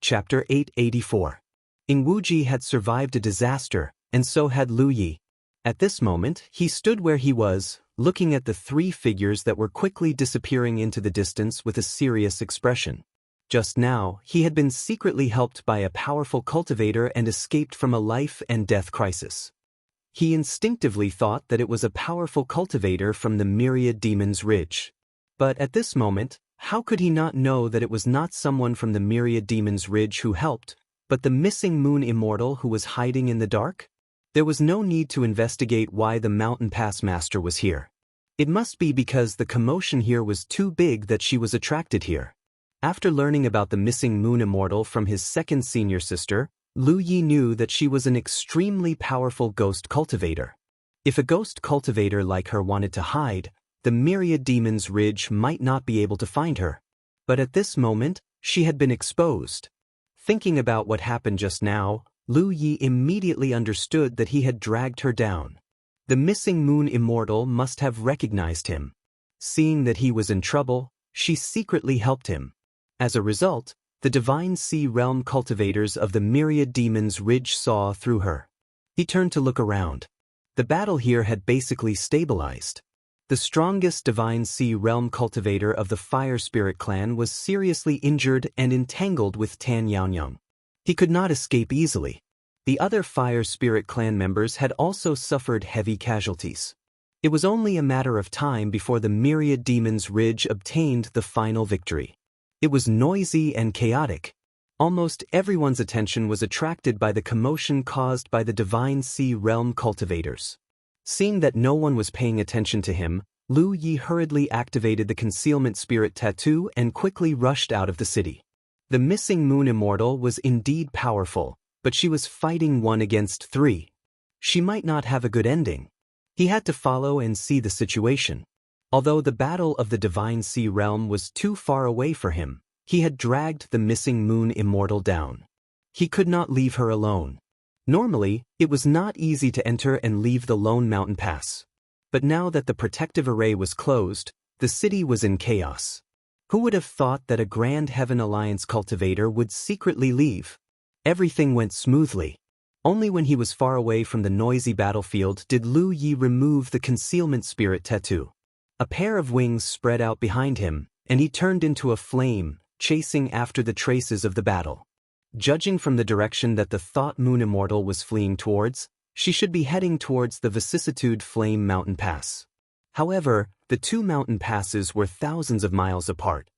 Chapter 884. Ingwuji had survived a disaster, and so had Lu Yi. At this moment, he stood where he was, looking at the three figures that were quickly disappearing into the distance with a serious expression. Just now, he had been secretly helped by a powerful cultivator and escaped from a life-and-death crisis. He instinctively thought that it was a powerful cultivator from the Myriad Demon's Ridge. But at this moment, how could he not know that it was not someone from the Myriad Demon's Ridge who helped, but the missing Moon Immortal who was hiding in the dark? There was no need to investigate why the Mountain Pass Master was here. It must be because the commotion here was too big that she was attracted here. After learning about the missing Moon Immortal from his second senior sister, Lu Yi knew that she was an extremely powerful ghost cultivator. If a ghost cultivator like her wanted to hide, the Myriad Demon's Ridge might not be able to find her. But at this moment, she had been exposed. Thinking about what happened just now, Lu Yi immediately understood that he had dragged her down. The missing Moon Immortal must have recognized him. Seeing that he was in trouble, she secretly helped him. As a result, the Divine Sea Realm cultivators of the Myriad Demon's Ridge saw through her. He turned to look around. The battle here had basically stabilized. The strongest Divine Sea Realm cultivator of the Fire Spirit clan was seriously injured and entangled with Tan Yaonyang. He could not escape easily. The other Fire Spirit clan members had also suffered heavy casualties. It was only a matter of time before the Myriad Demon's Ridge obtained the final victory. It was noisy and chaotic. Almost everyone's attention was attracted by the commotion caused by the Divine Sea Realm cultivators. Seeing that no one was paying attention to him, Lu Yi hurriedly activated the Concealment Spirit Tattoo and quickly rushed out of the city. The missing Moon Immortal was indeed powerful, but she was fighting 1 against 3. She might not have a good ending. He had to follow and see the situation. Although the battle of the Divine Sea Realm was too far away for him, he had dragged the missing Moon Immortal down. He could not leave her alone. Normally, it was not easy to enter and leave the Lone Mountain Pass. But now that the protective array was closed, the city was in chaos. Who would have thought that a Grand Heaven Alliance cultivator would secretly leave? Everything went smoothly. Only when he was far away from the noisy battlefield did Lu Yi remove the Concealment Spirit Tattoo. A pair of wings spread out behind him, and he turned into a flame, chasing after the traces of the battle. Judging from the direction that the Thought Moon Immortal was fleeing towards, she should be heading towards the Vicissitude Flame Mountain Pass. However, the two mountain passes were thousands of miles apart.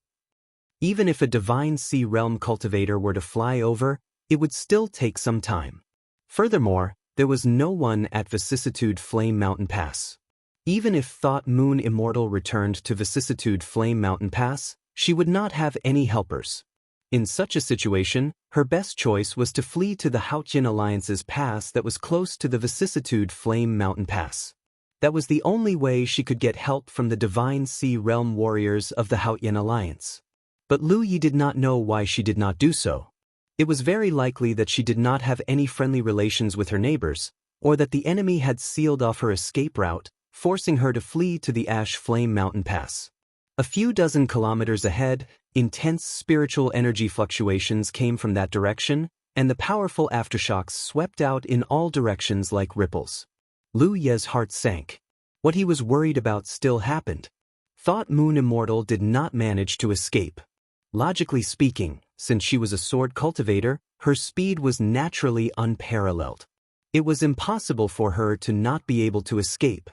Even if a Divine Sea Realm cultivator were to fly over, it would still take some time. Furthermore, there was no one at Vicissitude Flame Mountain Pass. Even if Thought Moon Immortal returned to Vicissitude Flame Mountain Pass, she would not have any helpers. In such a situation, her best choice was to flee to the Haotian Alliance's pass that was close to the Vicissitude Flame Mountain Pass. That was the only way she could get help from the Divine Sea Realm warriors of the Haotian Alliance. But Lu Yi did not know why she did not do so. It was very likely that she did not have any friendly relations with her neighbors, or that the enemy had sealed off her escape route, forcing her to flee to the Ash Flame Mountain Pass. A few dozen kilometers ahead, intense spiritual energy fluctuations came from that direction, and the powerful aftershocks swept out in all directions like ripples. Lu Ye's heart sank. What he was worried about still happened. Thought Moon Immortal did not manage to escape. Logically speaking, since she was a sword cultivator, her speed was naturally unparalleled. It was impossible for her to not be able to escape.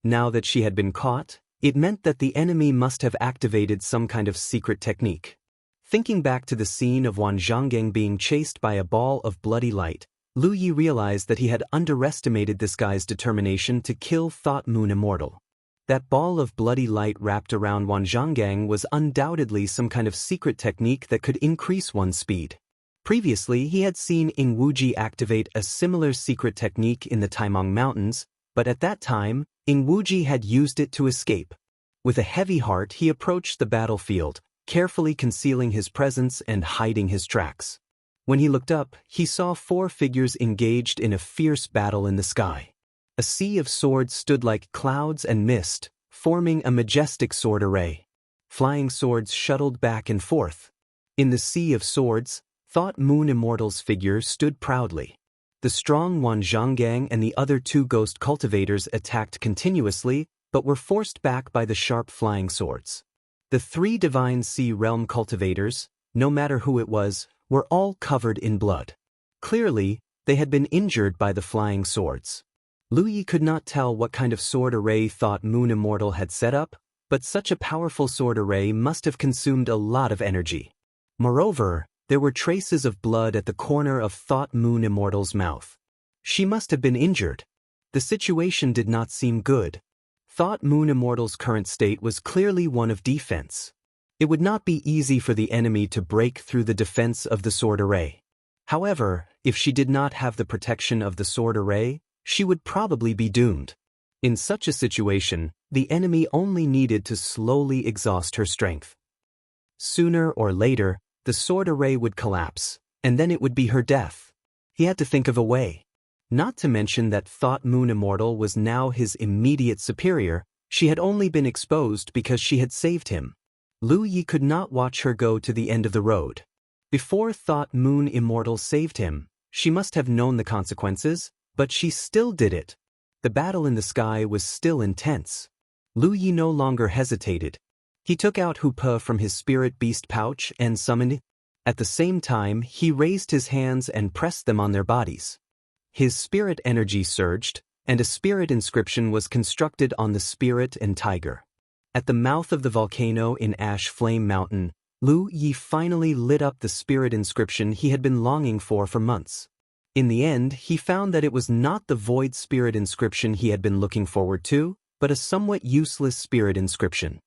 Now that she had been caught, it meant that the enemy must have activated some kind of secret technique. Thinking back to the scene of Wan Zhonggeng being chased by a ball of bloody light, Lu Yi realized that he had underestimated this guy's determination to kill Thought Moon Immortal. That ball of bloody light wrapped around Wan Zhonggeng was undoubtedly some kind of secret technique that could increase one's speed. Previously, he had seen Ingwuji activate a similar secret technique in the Taimong Mountains, but at that time, Ingwuji had used it to escape. With a heavy heart, he approached the battlefield, carefully concealing his presence and hiding his tracks. When he looked up, he saw 4 figures engaged in a fierce battle in the sky. A sea of swords stood like clouds and mist, forming a majestic sword array. Flying swords shuttled back and forth. In the sea of swords, Thought Moon Immortal's figure stood proudly. The strong Wan Zhanggang and the other two ghost cultivators attacked continuously, but were forced back by the sharp flying swords. The three Divine Sea Realm cultivators, no matter who it was, were all covered in blood. Clearly, they had been injured by the flying swords. Lu Yi could not tell what kind of sword array Thought Moon Immortal had set up, but such a powerful sword array must have consumed a lot of energy. Moreover, there were traces of blood at the corner of Thought Moon Immortal's mouth. She must have been injured. The situation did not seem good. Thought Moon Immortal's current state was clearly one of defense. It would not be easy for the enemy to break through the defense of the sword array. However, if she did not have the protection of the sword array, she would probably be doomed. In such a situation, the enemy only needed to slowly exhaust her strength. Sooner or later, the sword array would collapse, and then it would be her death. He had to think of a way. Not to mention that Thought Moon Immortal was now his immediate superior. She had only been exposed because she had saved him. Lu Yi could not watch her go to the end of the road. Before Thought Moon Immortal saved him, she must have known the consequences, but she still did it. The battle in the sky was still intense. Lu Yi no longer hesitated. He took out Hu Pe from his spirit beast pouch and summoned it. At the same time, he raised his hands and pressed them on their bodies. His spirit energy surged, and a spirit inscription was constructed on the spirit and tiger. At the mouth of the volcano in Ash Flame Mountain, Lu Yi finally lit up the spirit inscription he had been longing for months. In the end, he found that it was not the void spirit inscription he had been looking forward to, but a somewhat useless spirit inscription.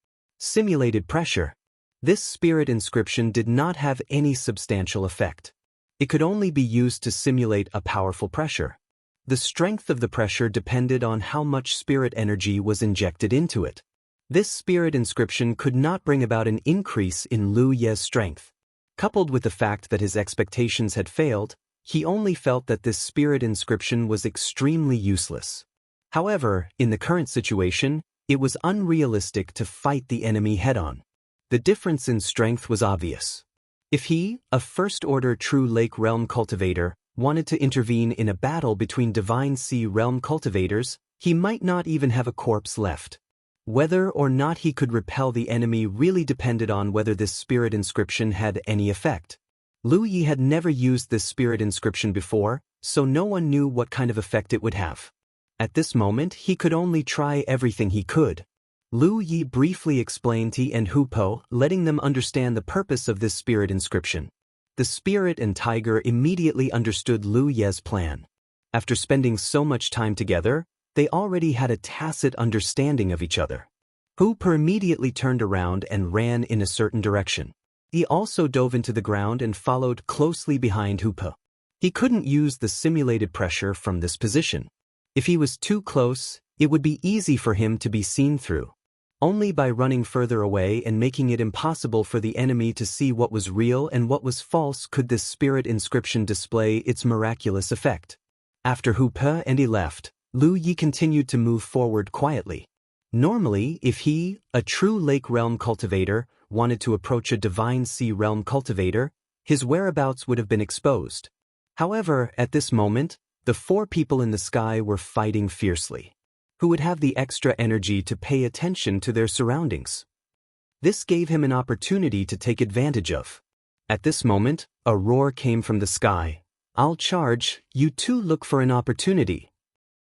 Simulated pressure. This spirit inscription did not have any substantial effect. It could only be used to simulate a powerful pressure. The strength of the pressure depended on how much spirit energy was injected into it. This spirit inscription could not bring about an increase in Lu Ye's strength. Coupled with the fact that his expectations had failed, he only felt that this spirit inscription was extremely useless. However, in the current situation, it was unrealistic to fight the enemy head-on. The difference in strength was obvious. If he, a first-order true Lake Realm cultivator, wanted to intervene in a battle between Divine Sea Realm cultivators, he might not even have a corpse left. Whether or not he could repel the enemy really depended on whether this spirit inscription had any effect. Lu Yi had never used this spirit inscription before, so no one knew what kind of effect it would have. At this moment, he could only try everything he could. Lu Yi briefly explained Ti and Hu Po, letting them understand the purpose of this spirit inscription. The spirit and tiger immediately understood Lu Ye's plan. After spending so much time together, they already had a tacit understanding of each other. Hu Po immediately turned around and ran in a certain direction. He also dove into the ground and followed closely behind Hu Po. He couldn't use the simulated pressure from this position. If he was too close, it would be easy for him to be seen through. Only by running further away and making it impossible for the enemy to see what was real and what was false could this spirit inscription display its miraculous effect. After Hu Pe and he left, Lu Yi continued to move forward quietly. Normally, if he, a true Lake Realm cultivator, wanted to approach a Divine Sea Realm cultivator, his whereabouts would have been exposed. However, at this moment, the four people in the sky were fighting fiercely. Who would have the extra energy to pay attention to their surroundings? This gave him an opportunity to take advantage of. At this moment, a roar came from the sky. "I'll charge, you two look for an opportunity."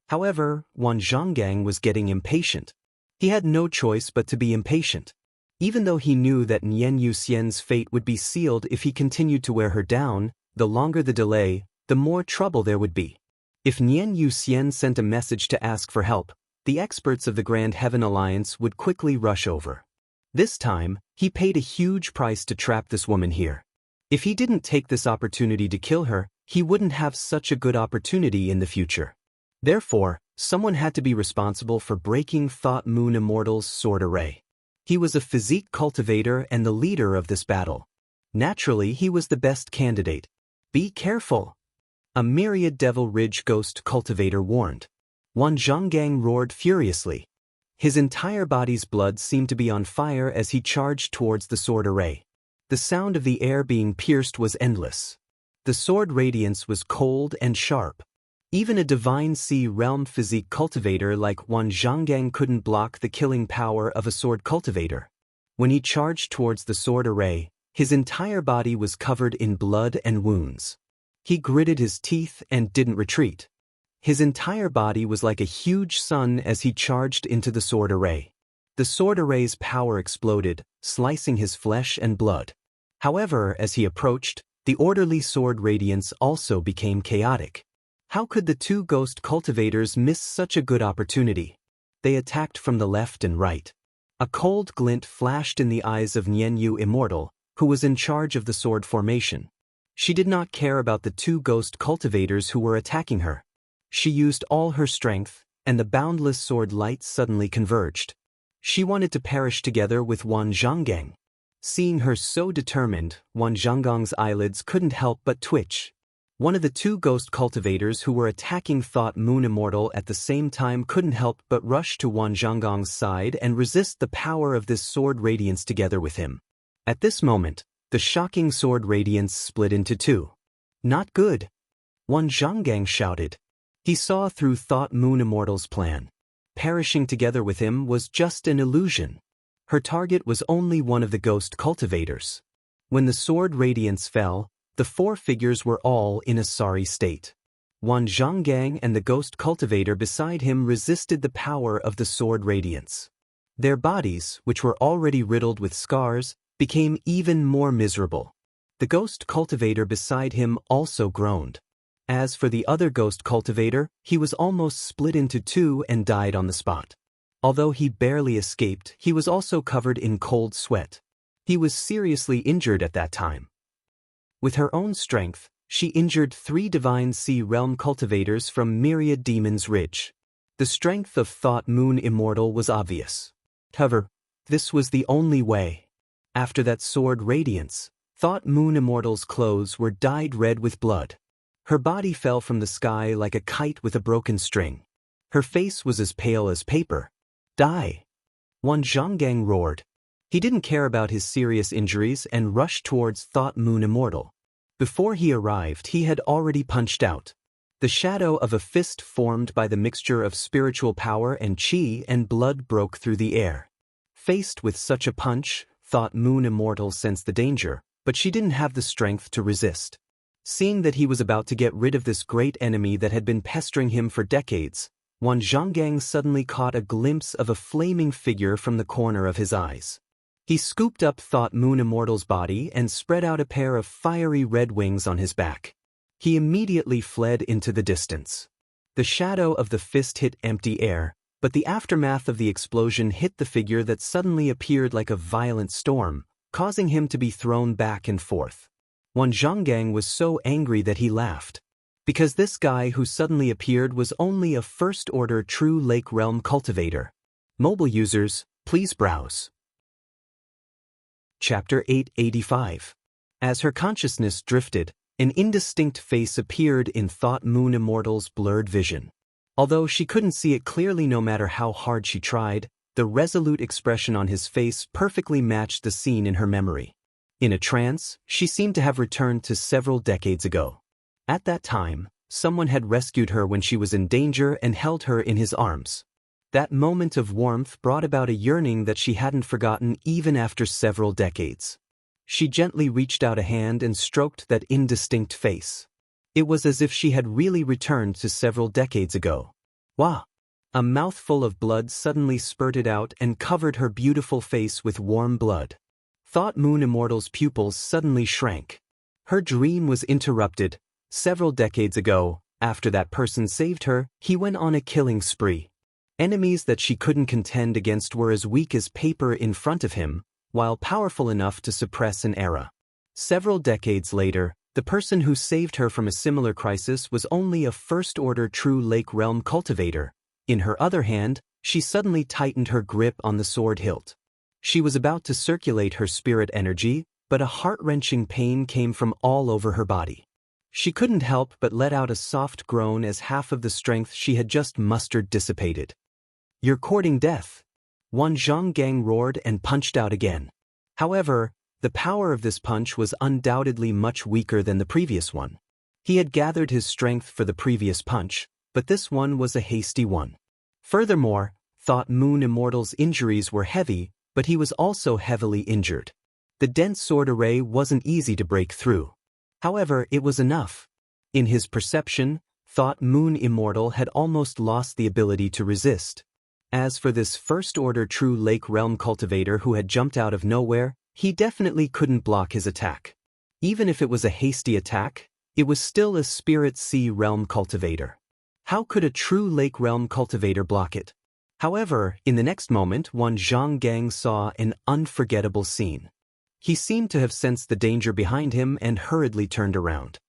However, Wan Zhanggang was getting impatient. He had no choice but to be impatient. Even though he knew that Nian Yuxian's fate would be sealed if he continued to wear her down, the longer the delay, the more trouble there would be. If Nian Yuxian sent a message to ask for help, the experts of the Grand Heaven Alliance would quickly rush over. This time, he paid a huge price to trap this woman here. If he didn't take this opportunity to kill her, he wouldn't have such a good opportunity in the future. Therefore, someone had to be responsible for breaking Thought Moon Immortal's sword array. He was a physique cultivator and the leader of this battle. Naturally, he was the best candidate. "Be careful," a Myriad Devil Ridge Ghost cultivator warned. Wan Zhanggang roared furiously. His entire body's blood seemed to be on fire as he charged towards the sword array. The sound of the air being pierced was endless. The sword radiance was cold and sharp. Even a divine sea realm physique cultivator like Wan Zhanggang couldn't block the killing power of a sword cultivator. When he charged towards the sword array, his entire body was covered in blood and wounds. He gritted his teeth and didn't retreat. His entire body was like a huge sun as he charged into the sword array. The sword array's power exploded, slicing his flesh and blood. However, as he approached, the orderly sword radiance also became chaotic. How could the two ghost cultivators miss such a good opportunity? They attacked from the left and right. A cold glint flashed in the eyes of Nianyu Immortal, who was in charge of the sword formation. She did not care about the two ghost cultivators who were attacking her. She used all her strength, and the boundless sword light suddenly converged. She wanted to perish together with Wan Zhanggang. Seeing her so determined, Wan Zhanggang's eyelids couldn't help but twitch. One of the two ghost cultivators who were attacking Thought Moon Immortal at the same time couldn't help but rush to Wan Zhanggang's side and resist the power of this sword radiance together with him. At this moment, the shocking sword radiance split into two. Not good. Wan Zhanggang shouted. He saw through Thought Moon Immortal's plan. Perishing together with him was just an illusion. Her target was only one of the ghost cultivators. When the sword radiance fell, the four figures were all in a sorry state. Wan Zhanggang and the ghost cultivator beside him resisted the power of the sword radiance. Their bodies, which were already riddled with scars, became even more miserable. The ghost cultivator beside him also groaned. As for the other ghost cultivator, he was almost split into two and died on the spot. Although he barely escaped, he was also covered in cold sweat. He was seriously injured at that time. With her own strength, she injured 3 divine sea realm cultivators from Myriad Demon's Ridge. The strength of Thought Moon Immortal was obvious. However, this was the only way. After that sword radiance, Thought Moon Immortal's clothes were dyed red with blood. Her body fell from the sky like a kite with a broken string. Her face was as pale as paper. Die! Wan Zhanggang roared. He didn't care about his serious injuries and rushed towards Thought Moon Immortal. Before he arrived, he had already punched out. The shadow of a fist formed by the mixture of spiritual power and qi and blood broke through the air. Faced with such a punch, Thought Moon Immortal sensed the danger, but she didn't have the strength to resist. Seeing that he was about to get rid of this great enemy that had been pestering him for decades, Wan Zhanggang suddenly caught a glimpse of a flaming figure from the corner of his eyes. He scooped up Thought Moon Immortal's body and spread out a pair of fiery red wings on his back. He immediately fled into the distance. The shadow of the fist hit empty air, but the aftermath of the explosion hit the figure that suddenly appeared like a violent storm, causing him to be thrown back and forth. Wan Zhanggang was so angry that he laughed. Because this guy who suddenly appeared was only a first-order true Lake Realm cultivator. Mobile users, please browse. Chapter 885. As her consciousness drifted, an indistinct face appeared in Thought Moon Immortal's blurred vision. Although she couldn't see it clearly no matter how hard she tried, the resolute expression on his face perfectly matched the scene in her memory. In a trance, she seemed to have returned to several decades ago. At that time, someone had rescued her when she was in danger and held her in his arms. That moment of warmth brought about a yearning that she hadn't forgotten even after several decades. She gently reached out a hand and stroked that indistinct face. It was as if she had really returned to several decades ago. Wah! A mouthful of blood suddenly spurted out and covered her beautiful face with warm blood. Thought Moon Immortal's pupils suddenly shrank. Her dream was interrupted. Several decades ago, after that person saved her, he went on a killing spree. Enemies that she couldn't contend against were as weak as paper in front of him, while powerful enough to suppress an era. Several decades later, the person who saved her from a similar crisis was only a first-order true Lake Realm cultivator. In her other hand, she suddenly tightened her grip on the sword hilt. She was about to circulate her spirit energy, but a heart-wrenching pain came from all over her body. She couldn't help but let out a soft groan as half of the strength she had just mustered dissipated. "You're courting death!" Wan Zhanggang roared and punched out again. However, The power of this punch was undoubtedly much weaker than the previous one. He had gathered his strength for the previous punch, but this one was a hasty one. Furthermore, thought Moon Immortal's injuries were heavy, but he was also heavily injured. The dense sword array wasn't easy to break through. However, it was enough. In his perception, thought Moon Immortal had almost lost the ability to resist. As for this first-order true Lake Realm cultivator who had jumped out of nowhere, he definitely couldn't block his attack. Even if it was a hasty attack, it was still a Spirit Sea Realm cultivator. How could a true Lake Realm cultivator block it? However, in the next moment, Zhang Gang saw an unforgettable scene. He seemed to have sensed the danger behind him and hurriedly turned around.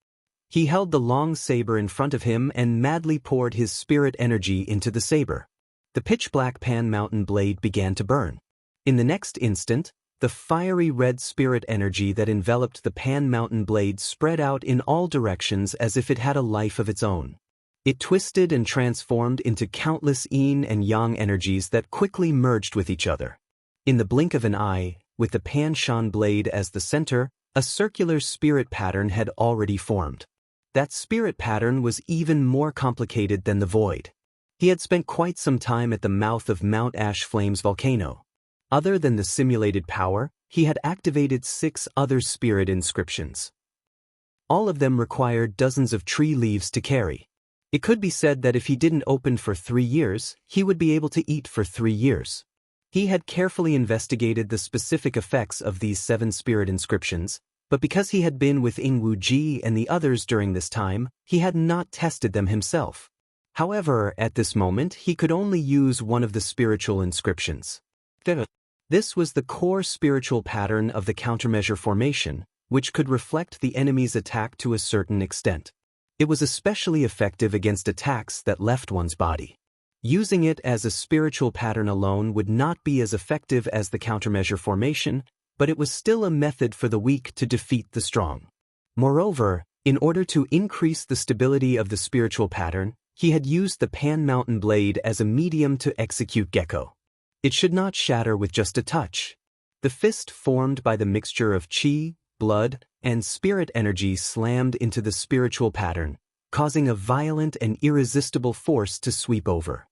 He held the long saber in front of him and madly poured his spirit energy into the saber. The pitch-black Pan Mountain blade began to burn. In the next instant, the fiery red spirit energy that enveloped the Pan Mountain blade spread out in all directions as if it had a life of its own. It twisted and transformed into countless yin and yang energies that quickly merged with each other. In the blink of an eye, with the Pan Shan blade as the center, a circular spirit pattern had already formed. That spirit pattern was even more complicated than the void. He had spent quite some time at the mouth of Mount Ash Flames volcano. Other than the simulated power, he had activated 6 other spirit inscriptions. All of them required dozens of tree leaves to carry. It could be said that if he didn't open for 3 years, he would be able to eat for 3 years. He had carefully investigated the specific effects of these 7 spirit inscriptions, but because he had been with Wu Ji and the others during this time, he had not tested them himself. However, at this moment, he could only use one of the spiritual inscriptions. This was the core spiritual pattern of the countermeasure formation, which could reflect the enemy's attack to a certain extent. It was especially effective against attacks that left one's body. Using it as a spiritual pattern alone would not be as effective as the countermeasure formation, but it was still a method for the weak to defeat the strong. Moreover, in order to increase the stability of the spiritual pattern, he had used the Pan Mountain blade as a medium to execute Gecko. It should not shatter with just a touch. The fist formed by the mixture of chi, blood, and spirit energy slammed into the spiritual pattern, causing a violent and irresistible force to sweep over.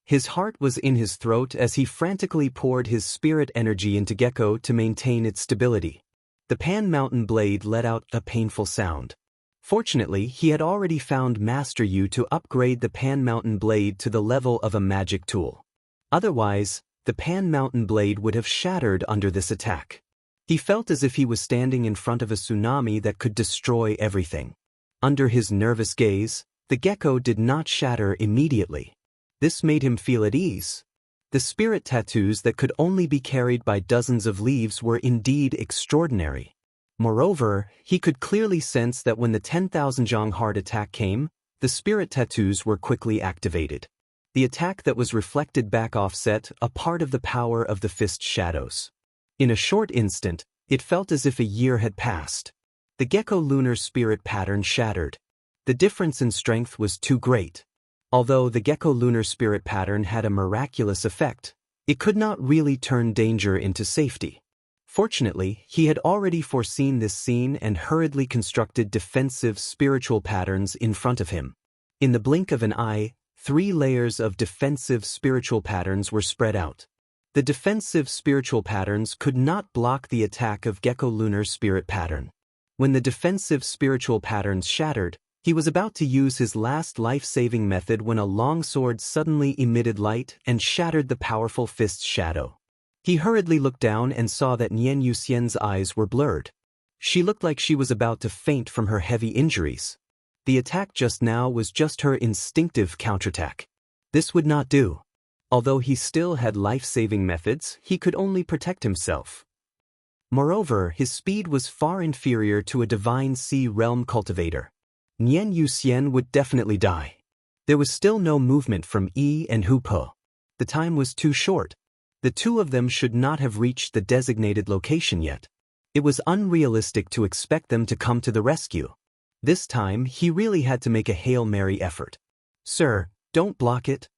His heart was in his throat as he frantically poured his spirit energy into Gecko to maintain its stability. The Pan Mountain blade let out a painful sound. Fortunately, he had already found Master Yu to upgrade the Pan Mountain blade to the level of a magic tool. Otherwise, the Pan Mountain blade would have shattered under this attack. He felt as if he was standing in front of a tsunami that could destroy everything. Under his nervous gaze, the Gecko did not shatter immediately. This made him feel at ease. The spirit tattoos that could only be carried by dozens of leaves were indeed extraordinary. Moreover, he could clearly sense that when the 10,000 Zhang heart attack came, the spirit tattoos were quickly activated. The attack that was reflected back offset a part of the power of the fist shadows. In a short instant, it felt as if a year had passed. The Gecko lunar spirit pattern shattered. The difference in strength was too great. Although the Gecko lunar spirit pattern had a miraculous effect, it could not really turn danger into safety. Fortunately, he had already foreseen this scene and hurriedly constructed defensive spiritual patterns in front of him. In the blink of an eye, 3 layers of defensive spiritual patterns were spread out. The defensive spiritual patterns could not block the attack of Gecko lunar spirit pattern. When the defensive spiritual patterns shattered, he was about to use his last life-saving method when a long sword suddenly emitted light and shattered the powerful fist's shadow. He hurriedly looked down and saw that Nian Yuxian's eyes were blurred. She looked like she was about to faint from her heavy injuries. The attack just now was just her instinctive counterattack. This would not do. Although he still had life-saving methods, he could only protect himself. Moreover, his speed was far inferior to a divine sea realm cultivator. Nian Yuxian would definitely die. There was still no movement from Yi and Hu Po. The time was too short. The 2 of them should not have reached the designated location yet. It was unrealistic to expect them to come to the rescue. This time, he really had to make a Hail Mary effort. "Sir, don't block it."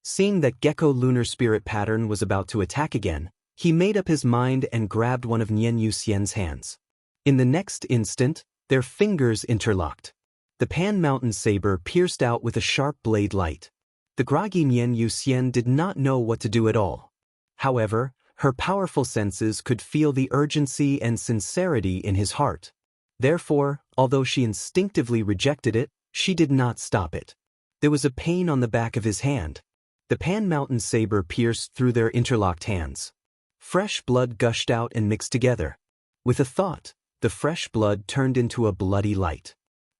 Seeing that Gecko lunar spirit pattern was about to attack again, He made up his mind and grabbed one of Nian Yuxian's hands. In the next instant, their fingers interlocked. The Pan Mountain saber pierced out with a sharp blade light. The groggy Nian Yuxian did not know what to do at all. However, her powerful senses could feel the urgency and sincerity in his heart. Therefore, although she instinctively rejected it, she did not stop it. There was a pain on the back of his hand. The Pan Mountain saber pierced through their interlocked hands. Fresh blood gushed out and mixed together. With a thought, the fresh blood turned into a bloody light.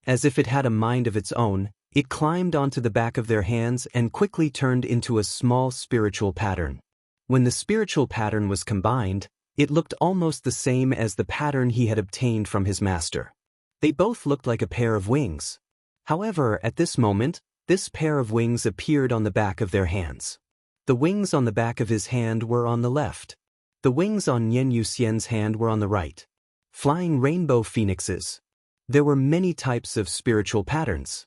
As if it had a mind of its own, it climbed onto the back of their hands and quickly turned into a small spiritual pattern. When the spiritual pattern was combined, it looked almost the same as the pattern he had obtained from his master. They both looked like a pair of wings. However, at this moment, this pair of wings appeared on the back of their hands. The wings on the back of his hand were on the left. The wings on Nian Yuxian's hand were on the right. Flying rainbow phoenixes. There were many types of spiritual patterns.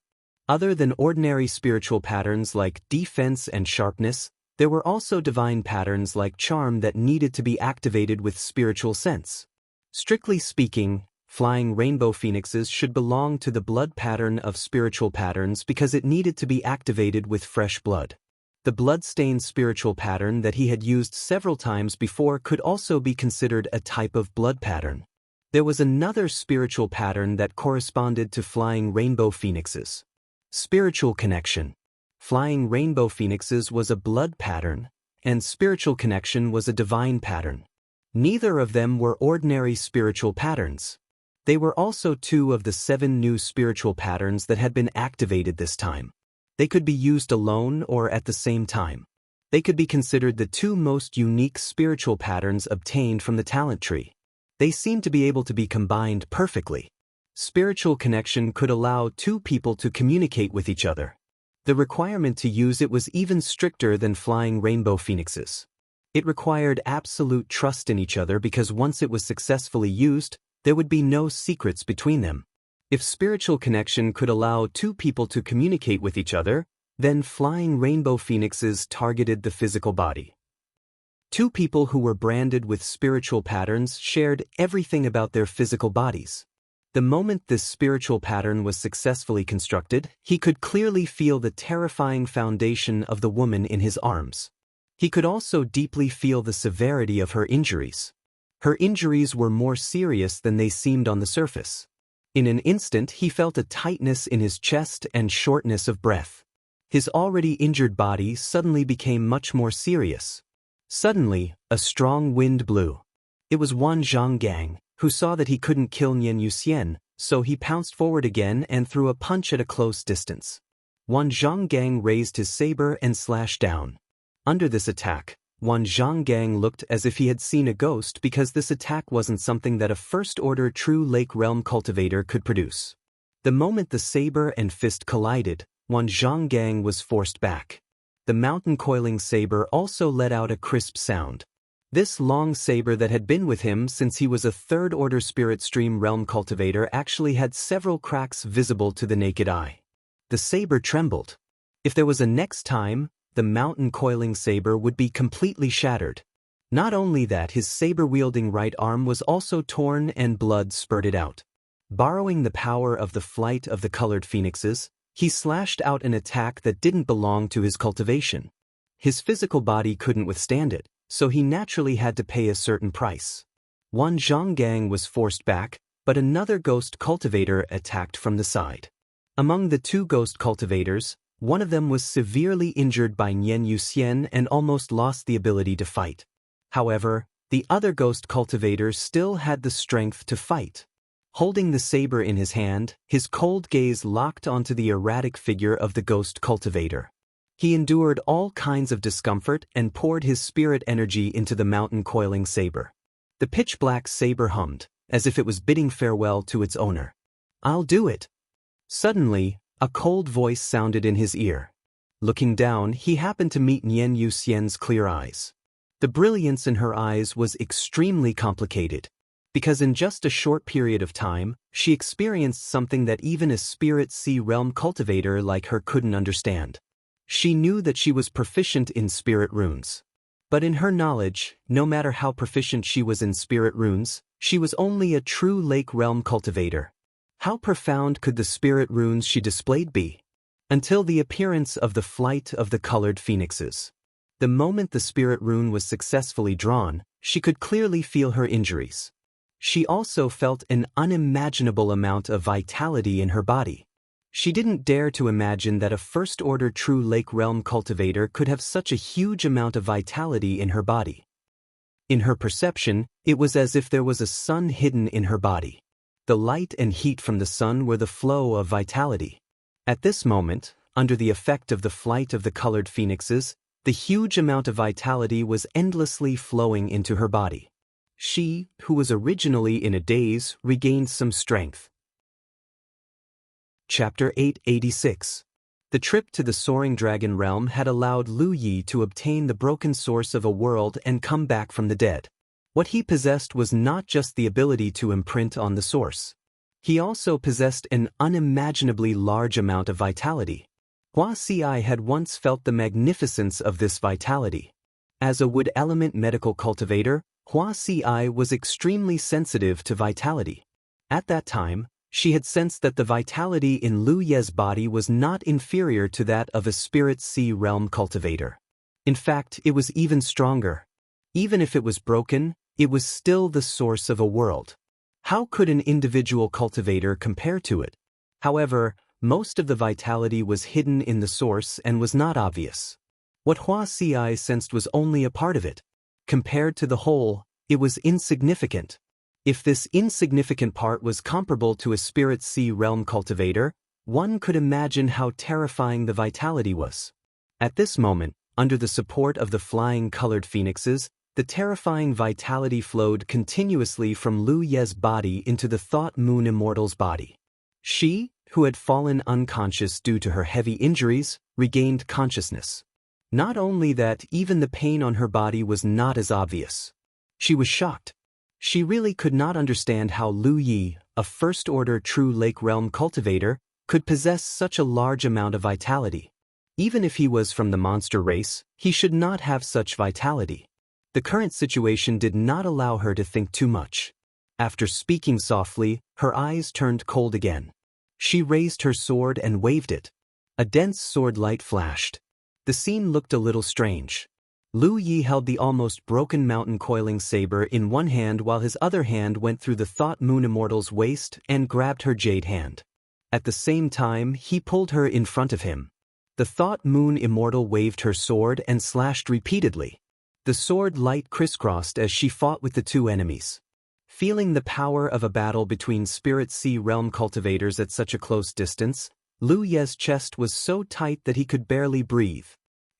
Other than ordinary spiritual patterns like defense and sharpness, there were also divine patterns like charm that needed to be activated with spiritual sense. Strictly speaking, flying rainbow phoenixes should belong to the blood pattern of spiritual patterns because it needed to be activated with fresh blood. The blood-stained spiritual pattern that he had used several times before could also be considered a type of blood pattern. There was another spiritual pattern that corresponded to flying rainbow phoenixes. Spiritual connection. Flying rainbow phoenixes was a blood pattern, and spiritual connection was a divine pattern. Neither of them were ordinary spiritual patterns. They were also two of the 7 new spiritual patterns that had been activated this time. They could be used alone or at the same time. They could be considered the 2 most unique spiritual patterns obtained from the talent tree. They seemed to be able to be combined perfectly. Spiritual connection could allow 2 people to communicate with each other. The requirement to use it was even stricter than flying rainbow phoenixes. It required absolute trust in each other because once it was successfully used, there would be no secrets between them. If spiritual connection could allow 2 people to communicate with each other, then flying rainbow phoenixes targeted the physical body. 2 people who were branded with spiritual patterns shared everything about their physical bodies. The moment this spiritual pattern was successfully constructed, he could clearly feel the terrifying foundation of the woman in his arms. He could also deeply feel the severity of her injuries. Her injuries were more serious than they seemed on the surface. In an instant he felt a tightness in his chest and shortness of breath. His already injured body suddenly became much more serious. Suddenly, a strong wind blew. It was Wan Zhonggang, who saw that he couldn't kill Nian Yuxian, so he pounced forward again and threw a punch at a close distance. Wan Zhonggang raised his saber and slashed down. Under this attack, Wan Zhonggang looked as if he had seen a ghost because this attack wasn't something that a first-order true Lake Realm cultivator could produce. The moment the saber and fist collided, Wan Zhonggang was forced back. The mountain coiling saber also let out a crisp sound. This long saber that had been with him since he was a third-order spirit stream realm cultivator actually had several cracks visible to the naked eye. The saber trembled. If there was a next time, the mountain coiling saber would be completely shattered. Not only that, his saber-wielding right arm was also torn and blood spurted out. Borrowing the power of the flight of the colored phoenixes, he slashed out an attack that didn't belong to his cultivation. His physical body couldn't withstand it, so he naturally had to pay a certain price. Wan Zhonggang was forced back, but another ghost cultivator attacked from the side. Among the 2 ghost cultivators, one of them was severely injured by Nian Yuxian and almost lost the ability to fight. However, the other ghost cultivator still had the strength to fight. Holding the saber in his hand, his cold gaze locked onto the erratic figure of the ghost cultivator. He endured all kinds of discomfort and poured his spirit energy into the mountain coiling saber. The pitch-black saber hummed, as if it was bidding farewell to its owner. "I'll do it." Suddenly, a cold voice sounded in his ear. Looking down, he happened to meet Nian Yuxian's clear eyes. The brilliance in her eyes was extremely complicated, because in just a short period of time, she experienced something that even a spirit sea realm cultivator like her couldn't understand. She knew that she was proficient in spirit runes. But in her knowledge, no matter how proficient she was in spirit runes, she was only a true lake realm cultivator. How profound could the spirit runes she displayed be? Until the appearance of the flight of the colored phoenixes. The moment the spirit rune was successfully drawn, she could clearly feel her injuries. She also felt an unimaginable amount of vitality in her body. She didn't dare to imagine that a first-order true lake realm cultivator could have such a huge amount of vitality in her body. In her perception, it was as if there was a sun hidden in her body. The light and heat from the sun were the flow of vitality. At this moment, under the effect of the flight of the colored phoenixes, the huge amount of vitality was endlessly flowing into her body. She, who was originally in a daze, regained some strength. Chapter 886. The trip to the soaring dragon realm had allowed Lu Yi to obtain the broken source of a world and come back from the dead. What he possessed was not just the ability to imprint on the source. He also possessed an unimaginably large amount of vitality. Hua Si had once felt the magnificence of this vitality. As a wood element medical cultivator, Hua Si was extremely sensitive to vitality. At that time, she had sensed that the vitality in Lu Ye's body was not inferior to that of a spirit sea realm cultivator. In fact, it was even stronger. Even if it was broken, it was still the source of a world. How could an individual cultivator compare to it? However, most of the vitality was hidden in the source and was not obvious. What Hua Si sensed was only a part of it. Compared to the whole, it was insignificant. If this insignificant part was comparable to a spirit sea realm cultivator, one could imagine how terrifying the vitality was. At this moment, under the support of the flying colored phoenixes, the terrifying vitality flowed continuously from Lu Ye's body into the Thought Moon Immortal's body. She, who had fallen unconscious due to her heavy injuries, regained consciousness. Not only that, even the pain on her body was not as obvious. She was shocked. She really could not understand how Lu Yi, a first-order true lake realm cultivator, could possess such a large amount of vitality. Even if he was from the monster race, he should not have such vitality. The current situation did not allow her to think too much. After speaking softly, her eyes turned cold again. She raised her sword and waved it. A dense sword light flashed. The scene looked a little strange. Lu Yi held the almost broken mountain coiling saber in one hand while his other hand went through the Thought Moon Immortal's waist and grabbed her jade hand. At the same time, he pulled her in front of him. The Thought Moon Immortal waved her sword and slashed repeatedly. The sword light crisscrossed as she fought with the two enemies. Feeling the power of a battle between spirit sea realm cultivators at such a close distance, Lu Ye's chest was so tight that he could barely breathe.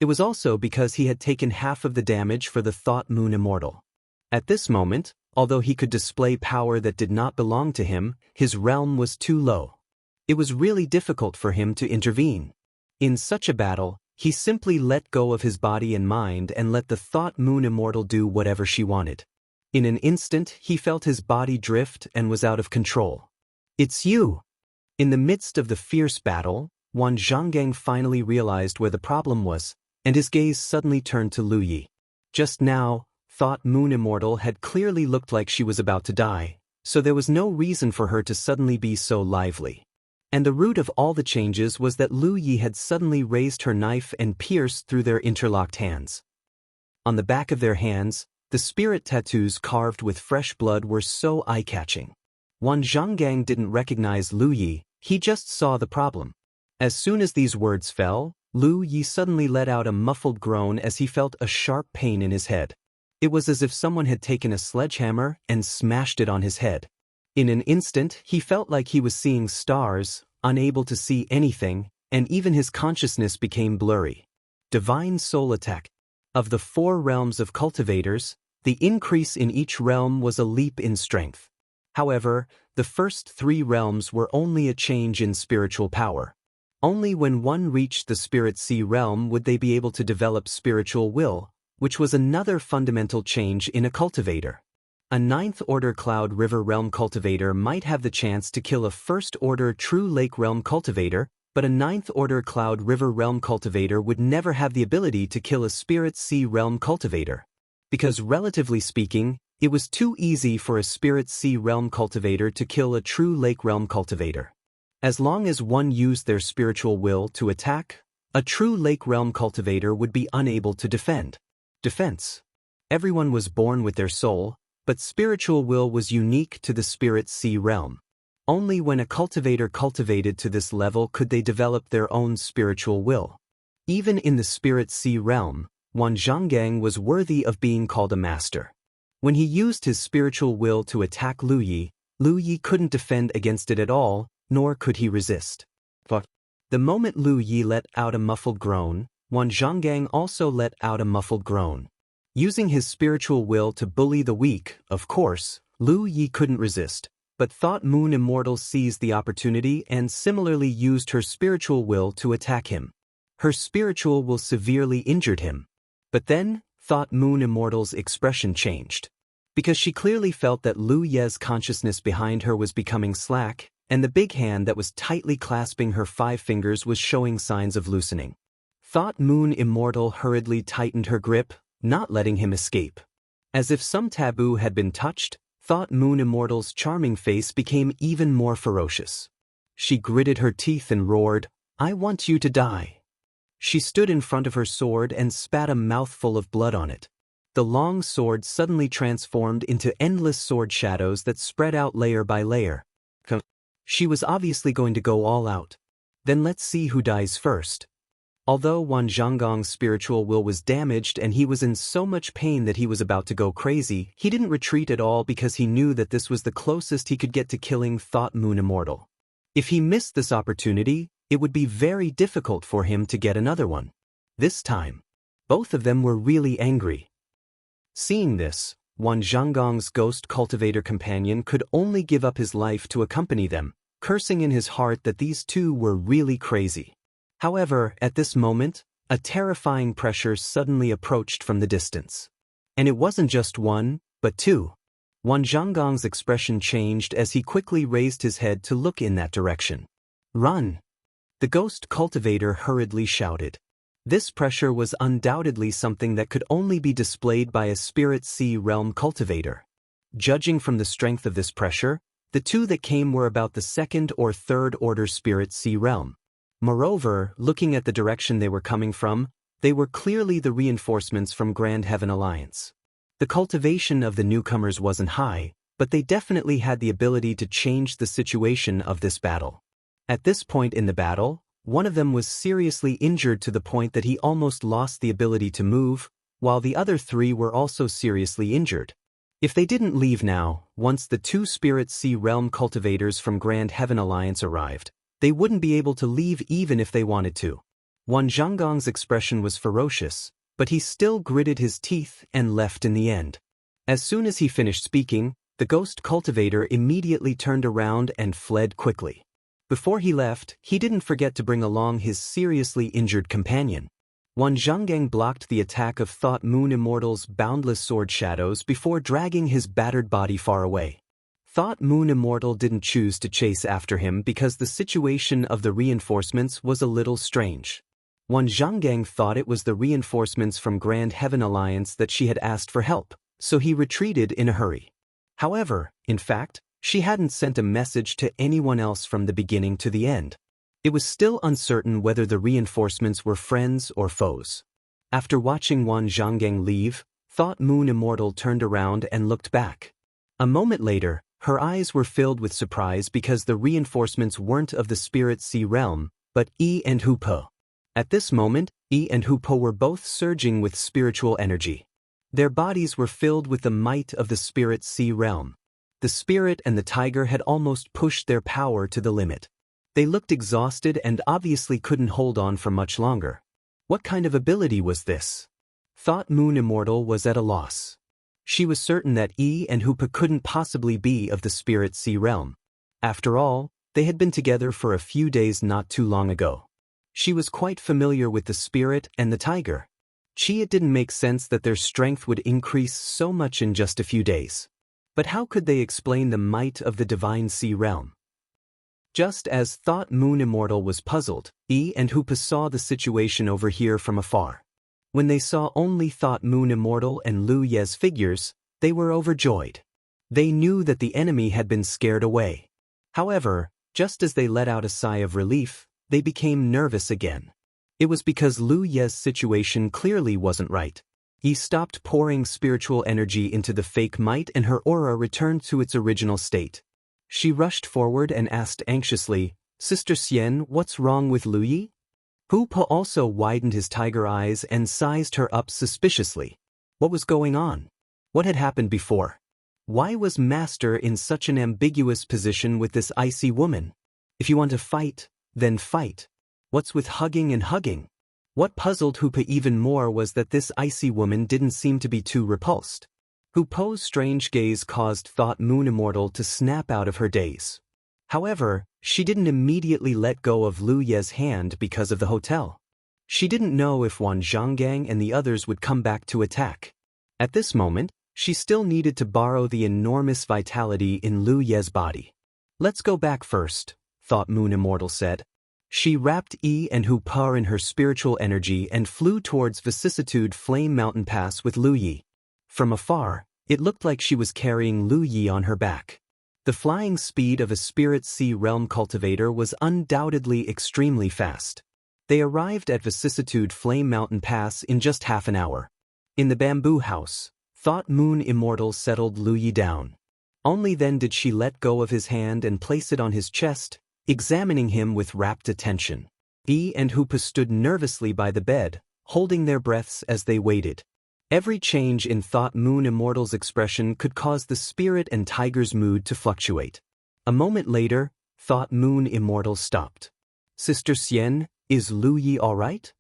It was also because he had taken half of the damage for the Thought Moon Immortal. At this moment, although he could display power that did not belong to him, his realm was too low. It was really difficult for him to intervene. In such a battle, he simply let go of his body and mind and let the Thought Moon Immortal do whatever she wanted. In an instant, he felt his body drift and was out of control. "It's you!" In the midst of the fierce battle, Wan Zhonggang finally realized where the problem was, and his gaze suddenly turned to Lu Yi. Just now, Thought Moon Immortal had clearly looked like she was about to die, so there was no reason for her to suddenly be so lively. And the root of all the changes was that Lu Yi had suddenly raised her knife and pierced through their interlocked hands. On the back of their hands, the spirit tattoos carved with fresh blood were so eye-catching. Wan Zhonggang didn't recognize Lu Yi, he just saw the problem. As soon as these words fell, Lu Yi suddenly let out a muffled groan as he felt a sharp pain in his head. It was as if someone had taken a sledgehammer and smashed it on his head. In an instant, he felt like he was seeing stars, unable to see anything, and even his consciousness became blurry. Divine Soul Attack. Of the 4 realms of cultivators, the increase in each realm was a leap in strength. However, the first 3 realms were only a change in spiritual power. Only when one reached the Spirit Sea realm would they be able to develop spiritual will, which was another fundamental change in a cultivator. A 9th-order Cloud River realm cultivator might have the chance to kill a 1st-order True Lake realm cultivator, but a ninth-order Cloud River Realm cultivator would never have the ability to kill a Spirit Sea Realm cultivator. Because relatively speaking, it was too easy for a Spirit Sea Realm cultivator to kill a true Lake Realm cultivator. As long as one used their spiritual will to attack, a true Lake Realm cultivator would be unable to defend. Defense. Everyone was born with their soul, but spiritual will was unique to the Spirit Sea Realm. Only when a cultivator cultivated to this level could they develop their own spiritual will. Even in the Spirit Sea Realm, Wan Zhonggang was worthy of being called a master. When he used his spiritual will to attack Lu Yi couldn't defend against it at all, nor could he resist. But the moment Lu Yi let out a muffled groan, Wan Zhonggang also let out a muffled groan. Using his spiritual will to bully the weak, of course, Lu Yi couldn't resist, but Thought Moon Immortal seized the opportunity and similarly used her spiritual will to attack him. Her spiritual will severely injured him. But then, Thought Moon Immortal's expression changed. Because she clearly felt that Lu Ye's consciousness behind her was becoming slack, and the big hand that was tightly clasping her 5 fingers was showing signs of loosening. Thought Moon Immortal hurriedly tightened her grip, not letting him escape. As if some taboo had been touched, Thought Moon Immortal's charming face became even more ferocious. She gritted her teeth and roared, "I want you to die." She stood in front of her sword and spat a mouthful of blood on it. The long sword suddenly transformed into endless sword shadows that spread out layer by layer. She was obviously going to go all out. Then let's see who dies first. Although Wan Zhonggang's spiritual will was damaged and he was in so much pain that he was about to go crazy, he didn't retreat at all because he knew that this was the closest he could get to killing Thought Moon Immortal. If he missed this opportunity, it would be very difficult for him to get another one. This time, both of them were really angry. Seeing this, Wan Zhonggang's ghost cultivator companion could only give up his life to accompany them, cursing in his heart that these two were really crazy. However, at this moment, a terrifying pressure suddenly approached from the distance. And it wasn't just one, but two. Wan Zhonggang's expression changed as he quickly raised his head to look in that direction. "Run!" The ghost cultivator hurriedly shouted. This pressure was undoubtedly something that could only be displayed by a Spirit Sea Realm cultivator. Judging from the strength of this pressure, the two that came were about the 2nd or 3rd order Spirit Sea Realm. Moreover, looking at the direction they were coming from, they were clearly the reinforcements from Grand Heaven Alliance. The cultivation of the newcomers wasn't high, but they definitely had the ability to change the situation of this battle. At this point in the battle, one of them was seriously injured to the point that he almost lost the ability to move, while the other 3 were also seriously injured. If they didn't leave now, once the 2 Spirit Sea Realm cultivators from Grand Heaven Alliance arrived, they wouldn't be able to leave even if they wanted to. Wan Zhonggang's expression was ferocious, but he still gritted his teeth and left in the end. As soon as he finished speaking, the ghost cultivator immediately turned around and fled quickly. Before he left, he didn't forget to bring along his seriously injured companion. Wan Zhonggang blocked the attack of Thought Moon Immortal's boundless sword shadows before dragging his battered body far away. Thought Moon Immortal didn't choose to chase after him because the situation of the reinforcements was a little strange. Wan Zhonggang thought it was the reinforcements from Grand Heaven Alliance that she had asked for help, so he retreated in a hurry. However, in fact, she hadn't sent a message to anyone else from the beginning to the end. It was still uncertain whether the reinforcements were friends or foes. After watching Wan Zhonggang leave, Thought Moon Immortal turned around and looked back. A moment later, her eyes were filled with surprise because the reinforcements weren't of the Spirit Sea Realm, but Yi and Hupo. At this moment, Yi and Hupo were both surging with spiritual energy. Their bodies were filled with the might of the Spirit Sea Realm. The spirit and the tiger had almost pushed their power to the limit. They looked exhausted and obviously couldn't hold on for much longer. What kind of ability was this? Thought Moon Immortal was at a loss. She was certain that Yi and Hupa couldn't possibly be of the Spirit Sea Realm. After all, they had been together for a few days not too long ago. She was quite familiar with the spirit and the tiger. It didn't make sense that their strength would increase so much in just a few days. But how could they explain the might of the Divine Sea Realm? Just as Thought Moon Immortal was puzzled, Yi and Hoopa saw the situation over here from afar. When they saw only Thought Moon Immortal and Lu Ye's figures, they were overjoyed. They knew that the enemy had been scared away. However, just as they let out a sigh of relief, they became nervous again. It was because Lu Ye's situation clearly wasn't right. He stopped pouring spiritual energy into the fake might and her aura returned to its original state. She rushed forward and asked anxiously, "Sister Xian, what's wrong with Lu Yi?" Hoopa also widened his tiger eyes and sized her up suspiciously. What was going on? What had happened before? Why was Master in such an ambiguous position with this icy woman? If you want to fight, then fight. What's with hugging and hugging? What puzzled Hoopa even more was that this icy woman didn't seem to be too repulsed. Hoopa's strange gaze caused Thought Moon Immortal to snap out of her daze. However, she didn't immediately let go of Lu Ye's hand because of the hotel. She didn't know if Wan Zhonggang and the others would come back to attack. At this moment, she still needed to borrow the enormous vitality in Lu Ye's body. "Let's go back first," Thought Moon Immortal said. She wrapped Yi and Hoopa in her spiritual energy and flew towards Vicissitude Flame Mountain Pass with Lu Yi. From afar, it looked like she was carrying Lu Yi on her back. The flying speed of a Spirit Sea Realm cultivator was undoubtedly extremely fast. They arrived at Vicissitude Flame Mountain Pass in just half an hour. In the bamboo house, Thought Moon Immortal settled Lu Yi down. Only then did she let go of his hand and place it on his chest, examining him with rapt attention. Yi and Hoopa stood nervously by the bed, holding their breaths as they waited. Every change in Thought Moon Immortal's expression could cause the spirit and tiger's mood to fluctuate. A moment later, Thought Moon Immortal stopped. "Sister Xian, is Lu Yi all right?"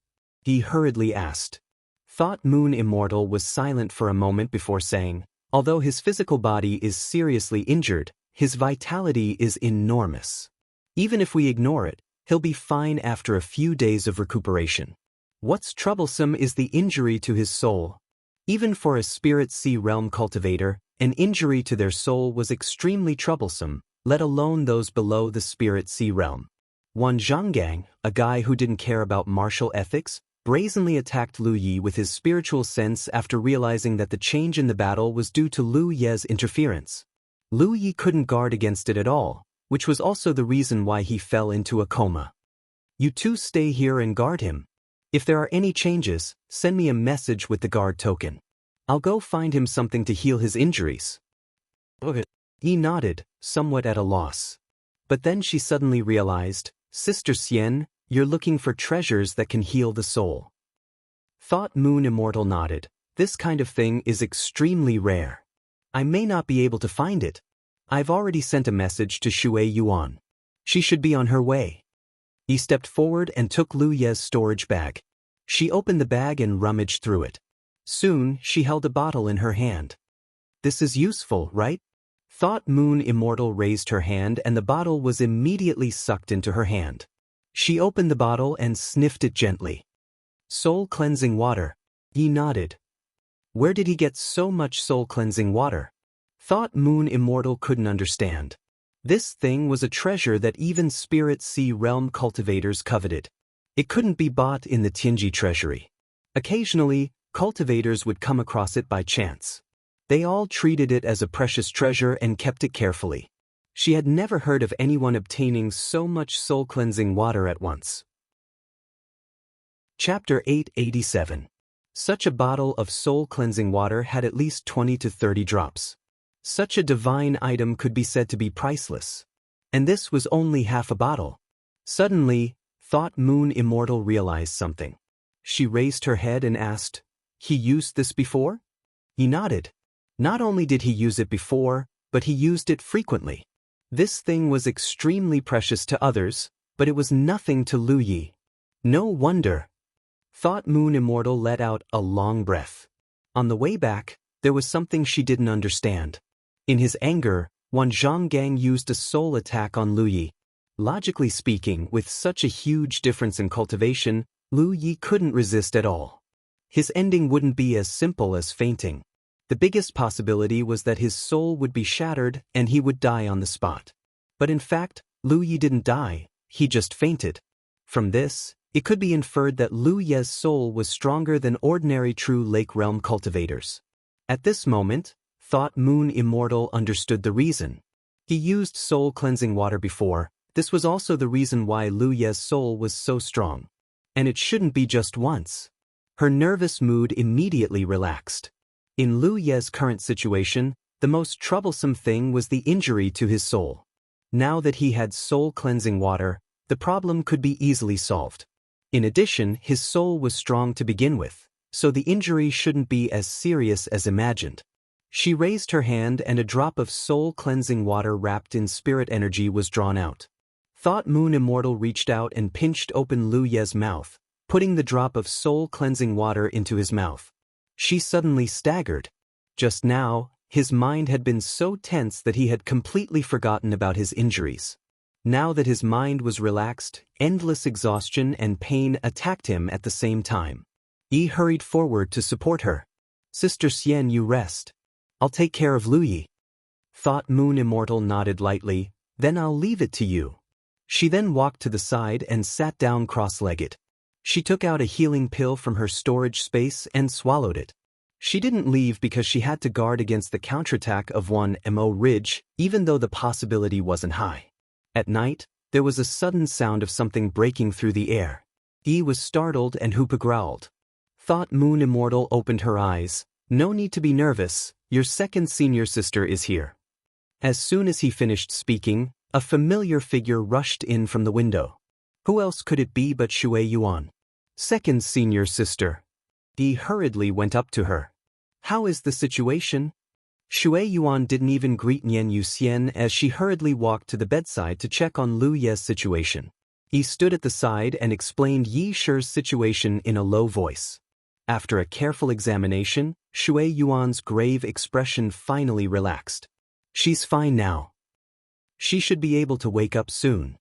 he hurriedly asked. Thought Moon Immortal was silent for a moment before saying, "Although his physical body is seriously injured, his vitality is enormous. Even if we ignore it, he'll be fine after a few days of recuperation. What's troublesome is the injury to his soul. Even for a Spirit Sea Realm cultivator, an injury to their soul was extremely troublesome, let alone those below the Spirit Sea Realm." Wan Zhonggang, a guy who didn't care about martial ethics, brazenly attacked Lu Yi with his spiritual sense after realizing that the change in the battle was due to Lu Ye's interference. Lu Yi couldn't guard against it at all, which was also the reason why he fell into a coma. "You two stay here and guard him. If there are any changes, send me a message with the guard token. I'll go find him something to heal his injuries." Okay. He nodded, somewhat at a loss. But then she suddenly realized, "Sister Xian, you're looking for treasures that can heal the soul." Thought Moon Immortal nodded. "This kind of thing is extremely rare. I may not be able to find it. I've already sent a message to Shui Yuan. She should be on her way." He stepped forward and took Lu Ye's storage bag. She opened the bag and rummaged through it. Soon, she held a bottle in her hand. "This is useful, right?" Thought Moon Immortal raised her hand and the bottle was immediately sucked into her hand. She opened the bottle and sniffed it gently. "Soul-cleansing water." He nodded. Where did he get so much soul-cleansing water? Thought Moon Immortal couldn't understand. This thing was a treasure that even Spirit Sea Realm cultivators coveted. It couldn't be bought in the Tianji treasury. Occasionally, cultivators would come across it by chance. They all treated it as a precious treasure and kept it carefully. She had never heard of anyone obtaining so much soul-cleansing water at once. Chapter 887. Such a bottle of soul-cleansing water had at least 20 to 30 drops. Such a divine item could be said to be priceless. And this was only half a bottle. Suddenly, Thought Moon Immortal realized something. She raised her head and asked, "He used this before?" He nodded. Not only did he use it before, but he used it frequently. This thing was extremely precious to others, but it was nothing to Lu Yi. No wonder. Thought Moon Immortal let out a long breath. On the way back, there was something she didn't understand. In his anger, Wan Zhonggang used a soul attack on Lu Yi. Logically speaking, with such a huge difference in cultivation, Lu Yi couldn't resist at all. His ending wouldn't be as simple as fainting. The biggest possibility was that his soul would be shattered and he would die on the spot. But in fact, Lu Yi didn't die, he just fainted. From this, it could be inferred that Lu Ye's soul was stronger than ordinary true lake realm cultivators. At this moment, Thought Moon Immortal understood the reason. He used soul cleansing water before. This was also the reason why Lu Ye's soul was so strong. And it shouldn't be just once. Her nervous mood immediately relaxed. In Lu Ye's current situation, the most troublesome thing was the injury to his soul. Now that he had soul cleansing water, the problem could be easily solved. In addition, his soul was strong to begin with, so the injury shouldn't be as serious as imagined. She raised her hand and a drop of soul-cleansing water wrapped in spirit energy was drawn out. Thought Moon Immortal reached out and pinched open Lu Ye's mouth, putting the drop of soul-cleansing water into his mouth. She suddenly staggered. Just now, his mind had been so tense that he had completely forgotten about his injuries. Now that his mind was relaxed, endless exhaustion and pain attacked him at the same time. Yi hurried forward to support her. "Sister Xian, you rest. I'll take care of Lu Yi." Thought Moon Immortal nodded lightly, "Then I'll leave it to you." She then walked to the side and sat down cross-legged. She took out a healing pill from her storage space and swallowed it. She didn't leave because she had to guard against the counterattack of one Mo Ridge, even though the possibility wasn't high. At night, there was a sudden sound of something breaking through the air. Yi was startled and Hoopa growled. Thought Moon Immortal opened her eyes. "No need to be nervous, your second senior sister is here." As soon as he finished speaking, a familiar figure rushed in from the window. Who else could it be but Shui Yuan? "Second senior sister." Yi hurriedly went up to her. "How is the situation?" Shui Yuan didn't even greet Nian Yuxian as she hurriedly walked to the bedside to check on Lu Ye's situation. He stood at the side and explained Yi Shi's situation in a low voice. After a careful examination, Shui Yuan's grave expression finally relaxed. "She's fine now. She should be able to wake up soon."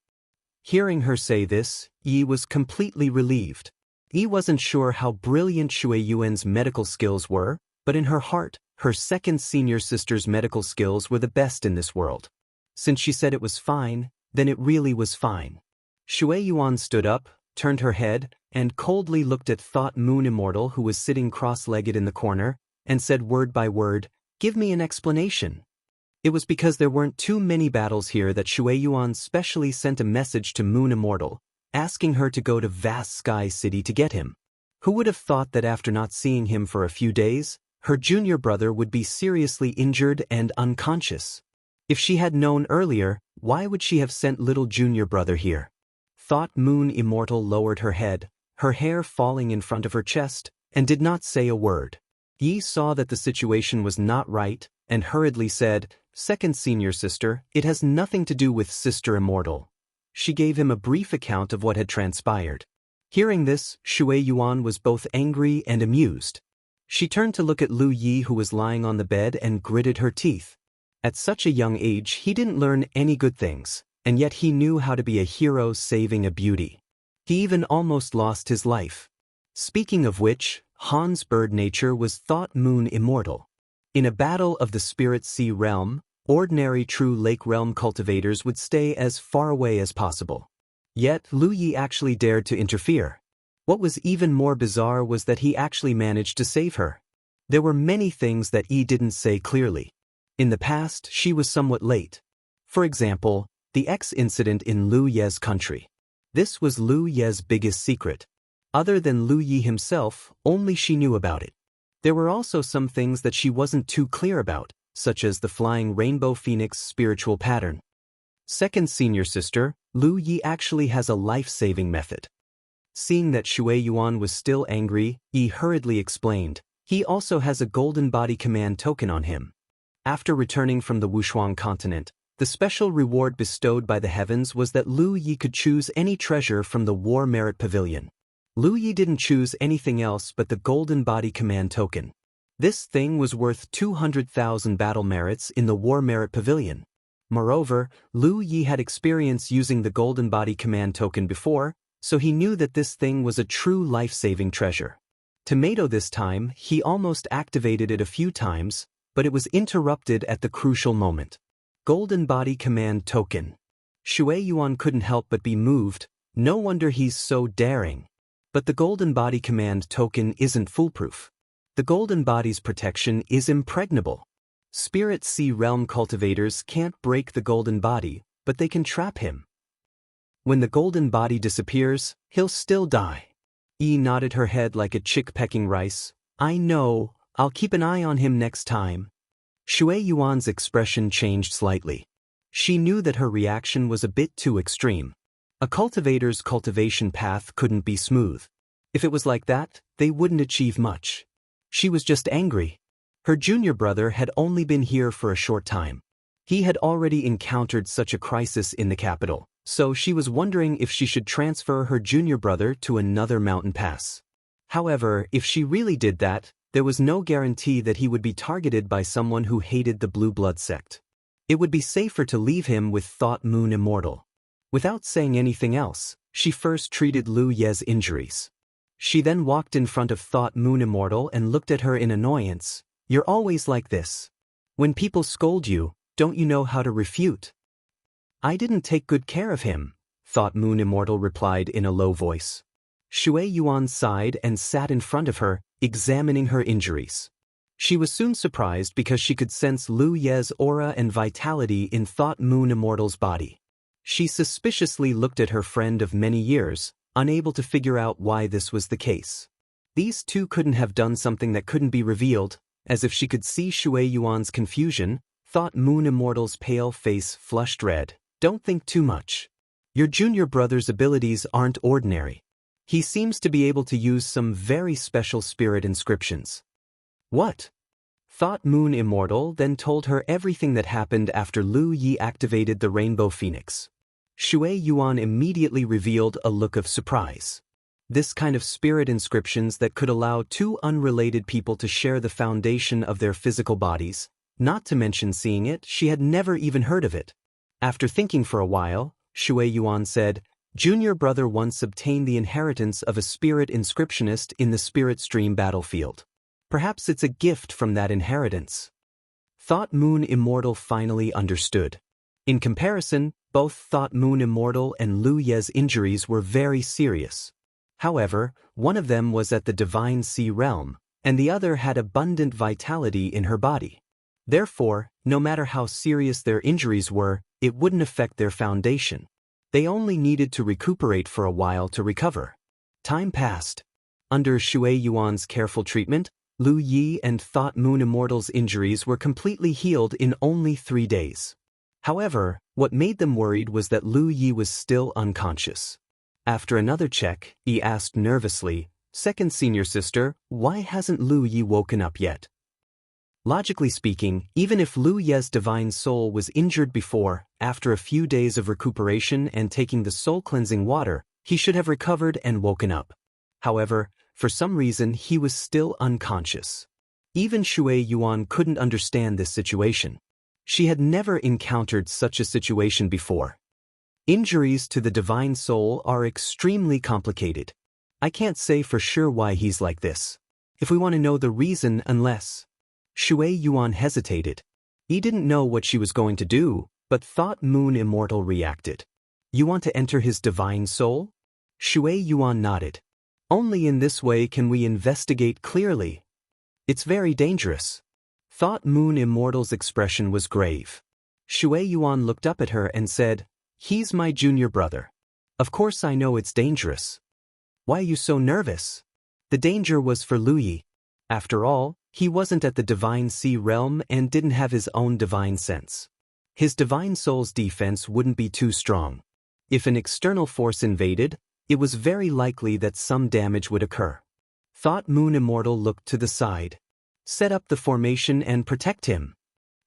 Hearing her say this, Yi was completely relieved. Yi wasn't sure how brilliant Shui Yuan's medical skills were, but in her heart, her second senior sister's medical skills were the best in this world. Since she said it was fine, then it really was fine. Shui Yuan stood up, turned her head, and coldly looked at Thought Moon Immortal who was sitting cross-legged in the corner, and said word by word, "Give me an explanation." It was because there weren't too many battles here that Shui Yuan specially sent a message to Moon Immortal, asking her to go to Vast Sky City to get him. Who would have thought that after not seeing him for a few days, her junior brother would be seriously injured and unconscious? If she had known earlier, why would she have sent little junior brother here? Thought Moon Immortal lowered her head, her hair falling in front of her chest, and did not say a word. Yi saw that the situation was not right, and hurriedly said, "Second senior sister, it has nothing to do with Sister Immortal." She gave him a brief account of what had transpired. Hearing this, Shui Yuan was both angry and amused. She turned to look at Lu Yi who was lying on the bed and gritted her teeth. At such a young age he didn't learn any good things, and yet he knew how to be a hero saving a beauty. He even almost lost his life. Speaking of which, Han's bird nature was Thought Moon Immortal. In a battle of the Spirit Sea realm, ordinary true lake realm cultivators would stay as far away as possible. Yet Lu Yi actually dared to interfere. What was even more bizarre was that he actually managed to save her. There were many things that Yi didn't say clearly. In the past, she was somewhat late. For example, the X incident in Lu Ye's country. This was Lu Ye's biggest secret. Other than Lu Yi himself, only she knew about it. There were also some things that she wasn't too clear about, such as the flying rainbow phoenix spiritual pattern. Second senior sister, Lu Yi actually has a life-saving method. Seeing that Shui Yuan was still angry, Yi hurriedly explained, he also has a golden body command token on him. After returning from the Wushuang continent, the special reward bestowed by the heavens was that Lu Yi could choose any treasure from the War Merit Pavilion. Lu Yi didn't choose anything else but the golden body command token. This thing was worth 200,000 battle merits in the War Merit Pavilion. Moreover, Lu Yi had experience using the golden body command token before, so he knew that this thing was a true life-saving treasure. Tomato this time, he almost activated it a few times, but it was interrupted at the crucial moment. Golden body command token. Shui Yuan couldn't help but be moved. No wonder he's so daring. But the Golden Body Command token isn't foolproof. The Golden Body's protection is impregnable. Spirit Sea Realm cultivators can't break the Golden Body, but they can trap him. When the Golden Body disappears, he'll still die. Yi nodded her head like a chick pecking rice. I know, I'll keep an eye on him next time. Shui Yuan's expression changed slightly. She knew that her reaction was a bit too extreme. A cultivator's cultivation path couldn't be smooth. If it was like that, they wouldn't achieve much. She was just angry. Her junior brother had only been here for a short time. He had already encountered such a crisis in the capital, so she was wondering if she should transfer her junior brother to another mountain pass. However, if she really did that, there was no guarantee that he would be targeted by someone who hated the Blue Blood sect. It would be safer to leave him with Thought Moon Immortal. Without saying anything else, she first treated Lu Ye's injuries. She then walked in front of Thought Moon Immortal and looked at her in annoyance. You're always like this. When people scold you, don't you know how to refute? I didn't take good care of him, Thought Moon Immortal replied in a low voice. Shui Yuan sighed and sat in front of her, examining her injuries. She was soon surprised because she could sense Lu Ye's aura and vitality in Thought Moon Immortal's body. She suspiciously looked at her friend of many years, unable to figure out why this was the case. These two couldn't have done something that couldn't be revealed. As if she could see Shui Yuan's confusion, Thought Moon Immortal's pale face flushed red. Don't think too much. Your junior brother's abilities aren't ordinary. He seems to be able to use some very special spirit inscriptions. What? Thought Moon Immortal then told her everything that happened after Lu Yi activated the Rainbow Phoenix. Shui Yuan immediately revealed a look of surprise. This kind of spirit inscriptions that could allow two unrelated people to share the foundation of their physical bodies, not to mention seeing it, she had never even heard of it. After thinking for a while, Shui Yuan said, Junior brother once obtained the inheritance of a spirit inscriptionist in the Spirit Stream battlefield. Perhaps it's a gift from that inheritance. Thought Moon Immortal finally understood. In comparison, both Thought Moon Immortal and Lu Ye's injuries were very serious. However, one of them was at the Divine Sea Realm, and the other had abundant vitality in her body. Therefore, no matter how serious their injuries were, it wouldn't affect their foundation. They only needed to recuperate for a while to recover. Time passed. Under Shui Yuan's careful treatment, Lu Yi and Thought Moon Immortal's injuries were completely healed in only 3 days. However, what made them worried was that Lu Yi was still unconscious. After another check, he asked nervously, Second senior sister, why hasn't Lu Yi woken up yet? Logically speaking, even if Lu Ye's divine soul was injured before, after a few days of recuperation and taking the soul-cleansing water, he should have recovered and woken up. However, for some reason he was still unconscious. Even Shui Yuan couldn't understand this situation. She had never encountered such a situation before. Injuries to the divine soul are extremely complicated. I can't say for sure why he's like this. If we want to know the reason unless... Shui Yuan hesitated. He didn't know what she was going to do, but Thought Moon Immortal reacted. You want to enter his divine soul? Shui Yuan nodded. Only in this way can we investigate clearly. It's very dangerous. Thought Moon Immortal's expression was grave. Shui Yuan looked up at her and said, He's my junior brother. Of course I know it's dangerous. Why are you so nervous? The danger was for Lu Yi. After all, he wasn't at the Divine Sea Realm and didn't have his own divine sense. His divine soul's defense wouldn't be too strong. If an external force invaded, it was very likely that some damage would occur. Thought Moon Immortal looked to the side. Set up the formation and protect him.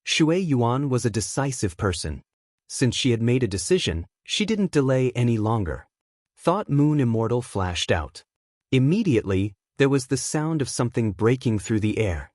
Shui Yuan was a decisive person. Since she had made a decision, she didn't delay any longer. Thought Moon Immortal flashed out. Immediately, there was the sound of something breaking through the air.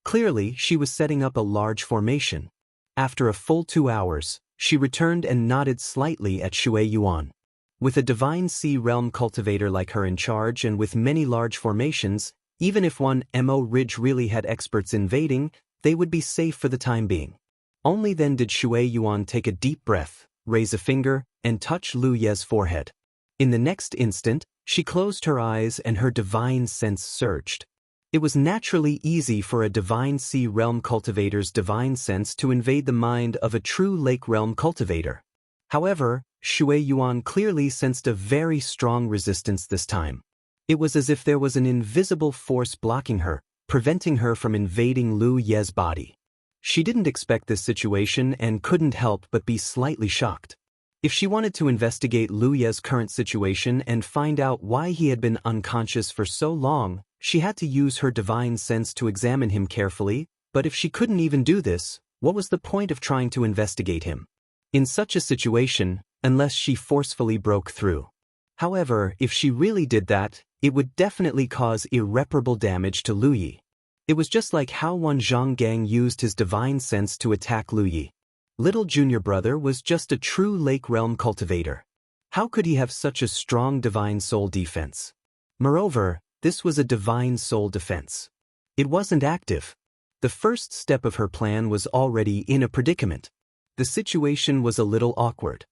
Clearly, she was setting up a large formation. After a full 2 hours, she returned and nodded slightly at Shui Yuan. With a Divine Sea Realm cultivator like her in charge and with many large formations, even if one Mo Ridge really had experts invading, they would be safe for the time being. Only then did Shui Yuan take a deep breath. raise a finger, and touch Lu Ye's forehead. In the next instant, she closed her eyes and her divine sense surged. It was naturally easy for a divine sea realm cultivator's divine sense to invade the mind of a true lake realm cultivator. However, Shui Yuan clearly sensed a very strong resistance this time. It was as if there was an invisible force blocking her, preventing her from invading Lu Ye's body. She didn't expect this situation and couldn't help but be slightly shocked. If she wanted to investigate Lu Ye's current situation and find out why he had been unconscious for so long, she had to use her divine sense to examine him carefully, but if she couldn't even do this, what was the point of trying to investigate him? In such a situation, unless she forcefully broke through. However, if she really did that, it would definitely cause irreparable damage to Lu Yi. It was just like how Wan Zhonggang used his divine sense to attack Lu Yi. Little junior brother was just a true lake realm cultivator. How could he have such a strong divine soul defense? Moreover, this was a divine soul defense. It wasn't active. The first step of her plan was already in a predicament. The situation was a little awkward.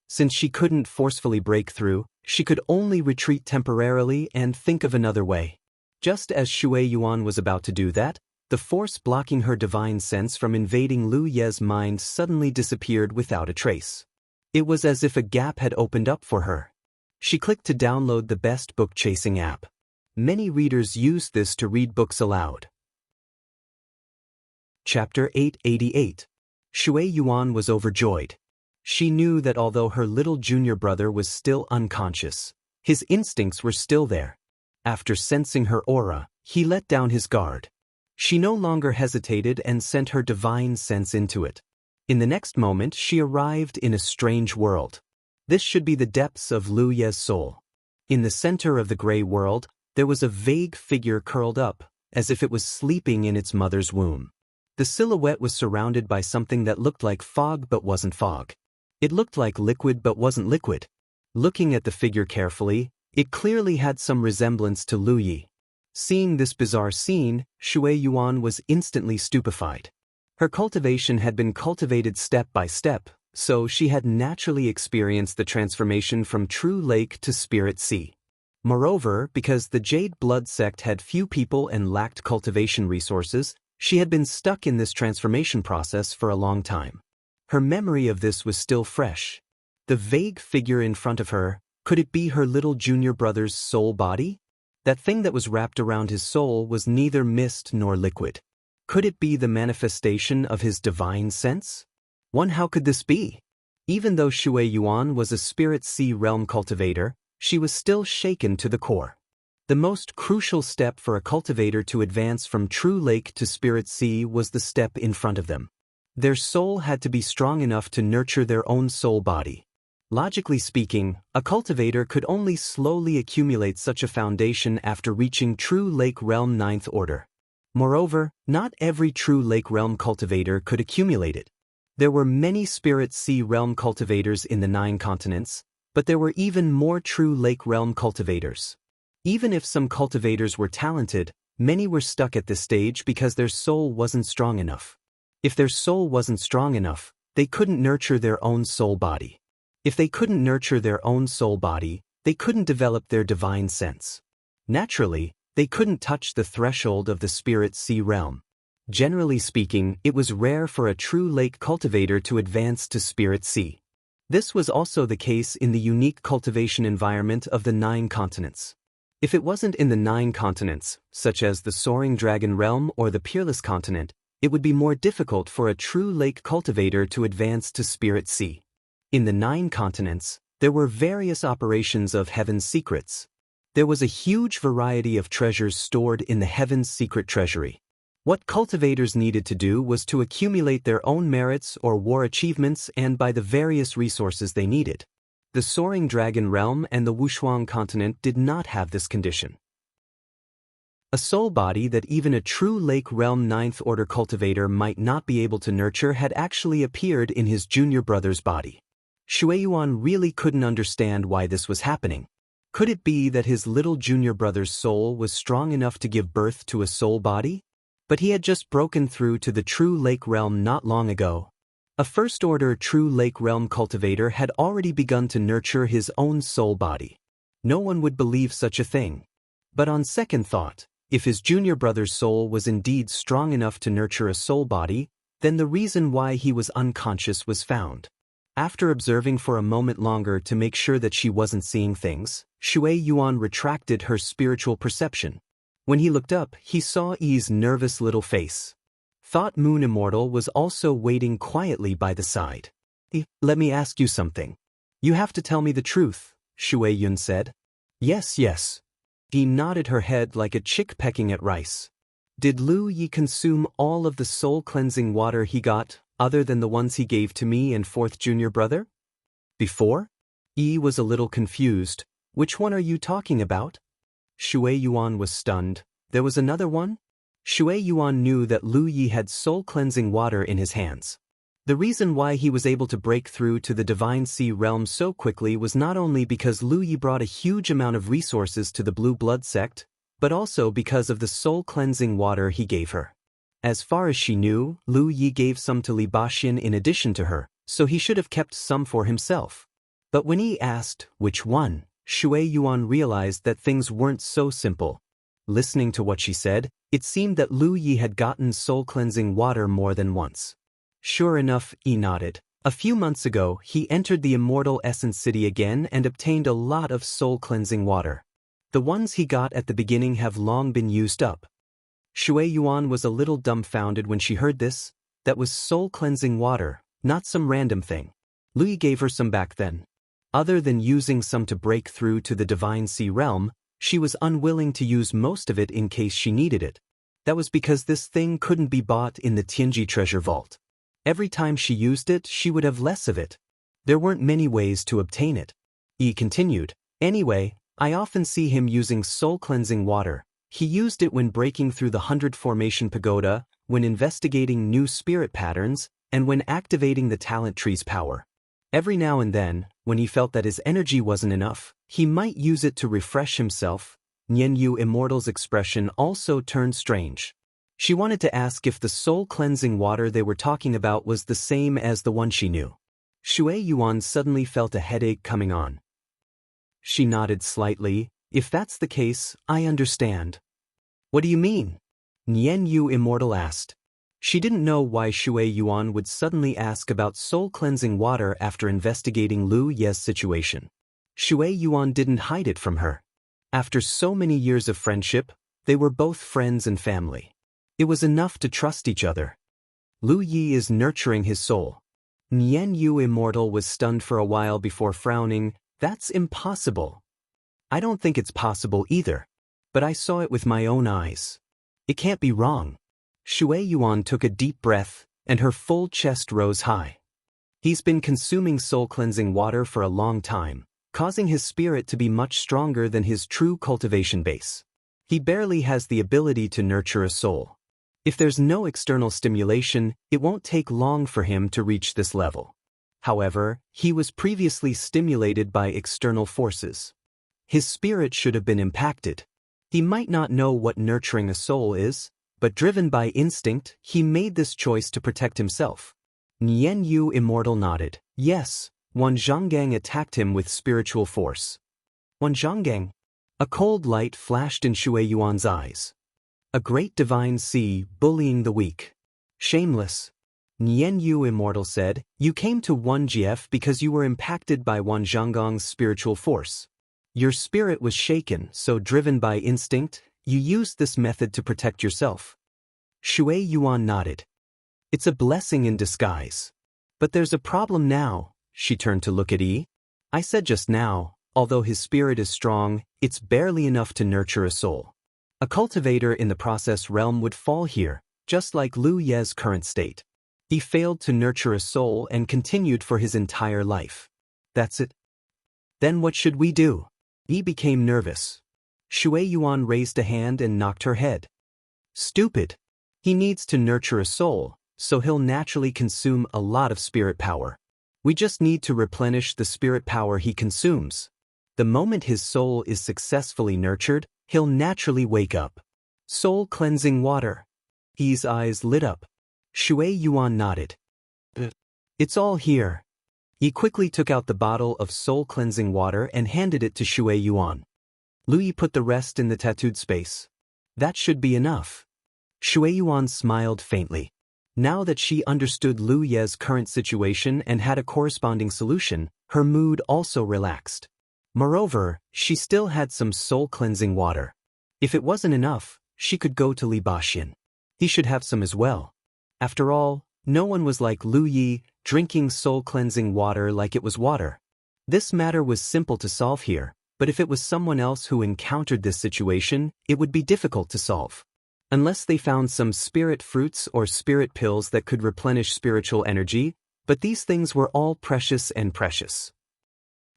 Since she couldn't forcefully break through, she could only retreat temporarily and think of another way. Just as Shui Yuan was about to do that, the force blocking her divine sense from invading Lu Ye's mind suddenly disappeared without a trace. It was as if a gap had opened up for her. She clicked to download the best book-chasing app. Many readers used this to read books aloud. Chapter 888. Shui Yuan was overjoyed. She knew that although her little junior brother was still unconscious, his instincts were still there. After sensing her aura, he let down his guard. She no longer hesitated and sent her divine sense into it. In the next moment, she arrived in a strange world. This should be the depths of Lu Ye's soul. In the center of the gray world, there was a vague figure curled up, as if it was sleeping in its mother's womb. The silhouette was surrounded by something that looked like fog but wasn't fog. It looked like liquid but wasn't liquid. Looking at the figure carefully, it clearly had some resemblance to Lu Yi. Seeing this bizarre scene, Shui Yuan was instantly stupefied. Her cultivation had been cultivated step by step, so she had naturally experienced the transformation from true lake to spirit sea. Moreover, because the Jade Blood sect had few people and lacked cultivation resources, she had been stuck in this transformation process for a long time. Her memory of this was still fresh. The vague figure in front of her, could it be her little junior brother's soul body? That thing that was wrapped around his soul was neither mist nor liquid. Could it be the manifestation of his divine sense? How could this be? Even though Shui Yuan was a spirit sea realm cultivator, she was still shaken to the core. The most crucial step for a cultivator to advance from true lake to spirit sea was the step in front of them. Their soul had to be strong enough to nurture their own soul body. Logically speaking, a cultivator could only slowly accumulate such a foundation after reaching true lake realm 9th order. Moreover, not every true lake realm cultivator could accumulate it. There were many spirit sea realm cultivators in the 9 continents, but there were even more true lake realm cultivators. Even if some cultivators were talented, many were stuck at this stage because their soul wasn't strong enough. If their soul wasn't strong enough, they couldn't nurture their own soul body. If they couldn't nurture their own soul body, they couldn't develop their divine sense. Naturally, they couldn't touch the threshold of the spirit sea realm. Generally speaking, it was rare for a true lake cultivator to advance to spirit sea. This was also the case in the unique cultivation environment of the 9 continents. If it wasn't in the 9 continents, such as the Soaring Dragon Realm or the Peerless Continent, it would be more difficult for a true lake cultivator to advance to spirit sea. In the 9 continents, there were various operations of Heaven's secrets. There was a huge variety of treasures stored in the Heaven's secret treasury. What cultivators needed to do was to accumulate their own merits or war achievements and buy the various resources they needed. The Soaring Dragon Realm and the Wushuang Continent did not have this condition. A soul body that even a true Lake Realm 9th Order cultivator might not be able to nurture had actually appeared in his junior brother's body. Shui Yuan really couldn't understand why this was happening. Could it be that his little junior brother's soul was strong enough to give birth to a soul body? But he had just broken through to the true Lake Realm not long ago. A first-order true lake realm cultivator had already begun to nurture his own soul body. No one would believe such a thing. But on second thought, if his junior brother's soul was indeed strong enough to nurture a soul body, then the reason why he was unconscious was found. After observing for a moment longer to make sure that she wasn't seeing things, Shui Yuan retracted her spiritual perception. When he looked up, he saw Yi's nervous little face. Thought Moon Immortal was also waiting quietly by the side. Let me ask you something. You have to tell me the truth, Shui Yun said. Yes, yes. Yi nodded her head like a chick pecking at rice. Did Lu Yi consume all of the soul-cleansing water he got, other than the ones he gave to me and fourth junior brother? Before? Yi was a little confused. Which one are you talking about? Shui Yuan was stunned. There was another one? Shui Yuan knew that Lu Yi had soul-cleansing water in his hands. The reason why he was able to break through to the Divine Sea realm so quickly was not only because Lu Yi brought a huge amount of resources to the Blue Blood sect, but also because of the soul-cleansing water he gave her. As far as she knew, Lu Yi gave some to Li Baxin in addition to her, so he should have kept some for himself. But when he asked, which one, Shui Yuan realized that things weren't so simple. Listening to what she said, it seemed that Lu Yi had gotten soul-cleansing water more than once. Sure enough, Yi nodded. A few months ago, he entered the Immortal Essence City again and obtained a lot of soul-cleansing water. The ones he got at the beginning have long been used up. Shui Yuan was a little dumbfounded when she heard this. That was soul-cleansing water, not some random thing. Lu Yi gave her some back then. Other than using some to break through to the Divine Sea realm, she was unwilling to use most of it in case she needed it. That was because this thing couldn't be bought in the Tianji treasure vault. Every time she used it, she would have less of it. There weren't many ways to obtain it. Yi continued. Anyway, I often see him using soul-cleansing water. He used it when breaking through the 100 Formation Pagoda, when investigating new spirit patterns, and when activating the talent tree's power. Every now and then, when he felt that his energy wasn't enough, he might use it to refresh himself. Nianyu Immortal's expression also turned strange. She wanted to ask if the soul-cleansing water they were talking about was the same as the one she knew. Shui Yuan suddenly felt a headache coming on. She nodded slightly. If that's the case, I understand. What do you mean? Nianyu Immortal asked. She didn't know why Shui Yuan would suddenly ask about soul-cleansing water after investigating Lu Ye's situation. Shui Yuan didn't hide it from her. After so many years of friendship, they were both friends and family. It was enough to trust each other. Lu Yi is nurturing his soul. Nianyu Immortal was stunned for a while before frowning. That's impossible. I don't think it's possible either. But I saw it with my own eyes. It can't be wrong. Shui Yuan took a deep breath, and her full chest rose high. He's been consuming soul-cleansing water for a long time, causing his spirit to be much stronger than his true cultivation base. He barely has the ability to nurture a soul. If there's no external stimulation, it won't take long for him to reach this level. However, he was previously stimulated by external forces. His spirit should have been impacted. He might not know what nurturing a soul is, but driven by instinct, he made this choice to protect himself. Nianyu Immortal nodded. Yes, Wan Zhonggang attacked him with spiritual force. Wan Zhonggang? A cold light flashed in Shui Yuan's eyes. A great divine sea bullying the weak. Shameless. Nianyu Immortal said, you came to Wan GF because you were impacted by Wan Zhonggang's spiritual force. Your spirit was shaken, so driven by instinct, you used this method to protect yourself. Shui Yuan nodded. It's a blessing in disguise. But there's a problem now, she turned to look at Yi. I said just now, although his spirit is strong, it's barely enough to nurture a soul. A cultivator in the process realm would fall here, just like Lu Ye's current state. He failed to nurture a soul and continued for his entire life. That's it. Then what should we do? Yi became nervous. Shui Yuan raised a hand and knocked her head. Stupid. He needs to nurture a soul, so he'll naturally consume a lot of spirit power. We just need to replenish the spirit power he consumes. The moment his soul is successfully nurtured, he'll naturally wake up. Soul cleansing water. Yi's eyes lit up. Shui Yuan nodded. It's all here. Yi quickly took out the bottle of soul-cleansing water and handed it to Shui Yuan. Lu Yi put the rest in the tattooed space. That should be enough. Shui Yuan smiled faintly. Now that she understood Lu Ye's current situation and had a corresponding solution, her mood also relaxed. Moreover, she still had some soul-cleansing water. If it wasn't enough, she could go to Li Baxian. He should have some as well. After all, no one was like Lu Yi, drinking soul-cleansing water like it was water. This matter was simple to solve here, but if it was someone else who encountered this situation, it would be difficult to solve. Unless they found some spirit fruits or spirit pills that could replenish spiritual energy, but these things were all precious and precious.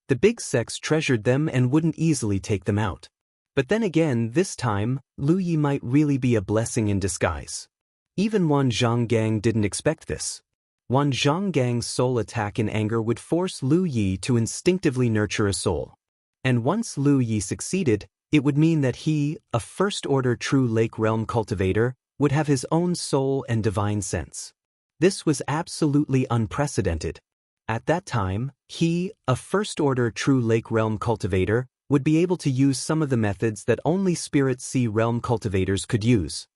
The big sects treasured them and wouldn't easily take them out. But then again, this time, Lu Yi might really be a blessing in disguise. Even Wan Zhonggang didn't expect this. Wan Zhonggang's soul attack in anger would force Lu Yi to instinctively nurture a soul. And once Lu Yi succeeded, it would mean that he, a first-order true Lake Realm cultivator, would have his own soul and divine sense. This was absolutely unprecedented. At that time, he, a first-order true Lake Realm cultivator, would be able to use some of the methods that only Spirit Sea Realm cultivators could use.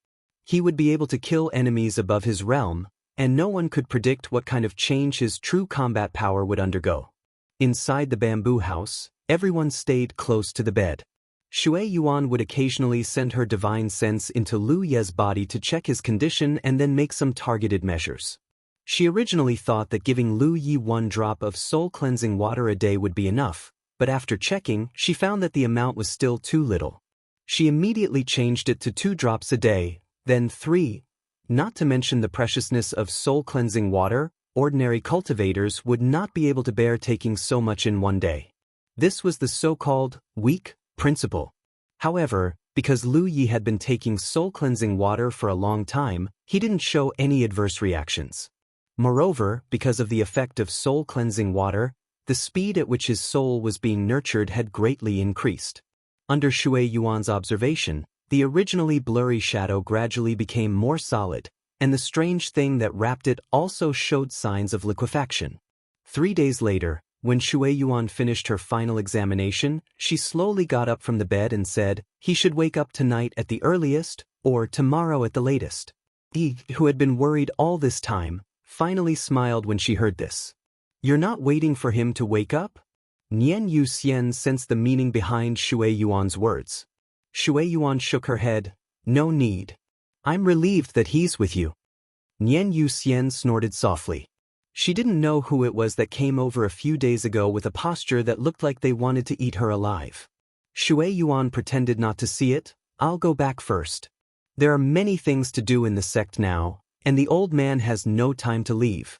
He would be able to kill enemies above his realm, and no one could predict what kind of change his true combat power would undergo. Inside the bamboo house, everyone stayed close to the bed. Shui Yuan would occasionally send her divine sense into Lu Ye's body to check his condition and then make some targeted measures. She originally thought that giving Lu Yi 1 drop of soul-cleansing water a day would be enough, but after checking, she found that the amount was still too little. She immediately changed it to 2 drops a day, then 3. Not to mention the preciousness of soul-cleansing water, ordinary cultivators would not be able to bear taking so much in one day. This was the so-called weak principle. However, because Lu Yi had been taking soul-cleansing water for a long time, he didn't show any adverse reactions. Moreover, because of the effect of soul-cleansing water, the speed at which his soul was being nurtured had greatly increased. Under Shui Yuan's observation, the originally blurry shadow gradually became more solid, and the strange thing that wrapped it also showed signs of liquefaction. 3 days later, when Shui Yuan finished her final examination, she slowly got up from the bed and said, he should wake up tonight at the earliest, or tomorrow at the latest. Yi, who had been worried all this time, finally smiled when she heard this. You're not waiting for him to wake up? Nian Yuxian sensed the meaning behind Shui Yuan's words. Shui Yuan shook her head. No need. I'm relieved that he's with you. Nian Yuxian snorted softly. She didn't know who it was that came over a few days ago with a posture that looked like they wanted to eat her alive. Shui Yuan pretended not to see it. I'll go back first. There are many things to do in the sect now, and the old man has no time to leave.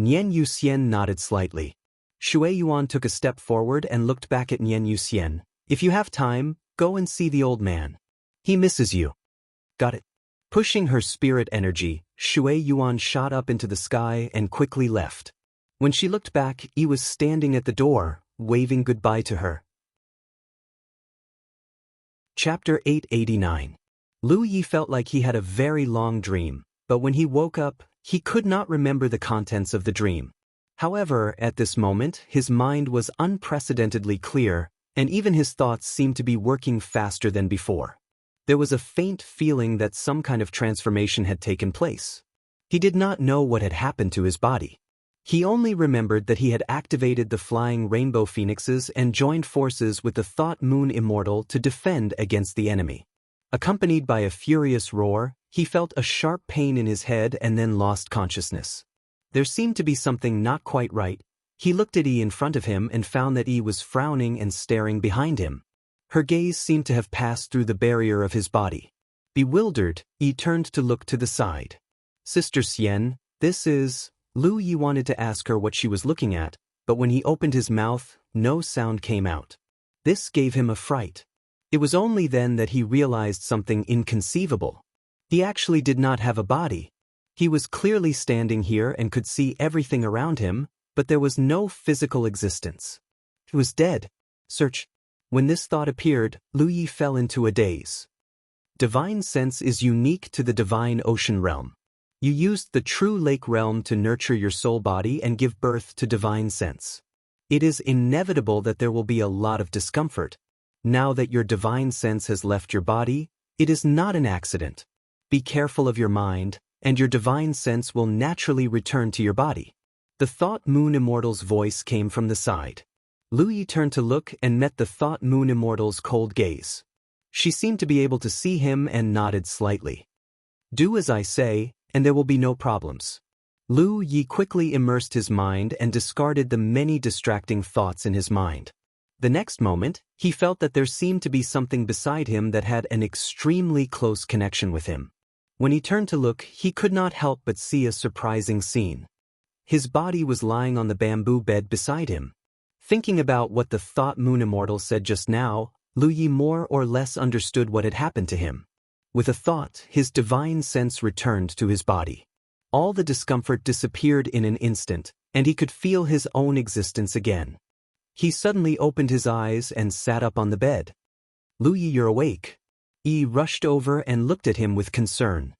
Nian Yuxian nodded slightly. Shui Yuan took a step forward and looked back at Nian Yuxian. If you have time, go and see the old man. He misses you. Got it. Pushing her spirit energy, Shui Yuan shot up into the sky and quickly left. When she looked back, Yi was standing at the door, waving goodbye to her. Chapter 889. Lu Yi felt like he had a very long dream, but when he woke up, he could not remember the contents of the dream. However, at this moment, his mind was unprecedentedly clear, and even his thoughts seemed to be working faster than before. There was a faint feeling that some kind of transformation had taken place. He did not know what had happened to his body. He only remembered that he had activated the flying rainbow phoenixes and joined forces with the Thought Moon Immortal to defend against the enemy. Accompanied by a furious roar, he felt a sharp pain in his head and then lost consciousness. There seemed to be something not quite right. He looked at Yi in front of him and found that Yi was frowning and staring behind him. Her gaze seemed to have passed through the barrier of his body. Bewildered, Yi turned to look to the side. Sister Xian, this is... Lu Yi wanted to ask her what she was looking at, but when he opened his mouth, no sound came out. This gave him a fright. It was only then that he realized something inconceivable. He actually did not have a body. He was clearly standing here and could see everything around him, but there was no physical existence. He was dead. Search. When this thought appeared, Lu Yi fell into a daze. Divine sense is unique to the divine ocean realm. You used the true lake realm to nurture your soul body and give birth to divine sense. It is inevitable that there will be a lot of discomfort. Now that your divine sense has left your body, it is not an accident. Be careful of your mind, and your divine sense will naturally return to your body. The Thought Moon Immortal's voice came from the side. Lu Yi turned to look and met the Thought Moon Immortal's cold gaze. She seemed to be able to see him and nodded slightly. Do as I say, and there will be no problems. Lu Yi quickly immersed his mind and discarded the many distracting thoughts in his mind. The next moment, he felt that there seemed to be something beside him that had an extremely close connection with him. When he turned to look, he could not help but see a surprising scene. His body was lying on the bamboo bed beside him. Thinking about what the Thought Moon Immortal said just now, Lu Yi more or less understood what had happened to him. With a thought, his divine sense returned to his body. All the discomfort disappeared in an instant, and he could feel his own existence again. He suddenly opened his eyes and sat up on the bed. Lu Yi, you're awake. Yi rushed over and looked at him with concern.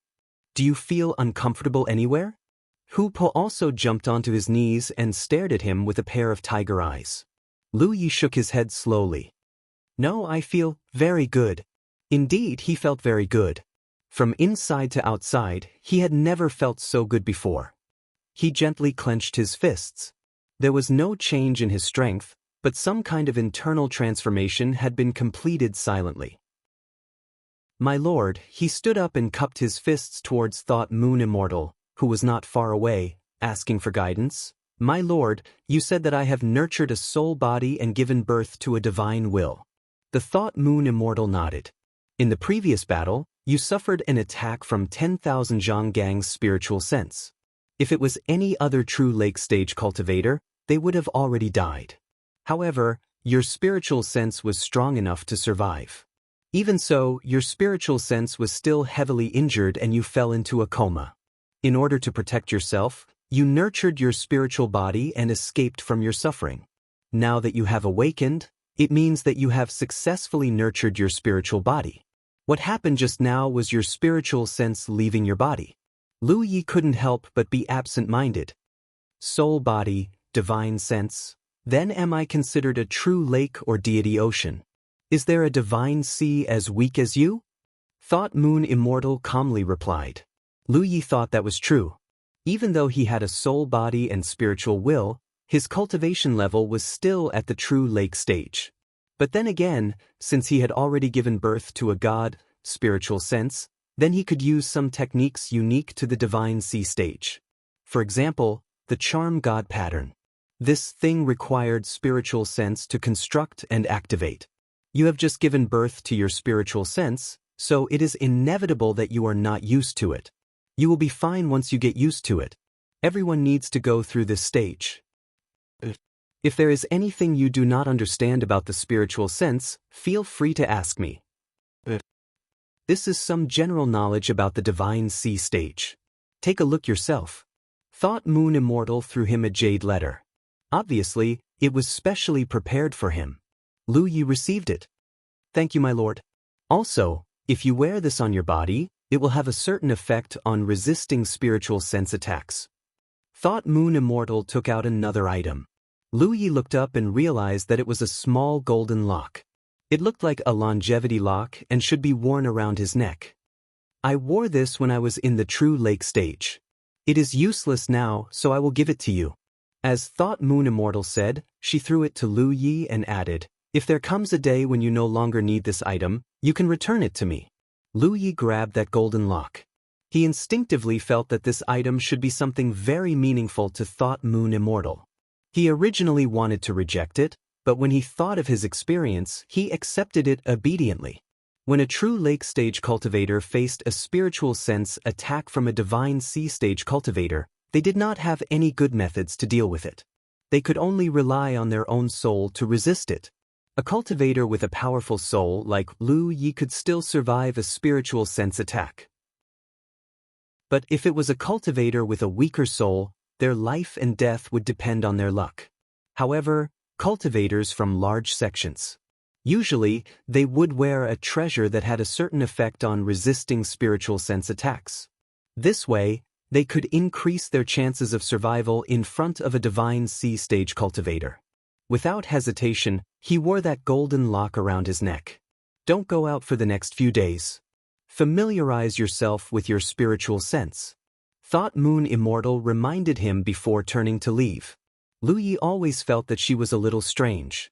Do you feel uncomfortable anywhere? Hu Po also jumped onto his knees and stared at him with a pair of tiger eyes. Lu Yi shook his head slowly. No, I feel very good. Indeed, he felt very good. From inside to outside, he had never felt so good before. He gently clenched his fists. There was no change in his strength, but some kind of internal transformation had been completed silently. My lord, he stood up and cupped his fists towards Thought Moon Immortal, who was not far away, asking for guidance. My lord, you said that I have nurtured a soul body and given birth to a divine will. The Thought Moon Immortal nodded. In the previous battle, you suffered an attack from 10,000 Zhonggang's spiritual sense. If it was any other true lake stage cultivator, they would have already died. However, your spiritual sense was strong enough to survive. Even so, your spiritual sense was still heavily injured and you fell into a coma. In order to protect yourself, you nurtured your spiritual body and escaped from your suffering. Now that you have awakened, it means that you have successfully nurtured your spiritual body. What happened just now was your spiritual sense leaving your body. Lu Yi couldn't help but be absent-minded. Soul body, divine sense. Then am I considered a true lake or deity ocean? Is there a divine sea as weak as you? Thought Moon Immortal calmly replied. Lu Yi thought that was true. Even though he had a soul body and spiritual will, his cultivation level was still at the true lake stage. But then again, since he had already given birth to a god, spiritual sense, then he could use some techniques unique to the divine sea stage. For example, the charm god pattern. This thing required spiritual sense to construct and activate. You have just given birth to your spiritual sense, so it is inevitable that you are not used to it. You will be fine once you get used to it. Everyone needs to go through this stage. If there is anything you do not understand about the spiritual sense, feel free to ask me. This is some general knowledge about the divine sea stage. Take a look yourself. Thought Moon Immortal threw him a jade letter. Obviously, it was specially prepared for him. Lu Yi received it. Thank you, my lord. Also, if you wear this on your body, it will have a certain effect on resisting spiritual sense attacks. Thought Moon Immortal took out another item. Lu Yi looked up and realized that it was a small golden lock. It looked like a longevity lock and should be worn around his neck. I wore this when I was in the true lake stage. It is useless now, so I will give it to you. As Thought Moon Immortal said, she threw it to Lu Yi and added, if there comes a day when you no longer need this item, you can return it to me. Lu Yi grabbed that golden lock. He instinctively felt that this item should be something very meaningful to Thought Moon Immortal. He originally wanted to reject it, but when he thought of his experience, he accepted it obediently. When a true lake stage cultivator faced a spiritual sense attack from a divine sea stage cultivator, they did not have any good methods to deal with it. They could only rely on their own soul to resist it. A cultivator with a powerful soul like Lu Yi could still survive a spiritual sense attack. But if it was a cultivator with a weaker soul, their life and death would depend on their luck. However, cultivators from large sections. Usually, they would wear a treasure that had a certain effect on resisting spiritual sense attacks. This way, They could increase their chances of survival in front of a divine C-stage cultivator. Without hesitation, he wore that golden lock around his neck. Don't go out for the next few days. Familiarize yourself with your spiritual sense. Thought Moon Immortal reminded him before turning to leave. Lu Yi always felt that she was a little strange.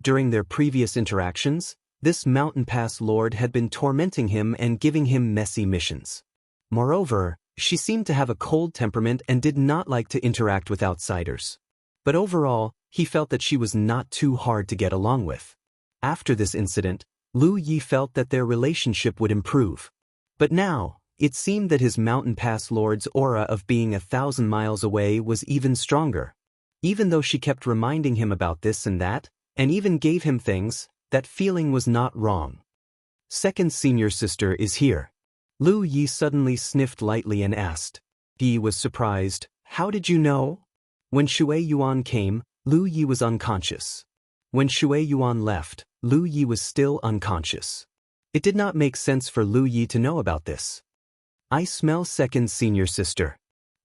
During their previous interactions, this Mountain Pass Lord had been tormenting him and giving him messy missions. Moreover, she seemed to have a cold temperament and did not like to interact with outsiders. But overall, he felt that she was not too hard to get along with. After this incident, Lu Yi felt that their relationship would improve. But now, it seemed that his Mountain Pass Lord's aura of being 1,000 miles away was even stronger. Even though she kept reminding him about this and that, and even gave him things, that feeling was not wrong. Second senior sister is here. Lu Yi suddenly sniffed lightly and asked. He was surprised. How did you know? When Shui Yuan came, Lu Yi was unconscious. When Shui Yuan left, Lu Yi was still unconscious. It did not make sense for Lu Yi to know about this. I smell second senior sister.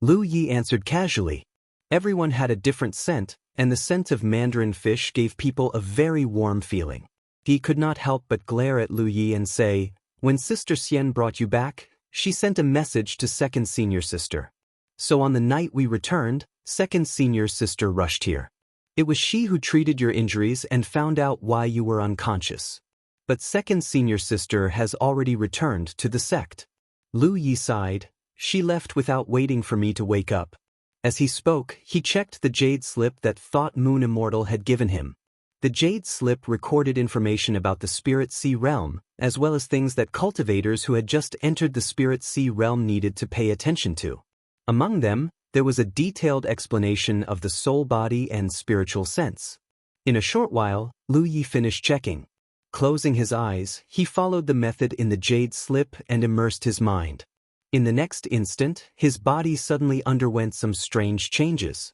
Lu Yi answered casually. Everyone had a different scent, and the scent of mandarin fish gave people a very warm feeling. He could not help but glare at Lu Yi and say, when Sister Xian brought you back, she sent a message to second senior sister. So on the night we returned, second senior sister rushed here. It was she who treated your injuries and found out why you were unconscious. But second senior sister has already returned to the sect. Lu Yi sighed. She left without waiting for me to wake up. As he spoke, he checked the jade slip that Thought Moon Immortal had given him. The jade slip recorded information about the Spirit Sea realm, as well as things that cultivators who had just entered the Spirit Sea realm needed to pay attention to. Among them, there was a detailed explanation of the soul body and spiritual sense. In a short while, Lu Yi finished checking. Closing his eyes, he followed the method in the jade slip and immersed his mind. In the next instant, his body suddenly underwent some strange changes.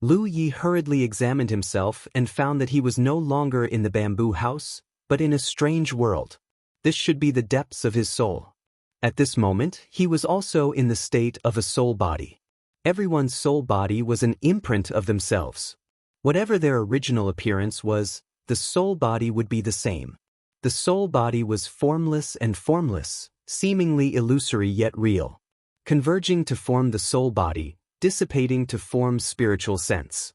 Lu Yi hurriedly examined himself and found that he was no longer in the bamboo house, but in a strange world. This should be the depths of his soul. At this moment, he was also in the state of a soul body. Everyone's soul body was an imprint of themselves. Whatever their original appearance was, the soul body would be the same. The soul body was formless and formless, seemingly illusory yet real. Converging to form the soul body, dissipating to form spiritual sense.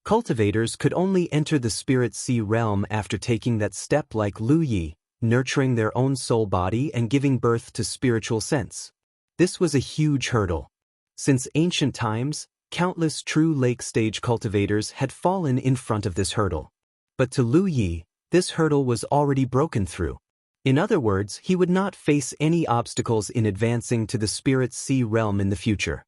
Cultivators could only enter the Spirit Sea realm after taking that step like Lu Yi, nurturing their own soul body and giving birth to spiritual sense. This was a huge hurdle. Since ancient times, countless true lake-stage cultivators had fallen in front of this hurdle. But to Lu Yi, this hurdle was already broken through. In other words, he would not face any obstacles in advancing to the Spirit Sea realm in the future.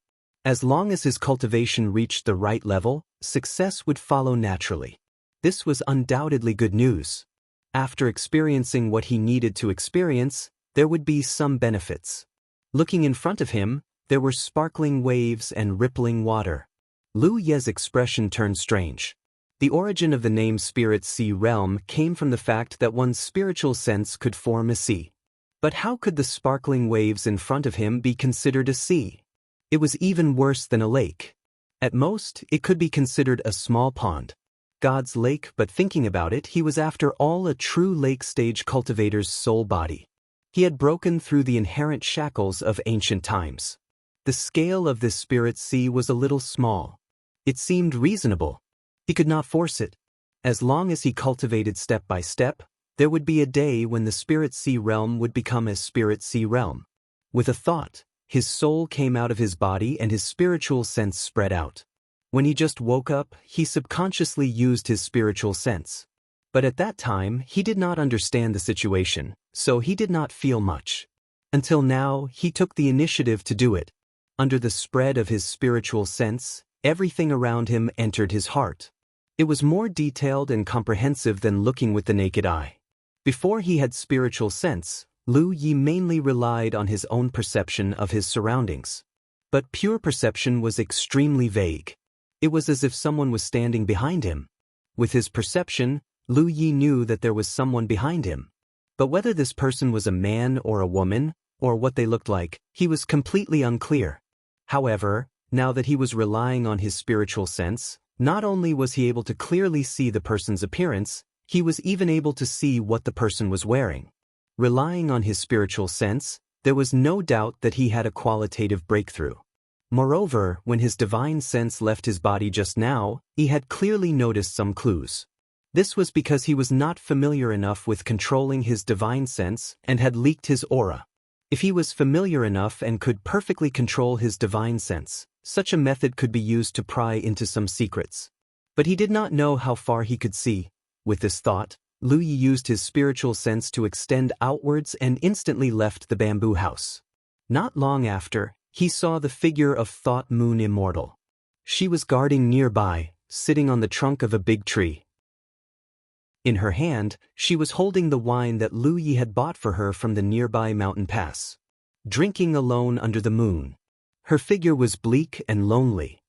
As long as his cultivation reached the right level, success would follow naturally. This was undoubtedly good news. After experiencing what he needed to experience, there would be some benefits. Looking in front of him, there were sparkling waves and rippling water. Lu Ye's expression turned strange. The origin of the name Spirit Sea Realm came from the fact that one's spiritual sense could form a sea. But how could the sparkling waves in front of him be considered a sea? It was even worse than a lake. At most, it could be considered a small pond. God's lake, but thinking about it, he was after all a true lake-stage cultivator's soul body. He had broken through the inherent shackles of ancient times. The scale of this spirit sea was a little small. It seemed reasonable. He could not force it. As long as he cultivated step by step, there would be a day when the Spirit Sea realm would become a Spirit Sea realm. With a thought, his soul came out of his body and his spiritual sense spread out. When he just woke up, he subconsciously used his spiritual sense. But at that time, he did not understand the situation, so he did not feel much. Until now, he took the initiative to do it. Under the spread of his spiritual sense, everything around him entered his heart. It was more detailed and comprehensive than looking with the naked eye. Before he had spiritual sense, Lu Yi mainly relied on his own perception of his surroundings. But pure perception was extremely vague. It was as if someone was standing behind him. With his perception, Lu Yi knew that there was someone behind him. But whether this person was a man or a woman, or what they looked like, he was completely unclear. However, now that he was relying on his spiritual sense, not only was he able to clearly see the person's appearance, he was even able to see what the person was wearing. Relying on his spiritual sense, there was no doubt that he had a qualitative breakthrough. Moreover, when his divine sense left his body just now, he had clearly noticed some clues. This was because he was not familiar enough with controlling his divine sense and had leaked his aura. If he was familiar enough and could perfectly control his divine sense, such a method could be used to pry into some secrets. But he did not know how far he could see. With this thought, Lu Yi used his spiritual sense to extend outwards and instantly left the bamboo house. Not long after, he saw the figure of Thought Moon Immortal. She was guarding nearby, sitting on the trunk of a big tree. In her hand, she was holding the wine that Lu Yi had bought for her from the nearby mountain pass. Drinking alone under the moon. Her figure was bleak and lonely.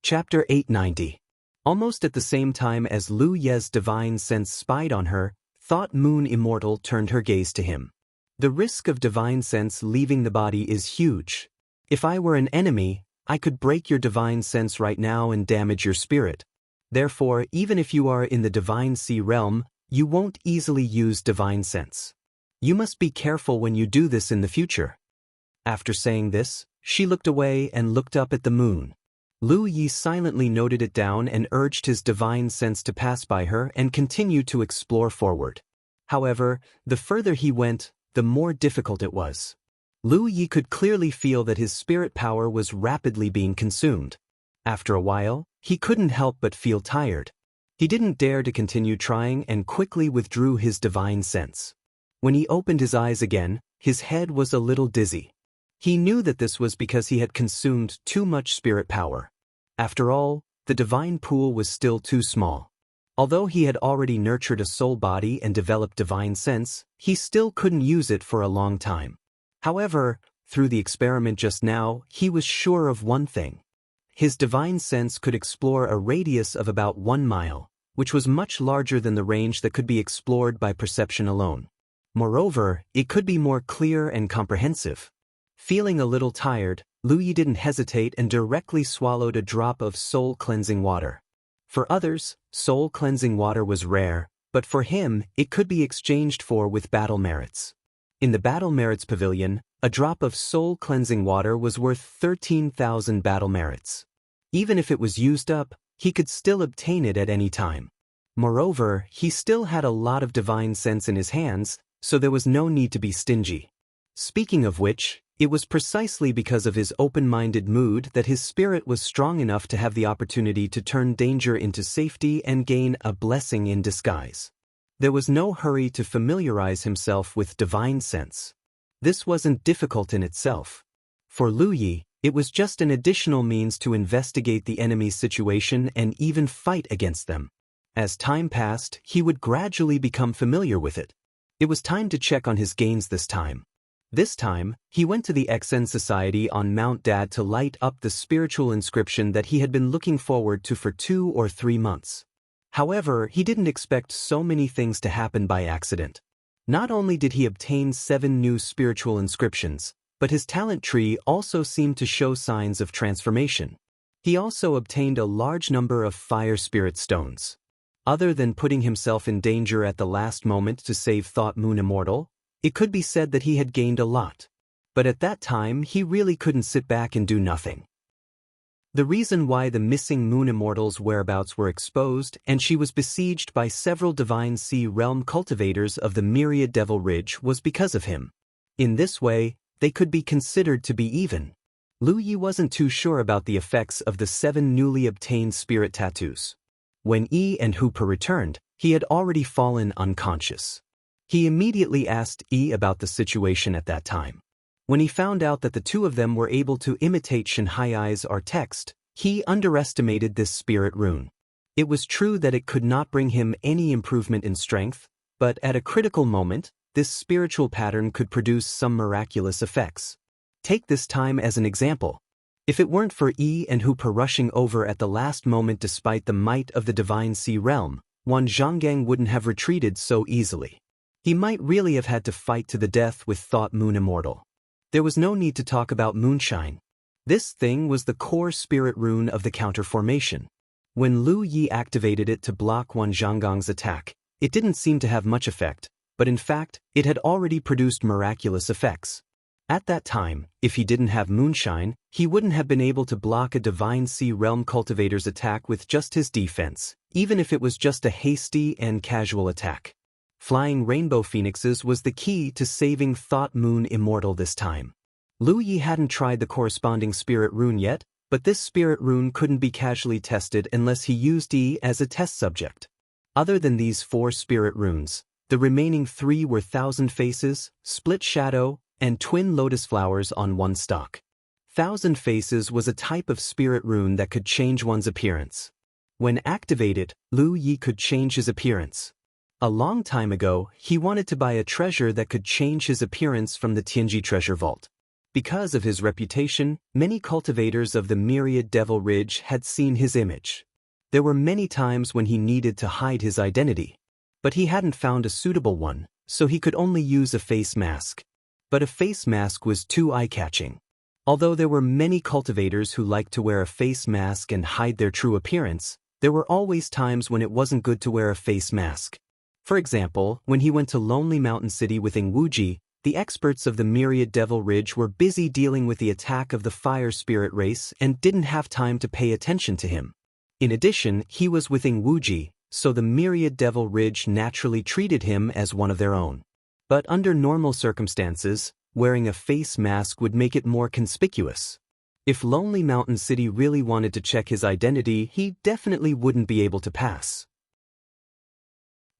Chapter 890. Almost at the same time as Lu Ye's divine sense spied on her, Thought Moon Immortal turned her gaze to him. The risk of divine sense leaving the body is huge. If I were an enemy, I could break your divine sense right now and damage your spirit. Therefore, even if you are in the divine sea realm, you won't easily use divine sense. You must be careful when you do this in the future. After saying this, she looked away and looked up at the moon. Lu Yi silently noted it down and urged his divine sense to pass by her and continue to explore forward. However, the further he went, the more difficult it was. Lu Yi could clearly feel that his spirit power was rapidly being consumed. After a while, he couldn't help but feel tired. He didn't dare to continue trying and quickly withdrew his divine sense. When he opened his eyes again, his head was a little dizzy. He knew that this was because he had consumed too much spirit power. After all, the divine pool was still too small. Although he had already nurtured a soul body and developed divine sense, he still couldn't use it for a long time. However, through the experiment just now, he was sure of one thing. His divine sense could explore a radius of about 1 mile, which was much larger than the range that could be explored by perception alone. Moreover, it could be more clear and comprehensive. Feeling a little tired, Lu Yi didn't hesitate and directly swallowed a drop of soul-cleansing water. For others, soul-cleansing water was rare, but for him, it could be exchanged for with battle merits. In the battle merits pavilion, a drop of soul-cleansing water was worth 13,000 battle merits. Even if it was used up, he could still obtain it at any time. Moreover, he still had a lot of divine sense in his hands, so there was no need to be stingy. Speaking of which, it was precisely because of his open-minded mood that his spirit was strong enough to have the opportunity to turn danger into safety and gain a blessing in disguise. There was no hurry to familiarize himself with divine sense. This wasn't difficult in itself. For Lu Yi, it was just an additional means to investigate the enemy's situation and even fight against them. As time passed, he would gradually become familiar with it. It was time to check on his gains this time. This time, he went to the Xen Society on Mount Dad to light up the spiritual inscription that he had been looking forward to for 2 or 3 months. However, he didn't expect so many things to happen by accident. Not only did he obtain 7 new spiritual inscriptions, but his talent tree also seemed to show signs of transformation. He also obtained a large number of fire spirit stones. Other than putting himself in danger at the last moment to save Thought Moon Immortal, it could be said that he had gained a lot. But at that time, he really couldn't sit back and do nothing. The reason why the missing Moon Immortal's whereabouts were exposed and she was besieged by several divine sea realm cultivators of the Myriad Devil Ridge was because of him. In this way, they could be considered to be even. Lu Yi wasn't too sure about the effects of the 7 newly obtained spirit tattoos. When Yi and Hooper returned, he had already fallen unconscious. He immediately asked Yi about the situation at that time. When he found out that the two of them were able to imitate Shanhai's or text, he underestimated this spirit rune. It was true that it could not bring him any improvement in strength, but at a critical moment, this spiritual pattern could produce some miraculous effects. Take this time as an example. If it weren't for Yi and Hooper rushing over at the last moment despite the might of the divine sea realm, Wan Zhonggang wouldn't have retreated so easily. He might really have had to fight to the death with Thought Moon Immortal. There was no need to talk about Moonshine. This thing was the core spirit rune of the counter formation. When Lu Yi activated it to block Wan Zhonggong's attack, it didn't seem to have much effect, but in fact, it had already produced miraculous effects. At that time, if he didn't have Moonshine, he wouldn't have been able to block a Divine Sea Realm cultivator's attack with just his defense, even if it was just a hasty and casual attack. Flying Rainbow Phoenixes was the key to saving Thought Moon Immortal this time. Lu Yi hadn't tried the corresponding spirit rune yet, but this spirit rune couldn't be casually tested unless he used Yi as a test subject. Other than these 4 spirit runes, the remaining 3 were Thousand Faces, Split Shadow, and Twin Lotus Flowers on one stalk. Thousand Faces was a type of spirit rune that could change one's appearance. When activated, Lu Yi could change his appearance. A long time ago, he wanted to buy a treasure that could change his appearance from the Tianji treasure vault. Because of his reputation, many cultivators of the Myriad Devil Ridge had seen his image. There were many times when he needed to hide his identity. But he hadn't found a suitable one, so he could only use a face mask. But a face mask was too eye-catching. Although there were many cultivators who liked to wear a face mask and hide their true appearance, there were always times when it wasn't good to wear a face mask. For example, when he went to Lonely Mountain City with Ing Wuji, the experts of the Myriad Devil Ridge were busy dealing with the attack of the fire spirit race and didn't have time to pay attention to him. In addition, he was with Ing Wuji, so the Myriad Devil Ridge naturally treated him as one of their own. But under normal circumstances, wearing a face mask would make it more conspicuous. If Lonely Mountain City really wanted to check his identity, he definitely wouldn't be able to pass.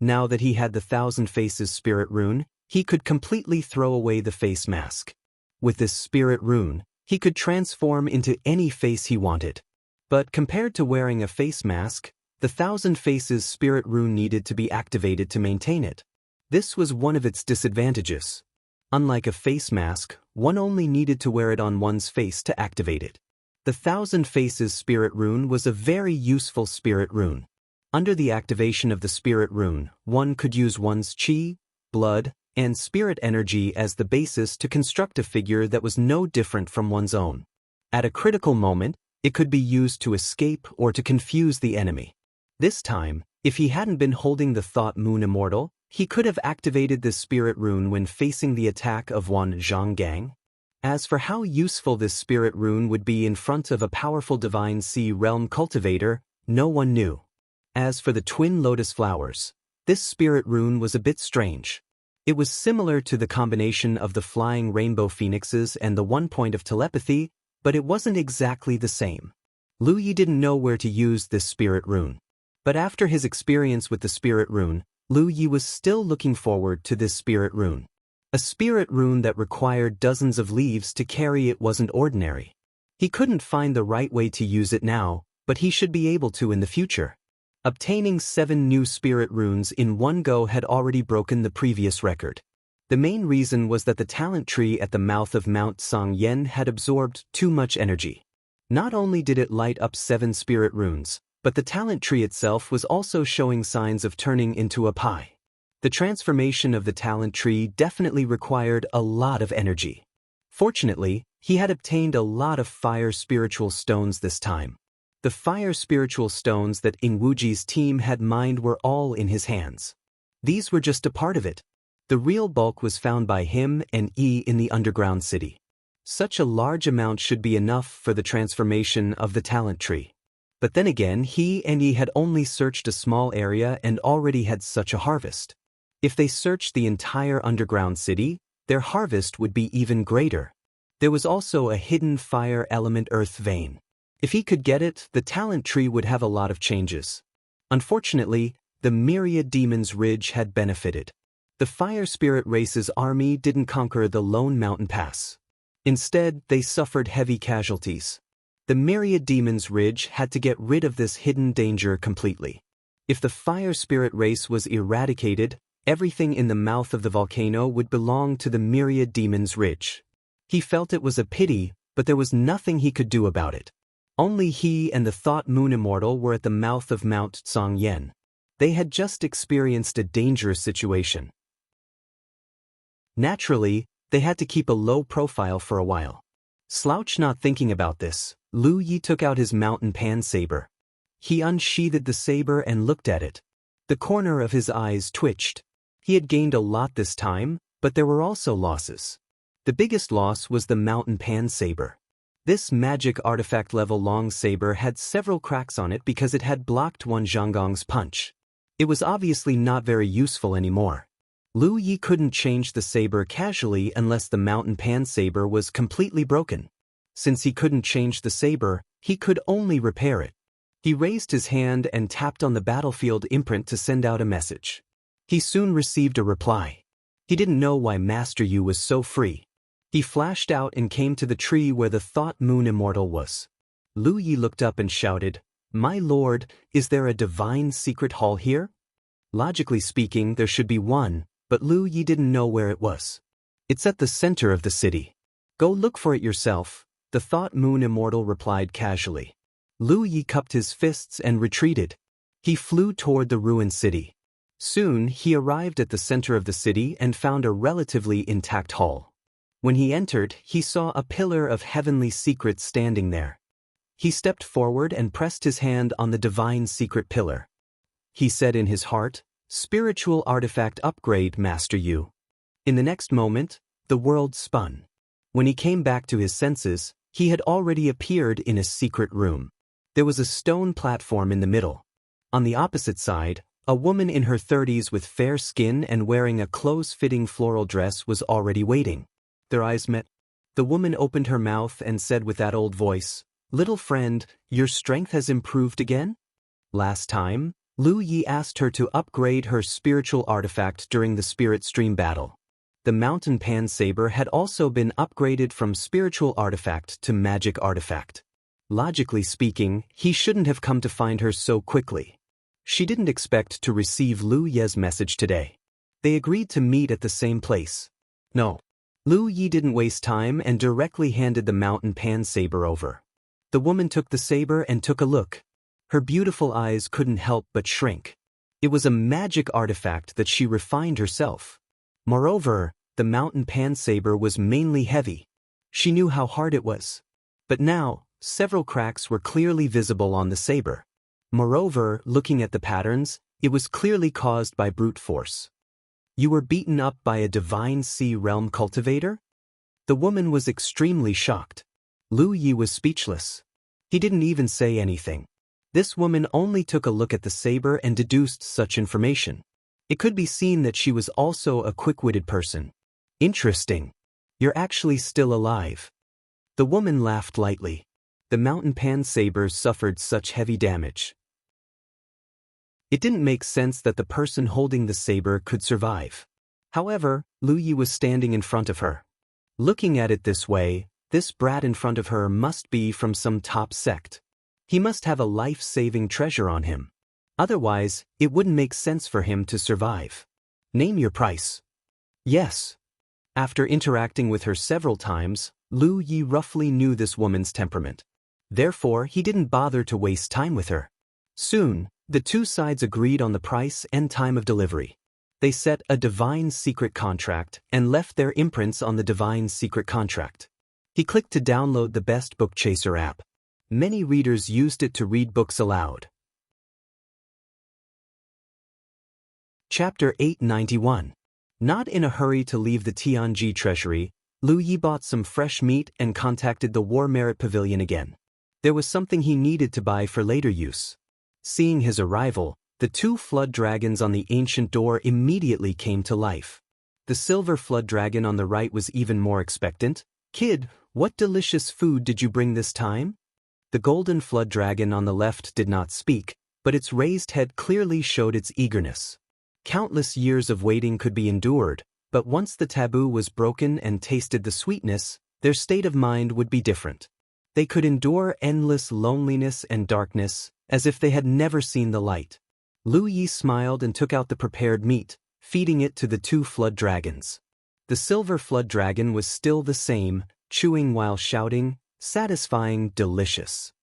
Now that he had the Thousand Faces spirit rune, he could completely throw away the face mask. With this spirit rune, he could transform into any face he wanted. But compared to wearing a face mask, the Thousand Faces spirit rune needed to be activated to maintain it. This was one of its disadvantages. Unlike a face mask, one only needed to wear it on one's face to activate it. The Thousand Faces spirit rune was a very useful spirit rune. Under the activation of the spirit rune, one could use one's chi, blood, and spirit energy as the basis to construct a figure that was no different from one's own. At a critical moment, it could be used to escape or to confuse the enemy. This time, if he hadn't been holding the Thought Moon Immortal, he could have activated this spirit rune when facing the attack of Wan Zhonggong. As for how useful this spirit rune would be in front of a powerful Divine Sea Realm cultivator, no one knew. As for the Twin Lotus Flowers, this spirit rune was a bit strange. It was similar to the combination of the Flying Rainbow Phoenixes and the 1 point of telepathy, but it wasn't exactly the same. Lu Yi didn't know where to use this spirit rune. But after his experience with the spirit rune, Lu Yi was still looking forward to this spirit rune. A spirit rune that required dozens of leaves to carry it wasn't ordinary. He couldn't find the right way to use it now, but he should be able to in the future. Obtaining 7 new spirit runes in one go had already broken the previous record. The main reason was that the talent tree at the mouth of Mount Songyen had absorbed too much energy. Not only did it light up 7 spirit runes, but the talent tree itself was also showing signs of turning into a pie. The transformation of the talent tree definitely required a lot of energy. Fortunately, he had obtained a lot of fire spiritual stones this time. The fire spiritual stones that Ing Wuji's team had mined were all in his hands. These were just a part of it. The real bulk was found by him and Yi in the underground city. Such a large amount should be enough for the transformation of the talent tree. But then again, he and Yi had only searched a small area and already had such a harvest. If they searched the entire underground city, their harvest would be even greater. There was also a hidden fire element earth vein. If he could get it, the talent tree would have a lot of changes. Unfortunately, the Myriad Demons Ridge had benefited. The Fire Spirit race's army didn't conquer the Lone Mountain Pass. Instead, they suffered heavy casualties. The Myriad Demons Ridge had to get rid of this hidden danger completely. If the Fire Spirit race was eradicated, everything in the mouth of the volcano would belong to the Myriad Demons Ridge. He felt it was a pity, but there was nothing he could do about it. Only he and the Thought Moon Immortal were at the mouth of Mount Songyen. They had just experienced a dangerous situation. Naturally, they had to keep a low profile for a while. Slouch not thinking about this, Lu Yi took out his mountain pan saber. He unsheathed the saber and looked at it. The corner of his eyes twitched. He had gained a lot this time, but there were also losses. The biggest loss was the mountain pan saber. This magic artifact-level long saber had several cracks on it because it had blocked one Zhonggong's punch. It was obviously not very useful anymore. Lu Yi couldn't change the saber casually unless the mountain pan saber was completely broken. Since he couldn't change the saber, he could only repair it. He raised his hand and tapped on the battlefield imprint to send out a message. He soon received a reply. He didn't know why Master Yu was so free. He flashed out and came to the tree where the Thought Moon Immortal was. Lu Yi looked up and shouted, "My lord, is there a divine secret hall here?" Logically speaking, there should be one, but Lu Yi didn't know where it was. "It's at the center of the city. Go look for it yourself," the Thought Moon Immortal replied casually. Lu Yi cupped his fists and retreated. He flew toward the ruined city. Soon, he arrived at the center of the city and found a relatively intact hall. When he entered, he saw a pillar of heavenly secrets standing there. He stepped forward and pressed his hand on the divine secret pillar. He said in his heart, "Spiritual artifact upgrade, Master Yu." In the next moment, the world spun. When he came back to his senses, he had already appeared in a secret room. There was a stone platform in the middle. On the opposite side, a woman in her 30s with fair skin and wearing a close-fitting floral dress was already waiting. Their eyes met. The woman opened her mouth and said with that old voice, "Little friend, your strength has improved again?" Last time, Lu Yi asked her to upgrade her spiritual artifact during the Spirit Stream battle. The Mountain Pan Saber had also been upgraded from spiritual artifact to magic artifact. Logically speaking, he shouldn't have come to find her so quickly. She didn't expect to receive Lu Ye's message today. They agreed to meet at the same place. No. Lu Yi didn't waste time and directly handed the Mountain Pan Saber over. The woman took the saber and took a look. Her beautiful eyes couldn't help but shrink. It was a magic artifact that she refined herself. Moreover, the Mountain Pan Saber was mainly heavy. She knew how hard it was. But now, several cracks were clearly visible on the saber. Moreover, looking at the patterns, it was clearly caused by brute force. "You were beaten up by a divine sea realm cultivator?" The woman was extremely shocked. Lu Yi was speechless. He didn't even say anything. This woman only took a look at the saber and deduced such information. It could be seen that she was also a quick-witted person. "Interesting. You're actually still alive." The woman laughed lightly. The Mountain Pan Saber suffered such heavy damage. It didn't make sense that the person holding the saber could survive. However, Lu Yi was standing in front of her. Looking at it this way, this brat in front of her must be from some top sect. He must have a life-saving treasure on him. Otherwise, it wouldn't make sense for him to survive. "Name your price." "Yes." After interacting with her several times, Lu Yi roughly knew this woman's temperament. Therefore, he didn't bother to waste time with her. Soon, the two sides agreed on the price and time of delivery. They set a divine secret contract and left their imprints on the divine secret contract. He clicked to download the Best Book Chaser app. Many readers used it to read books aloud. Chapter 891. Not in a hurry to leave the Tianji treasury, Lu Yi bought some fresh meat and contacted the War Merit Pavilion again. There was something he needed to buy for later use. Seeing his arrival, the two flood dragons on the ancient door immediately came to life. The silver flood dragon on the right was even more expectant. "Kid, what delicious food did you bring this time?" The golden flood dragon on the left did not speak, but its raised head clearly showed its eagerness. Countless years of waiting could be endured, but once the taboo was broken and tasted the sweetness, their state of mind would be different. They could endure endless loneliness and darkness, as if they had never seen the light. Lu Yi smiled and took out the prepared meat, feeding it to the two flood dragons. The silver flood dragon was still the same, chewing while shouting, satisfying, delicious.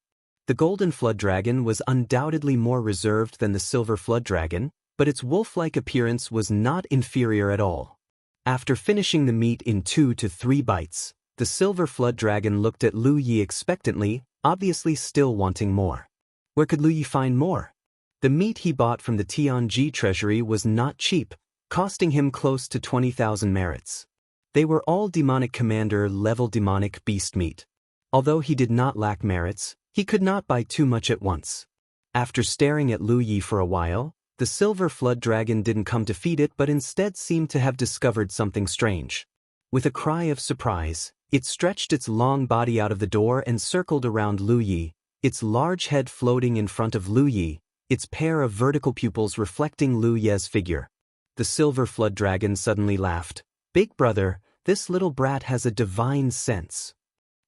The golden flood dragon was undoubtedly more reserved than the silver flood dragon, but its wolf-like appearance was not inferior at all. After finishing the meat in 2 to 3 bites, the silver flood dragon looked at Lu Yi expectantly, obviously still wanting more. Where could Lu Yi find more? The meat he bought from the Tianji treasury was not cheap, costing him close to 20,000 merits. They were all demonic commander-level demonic beast meat. Although he did not lack merits, he could not buy too much at once. After staring at Lu Yi for a while, the silver flood dragon didn't come to feed it but instead seemed to have discovered something strange. With a cry of surprise, it stretched its long body out of the door and circled around Lu Yi, its large head floating in front of Lu Yi, its pair of vertical pupils reflecting Lu Ye's figure. The silver flood dragon suddenly laughed. "Big brother, this little brat has a divine sense."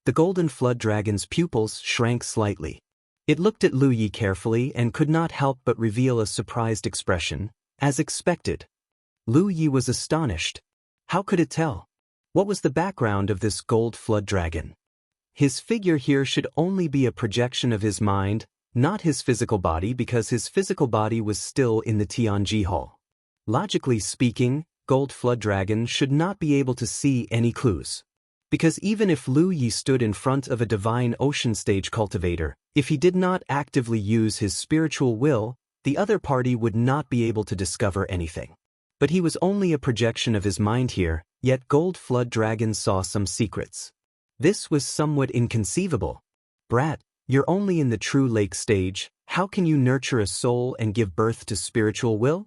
The golden flood dragon's pupils shrank slightly. It looked at Lu Yi carefully and could not help but reveal a surprised expression, as expected. Lu Yi was astonished. How could it tell? What was the background of this gold flood dragon? His figure here should only be a projection of his mind, not his physical body, because his physical body was still in the Tianji Hall. Logically speaking, gold flood dragon should not be able to see any clues. Because even if Lu Yi stood in front of a divine ocean stage cultivator, if he did not actively use his spiritual will, the other party would not be able to discover anything. But he was only a projection of his mind here, yet gold flood dragon saw some secrets. This was somewhat inconceivable. "Brat, you're only in the true lake stage, how can you nurture a soul and give birth to spiritual will?"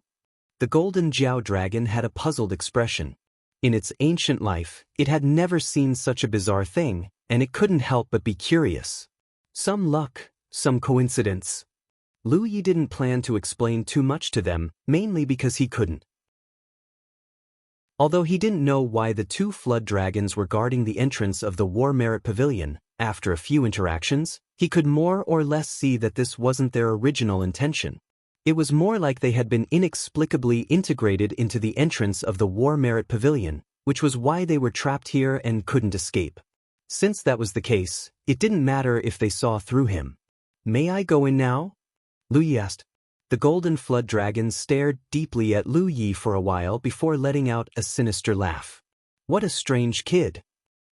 The golden Jiao dragon had a puzzled expression. In its ancient life, it had never seen such a bizarre thing, and it couldn't help but be curious. Some luck, some coincidence. Lu Yi didn't plan to explain too much to them, mainly because he couldn't. Although he didn't know why the 2 flood dragons were guarding the entrance of the War Merit Pavilion, after a few interactions, he could more or less see that this wasn't their original intention. It was more like they had been inexplicably integrated into the entrance of the War Merit Pavilion, which was why they were trapped here and couldn't escape. Since that was the case, it didn't matter if they saw through him. "May I go in now?" Lu Yi asked. The golden flood dragon stared deeply at Lu Yi for a while before letting out a sinister laugh. What a strange kid.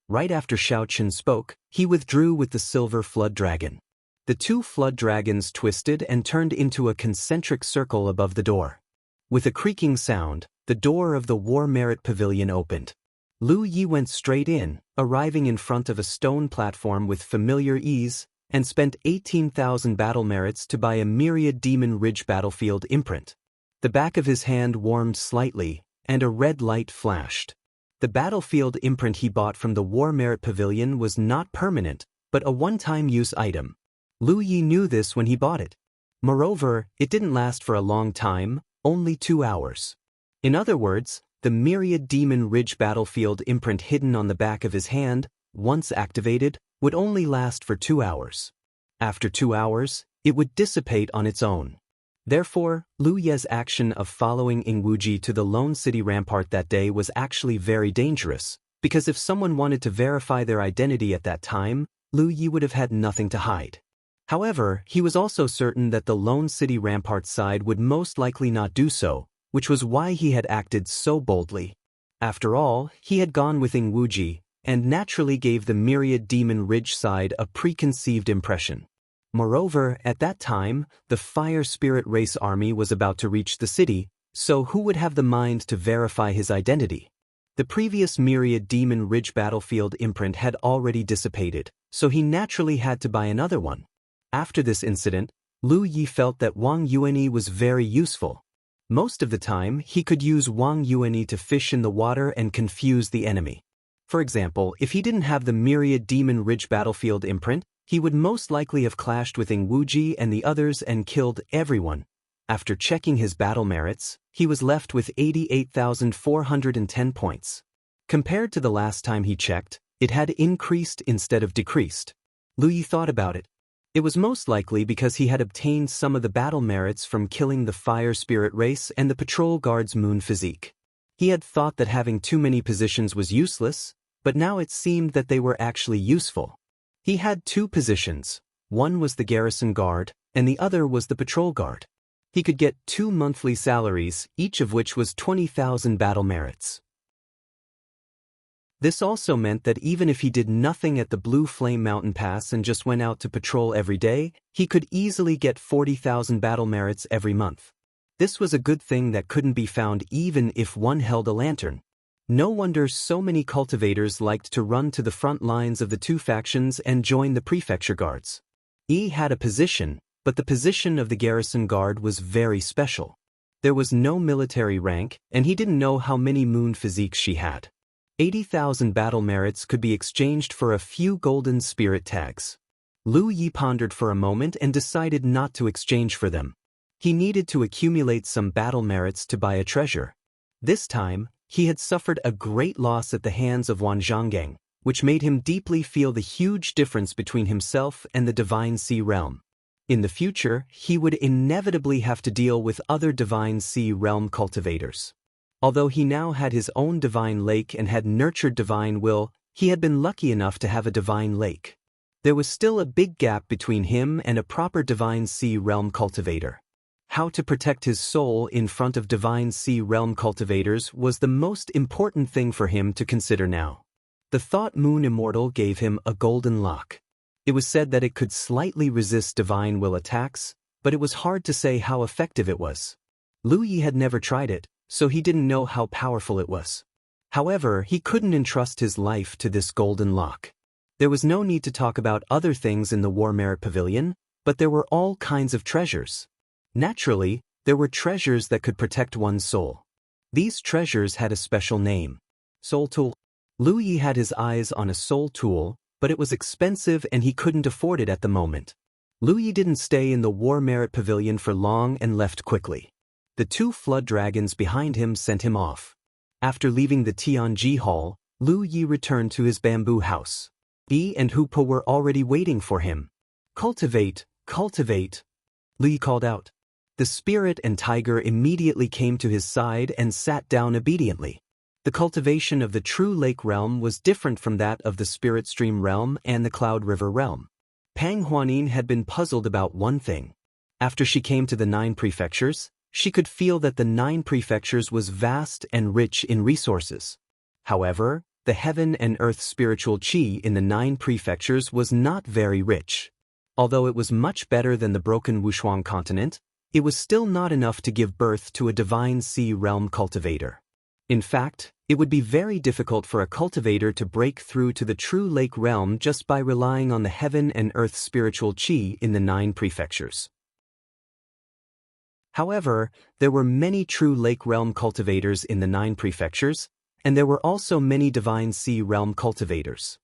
Right after Xiao Chen spoke, he withdrew with the silver flood dragon. The 2 flood dragons twisted and turned into a concentric circle above the door. With a creaking sound, the door of the War Merit Pavilion opened. Lu Yi went straight in, arriving in front of a stone platform with familiar ease, and spent 18,000 battle merits to buy a myriad Demon Ridge battlefield imprint. The back of his hand warmed slightly, and a red light flashed. The battlefield imprint he bought from the War Merit Pavilion was not permanent, but a one-time use item. Lu Yi knew this when he bought it. Moreover, it didn't last for a long time, only 2 hours. In other words, the myriad Demon Ridge battlefield imprint hidden on the back of his hand, once activated, would only last for 2 hours. After 2 hours, it would dissipate on its own. Therefore, Lu Ye's action of following Ingwuji to the Lone City Rampart that day was actually very dangerous, because if someone wanted to verify their identity at that time, Lu Yi would have had nothing to hide. However, he was also certain that the Lone City Rampart side would most likely not do so, which was why he had acted so boldly. After all, he had gone with Ingwuji, and naturally gave the myriad Demon Ridge side a preconceived impression. Moreover, at that time, the Fire Spirit Race army was about to reach the city, so who would have the mind to verify his identity? The previous myriad Demon Ridge battlefield imprint had already dissipated, so he naturally had to buy another one. After this incident, Lu Yi felt that Wang Yuanyi was very useful. Most of the time, he could use Wang Yuanyi to fish in the water and confuse the enemy. For example, if he didn't have the myriad Demon Ridge battlefield imprint, he would most likely have clashed with Ingwuji and the others and killed everyone. After checking his battle merits, he was left with 88,410 points. Compared to the last time he checked, it had increased instead of decreased. Lu Yi thought about it. It was most likely because he had obtained some of the battle merits from killing the Fire Spirit Race and the Patrol Guard's moon physique. He had thought that having too many positions was useless, but now it seemed that they were actually useful. He had 2 positions, one was the Garrison Guard, and the other was the Patrol Guard. He could get 2 monthly salaries, each of which was 20,000 battle merits. This also meant that even if he did nothing at the Blue Flame Mountain Pass and just went out to patrol every day, he could easily get 40,000 battle merits every month. This was a good thing that couldn't be found even if one held a lantern. No wonder so many cultivators liked to run to the front lines of the two factions and join the prefecture guards. He had a position, but the position of the garrison guard was very special. There was no military rank, and he didn't know how many moon physiques she had. 80,000 battle merits could be exchanged for a few golden spirit tags. Lu Yi pondered for a moment and decided not to exchange for them. He needed to accumulate some battle merits to buy a treasure. This time, he had suffered a great loss at the hands of Wan Zhanggang, which made him deeply feel the huge difference between himself and the Divine Sea Realm. In the future, he would inevitably have to deal with other Divine Sea Realm cultivators. Although he now had his own divine lake and had nurtured divine will, he had been lucky enough to have a divine lake. There was still a big gap between him and a proper Divine Sea Realm cultivator. How to protect his soul in front of Divine Sea Realm cultivators was the most important thing for him to consider now. The Thought Moon Immortal gave him a golden lock. It was said that it could slightly resist divine will attacks, but it was hard to say how effective it was. Lu Yi had never tried it, so he didn't know how powerful it was. However, he couldn't entrust his life to this golden lock. There was no need to talk about other things in the War Merit Pavilion, but there were all kinds of treasures. Naturally, there were treasures that could protect one's soul. These treasures had a special name. Soul Tool. Lu Yi had his eyes on a soul tool, but it was expensive and he couldn't afford it at the moment. Lu Yi didn't stay in the War Merit Pavilion for long and left quickly. The two flood dragons behind him sent him off. After leaving the Tianji Hall, Lu Yi returned to his bamboo house. Yi and Hupo were already waiting for him. Cultivate, cultivate, Lu Yi called out. The spirit and tiger immediately came to his side and sat down obediently. The cultivation of the True Lake Realm was different from that of the Spirit Stream Realm and the Cloud River Realm. Pang Huanin had been puzzled about one thing. After she came to the 9 prefectures, she could feel that the 9 prefectures was vast and rich in resources. However, the heaven and earth spiritual chi in the 9 prefectures was not very rich. Although it was much better than the broken Wushuang continent, it was still not enough to give birth to a Divine Sea Realm cultivator. In fact, it would be very difficult for a cultivator to break through to the True Lake Realm just by relying on the heaven and earth spiritual chi in the 9 prefectures. However, there were many True Lake Realm cultivators in the 9 prefectures, and there were also many Divine Sea Realm cultivators.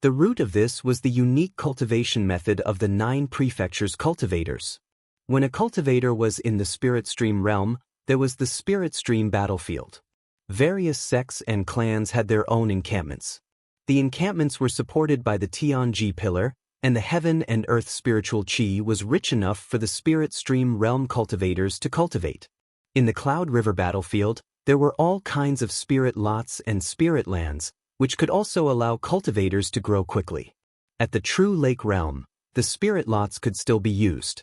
The root of this was the unique cultivation method of the 9 prefectures cultivators. When a cultivator was in the Spirit Stream Realm, there was the Spirit Stream battlefield. Various sects and clans had their own encampments. The encampments were supported by the Tianji Pillar, and the heaven and earth spiritual chi was rich enough for the Spirit Stream Realm cultivators to cultivate. In the Cloud River battlefield, there were all kinds of spirit lots and spirit lands, which could also allow cultivators to grow quickly. At the True Lake Realm, the spirit lots could still be used.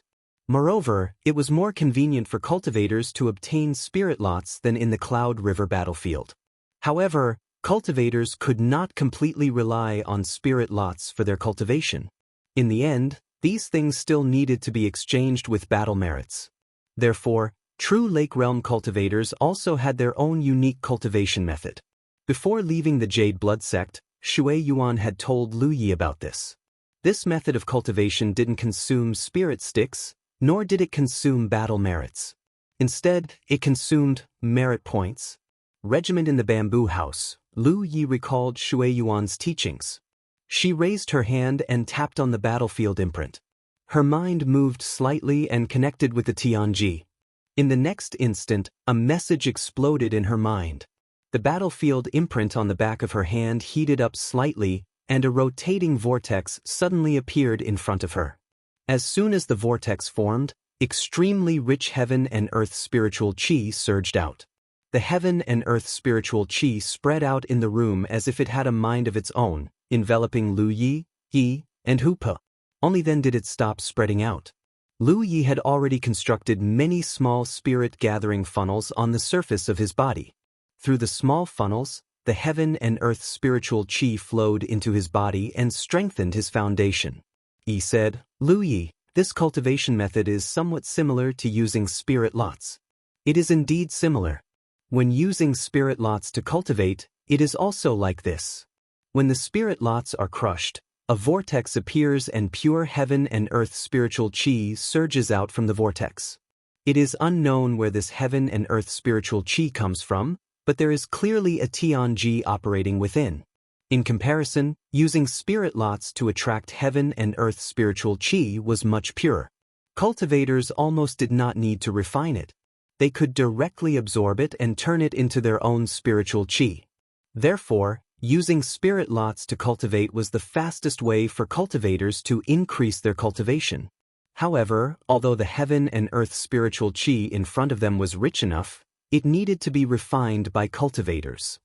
Moreover, it was more convenient for cultivators to obtain spirit lots than in the Cloud River battlefield. However, cultivators could not completely rely on spirit lots for their cultivation. In the end, these things still needed to be exchanged with battle merits. Therefore, True Lake Realm cultivators also had their own unique cultivation method. Before leaving the Jade Blood Sect, Shui Yuan had told Lu Yi about this. This method of cultivation didn't consume spirit sticks, nor did it consume battle merits. Instead, it consumed merit points. Regiment in the bamboo house, Lu Yi recalled Shui Yuan's teachings. She raised her hand and tapped on the battlefield imprint. Her mind moved slightly and connected with the Tianji. In the next instant, a message exploded in her mind. The battlefield imprint on the back of her hand heated up slightly, and a rotating vortex suddenly appeared in front of her. As soon as the vortex formed, extremely rich heaven and earth spiritual chi surged out. The heaven and earth spiritual chi spread out in the room as if it had a mind of its own, enveloping Lu Yi, Yi, and Hupa. Only then did it stop spreading out. Lu Yi had already constructed many small spirit gathering funnels on the surface of his body. Through the small funnels, the heaven and earth spiritual qi flowed into his body and strengthened his foundation. He said, "Lu Yi, this cultivation method is somewhat similar to using spirit lots." It is indeed similar. When using spirit lots to cultivate, it is also like this. When the spirit lots are crushed, a vortex appears and pure heaven and earth spiritual qi surges out from the vortex. It is unknown where this heaven and earth spiritual qi comes from, but there is clearly a Tianji operating within. In comparison, using spirit lots to attract heaven and earth spiritual qi was much purer. Cultivators almost did not need to refine it. They could directly absorb it and turn it into their own spiritual qi. Therefore, using spirit lots to cultivate was the fastest way for cultivators to increase their cultivation. However, although the heaven and earth spiritual qi in front of them was rich enough, it needed to be refined by cultivators.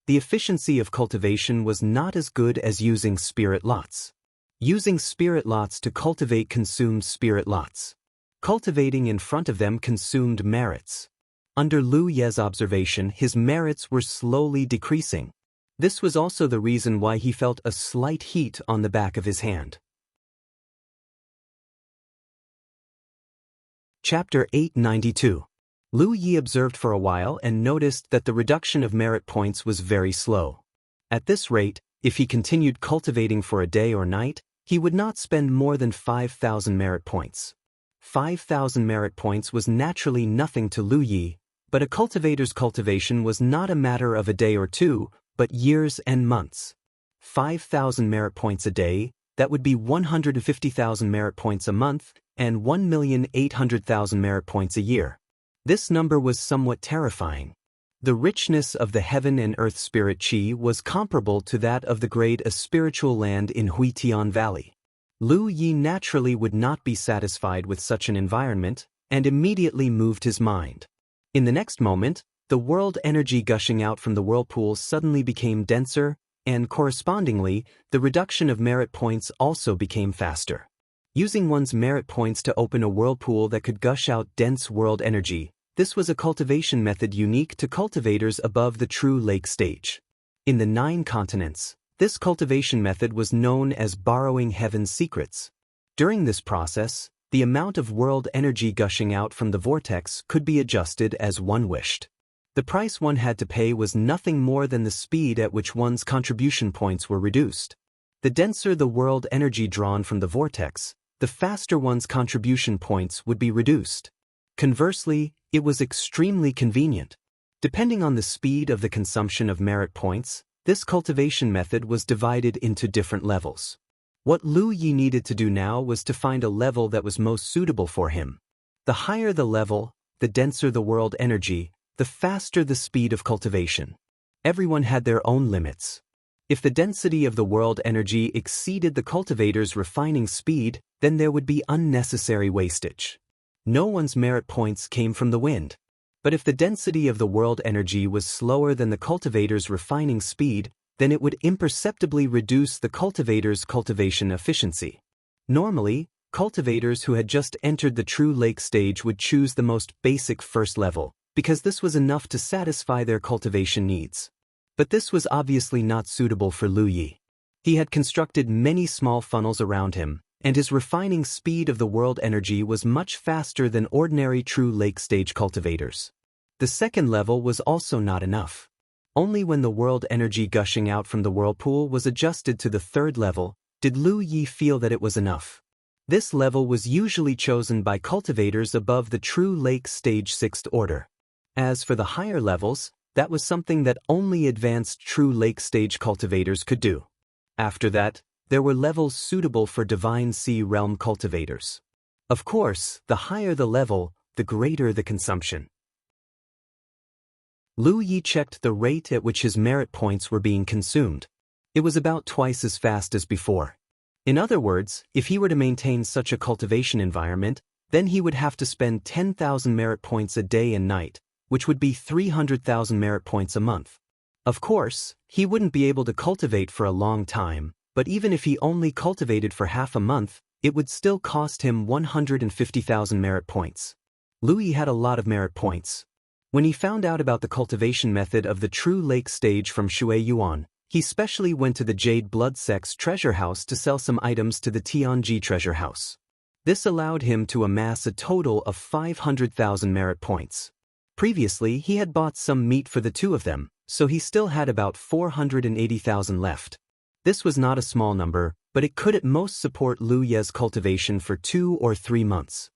The efficiency of cultivation was not as good as using spirit lots. Using spirit lots to cultivate consumed spirit lots. Cultivating in front of them consumed merits. Under Lu Ye's observation, his merits were slowly decreasing. This was also the reason why he felt a slight heat on the back of his hand. Chapter 892. Lu Yi observed for a while and noticed that the reduction of merit points was very slow. At this rate, if he continued cultivating for a day or night, he would not spend more than 5,000 merit points. 5,000 merit points was naturally nothing to Lu Yi, but a cultivator's cultivation was not a matter of a day or two, but years and months. 5,000 merit points a day, that would be 150,000 merit points a month, and 1,800,000 merit points a year. This number was somewhat terrifying. The richness of the heaven and earth spirit qi was comparable to that of the grade of spiritual land in Huitian Valley. Lu Yi naturally would not be satisfied with such an environment, and immediately moved his mind. In the next moment, the world energy gushing out from the whirlpool suddenly became denser, and correspondingly, the reduction of merit points also became faster. Using one's merit points to open a whirlpool that could gush out dense world energy, this was a cultivation method unique to cultivators above the true lake stage. In the 9 continents, this cultivation method was known as borrowing heaven's secrets. During this process, the amount of world energy gushing out from the vortex could be adjusted as one wished. The price one had to pay was nothing more than the speed at which one's contribution points were reduced. The denser the world energy drawn from the vortex, the faster one's contribution points would be reduced. Conversely, it was extremely convenient. Depending on the speed of the consumption of merit points, this cultivation method was divided into different levels. What Lu Yi needed to do now was to find a level that was most suitable for him. The higher the level, the denser the world energy, the faster the speed of cultivation. Everyone had their own limits. If the density of the world energy exceeded the cultivator's refining speed, then there would be unnecessary wastage. No one's merit points came from the wind. But if the density of the world energy was slower than the cultivator's refining speed, then it would imperceptibly reduce the cultivator's cultivation efficiency. Normally, cultivators who had just entered the true lake stage would choose the most basic first level, because this was enough to satisfy their cultivation needs. But this was obviously not suitable for Lu Yi. He had constructed many small funnels around him, and his refining speed of the world energy was much faster than ordinary true lake stage cultivators. The second level was also not enough. Only when the world energy gushing out from the whirlpool was adjusted to the third level did Lu Yi feel that it was enough. This level was usually chosen by cultivators above the true lake stage 6th order. As for the higher levels, that was something that only advanced true lake stage cultivators could do. After that, there were levels suitable for divine sea realm cultivators. Of course, the higher the level, the greater the consumption. Lu Yi checked the rate at which his merit points were being consumed. It was about twice as fast as before. In other words, if he were to maintain such a cultivation environment, then he would have to spend 10,000 merit points a day and night, which would be 300,000 merit points a month. Of course, he wouldn't be able to cultivate for a long time, but even if he only cultivated for half a month, it would still cost him 150,000 merit points. Lu Yi had a lot of merit points. When he found out about the cultivation method of the True Lake stage from Shui Yuan, he specially went to the Jade Blood Sect's treasure house to sell some items to the Tianji treasure house. This allowed him to amass a total of 500,000 merit points. Previously, he had bought some meat for the two of them, so he still had about 480,000 left. This was not a small number, but it could at most support Lu Ye's cultivation for 2 or 3 months.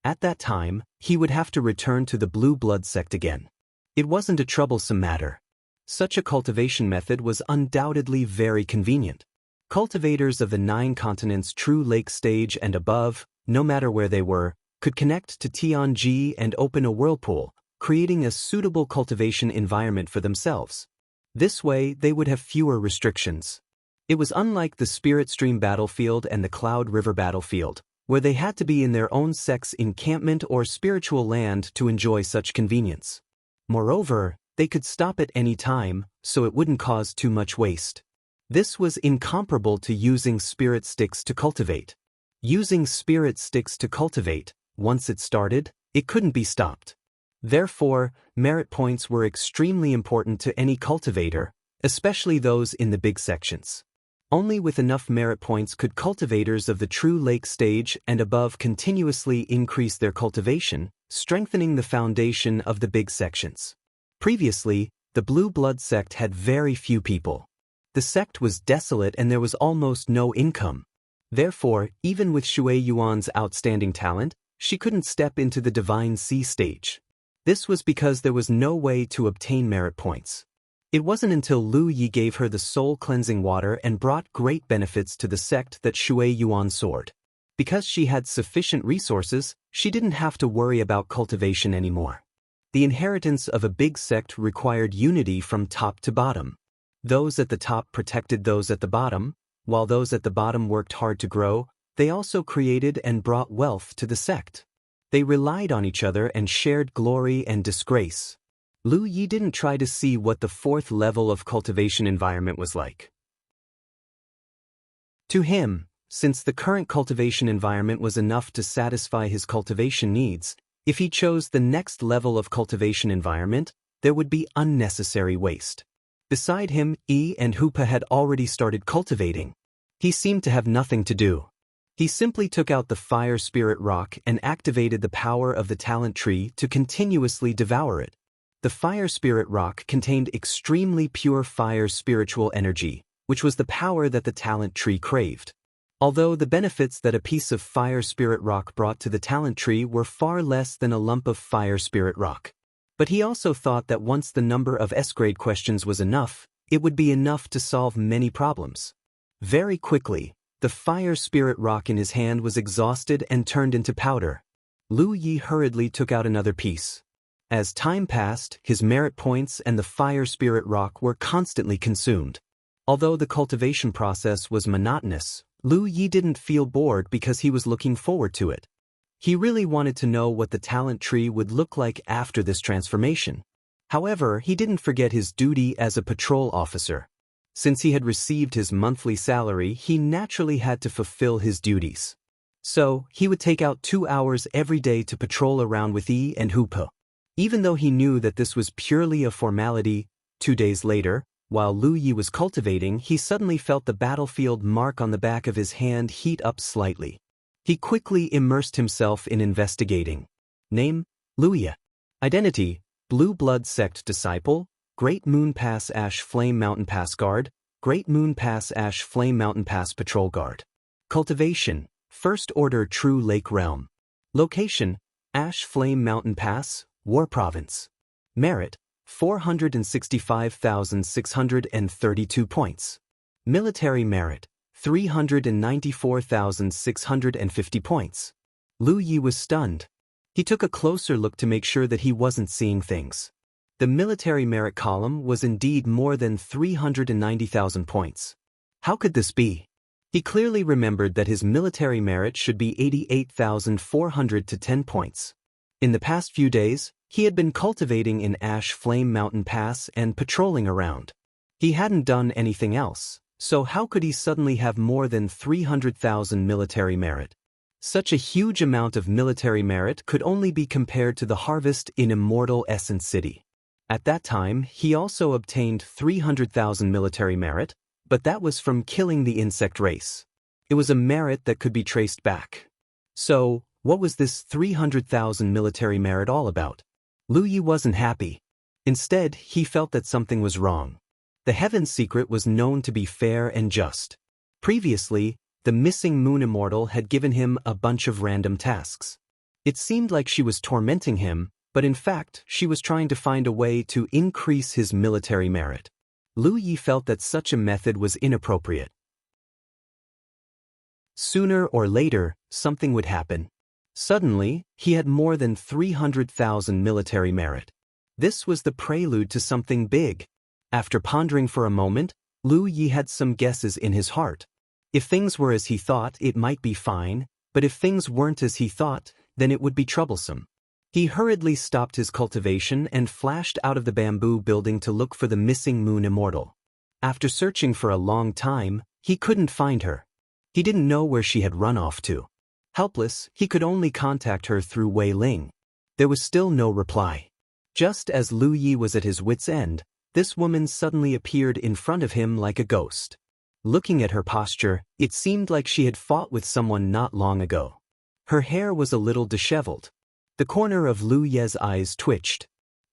At that time, he would have to return to the Blue Blood Sect again. It wasn't a troublesome matter. Such a cultivation method was undoubtedly very convenient. Cultivators of the 9 continents True Lake stage and above, no matter where they were, could connect to Tianji and open a whirlpool, creating a suitable cultivation environment for themselves. This way, they would have fewer restrictions. It was unlike the Spirit Stream battlefield and the Cloud River battlefield, where they had to be in their own sect's encampment or spiritual land to enjoy such convenience. Moreover, they could stop at any time, so it wouldn't cause too much waste. This was incomparable to using spirit sticks to cultivate. Using spirit sticks to cultivate, once it started, it couldn't be stopped. Therefore, merit points were extremely important to any cultivator, especially those in the big sections. Only with enough merit points could cultivators of the True Lake stage and above continuously increase their cultivation, strengthening the foundation of the big sections. Previously, the Blue Blood Sect had very few people. The sect was desolate and there was almost no income. Therefore, even with Shui Yuan's outstanding talent, she couldn't step into the Divine Sea stage. This was because there was no way to obtain merit points. It wasn't until Lu Yi gave her the soul-cleansing water and brought great benefits to the sect that Shui Yuan soared. Because she had sufficient resources, she didn't have to worry about cultivation anymore. The inheritance of a big sect required unity from top to bottom. Those at the top protected those at the bottom, while those at the bottom worked hard to grow. They also created and brought wealth to the sect. They relied on each other and shared glory and disgrace. Lu Yi didn't try to see what the 4th level of cultivation environment was like. To him, since the current cultivation environment was enough to satisfy his cultivation needs, if he chose the next level of cultivation environment, there would be unnecessary waste. Beside him, Yi and Hoopa had already started cultivating. He seemed to have nothing to do. He simply took out the Fire Spirit Rock and activated the power of the Talent Tree to continuously devour it. The Fire Spirit Rock contained extremely pure fire spiritual energy, which was the power that the Talent Tree craved. Although the benefits that a piece of Fire Spirit Rock brought to the Talent Tree were far less than a lump of Fire Spirit Rock. But he also thought that once the number of S-grade questions was enough, it would be enough to solve many problems. Very quickly, the Fire Spirit Rock in his hand was exhausted and turned into powder. Lu Yi hurriedly took out another piece. As time passed, his merit points and the Fire Spirit Rock were constantly consumed. Although the cultivation process was monotonous, Lu Yi didn't feel bored because he was looking forward to it. He really wanted to know what the talent tree would look like after this transformation. However, he didn't forget his duty as a patrol officer. Since he had received his monthly salary, he naturally had to fulfill his duties. So, he would take out 2 hours every day to patrol around with Yi and Hoopa. Even though he knew that this was purely a formality, 2 days later, while Lu Yi was cultivating, he suddenly felt the battlefield mark on the back of his hand heat up slightly. He quickly immersed himself in investigating. Name: Lu Yi. Identity: Blue Blood Sect Disciple, Great Moon Pass Ash Flame Mountain Pass Guard, Great Moon Pass Ash Flame Mountain Pass Patrol Guard. Cultivation: First Order True Lake Realm. Location: Ash Flame Mountain Pass, War Province. Merit: 465,632 points. Military merit: 394,650 points. Lu Yi was stunned. He took a closer look to make sure that he wasn't seeing things. The military merit column was indeed more than 390,000 points. How could this be? He clearly remembered that his military merit should be 88,410 points. In the past few days, he had been cultivating in Ash Flame Mountain Pass and patrolling around. He hadn't done anything else, so how could he suddenly have more than 300,000 military merit? Such a huge amount of military merit could only be compared to the harvest in Immortal Essence City. At that time, he also obtained 300,000 military merit, but that was from killing the insect race. It was a merit that could be traced back. So, what was this 300,000 military merit all about? Lu Yi wasn't happy. Instead, he felt that something was wrong. The Heaven's Secret was known to be fair and just. Previously, the missing Moon Immortal had given him a bunch of random tasks. It seemed like she was tormenting him, but in fact, she was trying to find a way to increase his military merit. Lu Yi felt that such a method was inappropriate. Sooner or later, something would happen. Suddenly, he had more than 300,000 military merit. This was the prelude to something big. After pondering for a moment, Lu Yi had some guesses in his heart. If things were as he thought, it might be fine, but if things weren't as he thought, then it would be troublesome. He hurriedly stopped his cultivation and flashed out of the bamboo building to look for the missing Moon Immortal. After searching for a long time, he couldn't find her. He didn't know where she had run off to. Helpless, he could only contact her through Wei Ling. There was still no reply. Just as Lu Yi was at his wit's end, this woman suddenly appeared in front of him like a ghost. Looking at her posture, it seemed like she had fought with someone not long ago. Her hair was a little disheveled. The corner of Lu Ye's eyes twitched.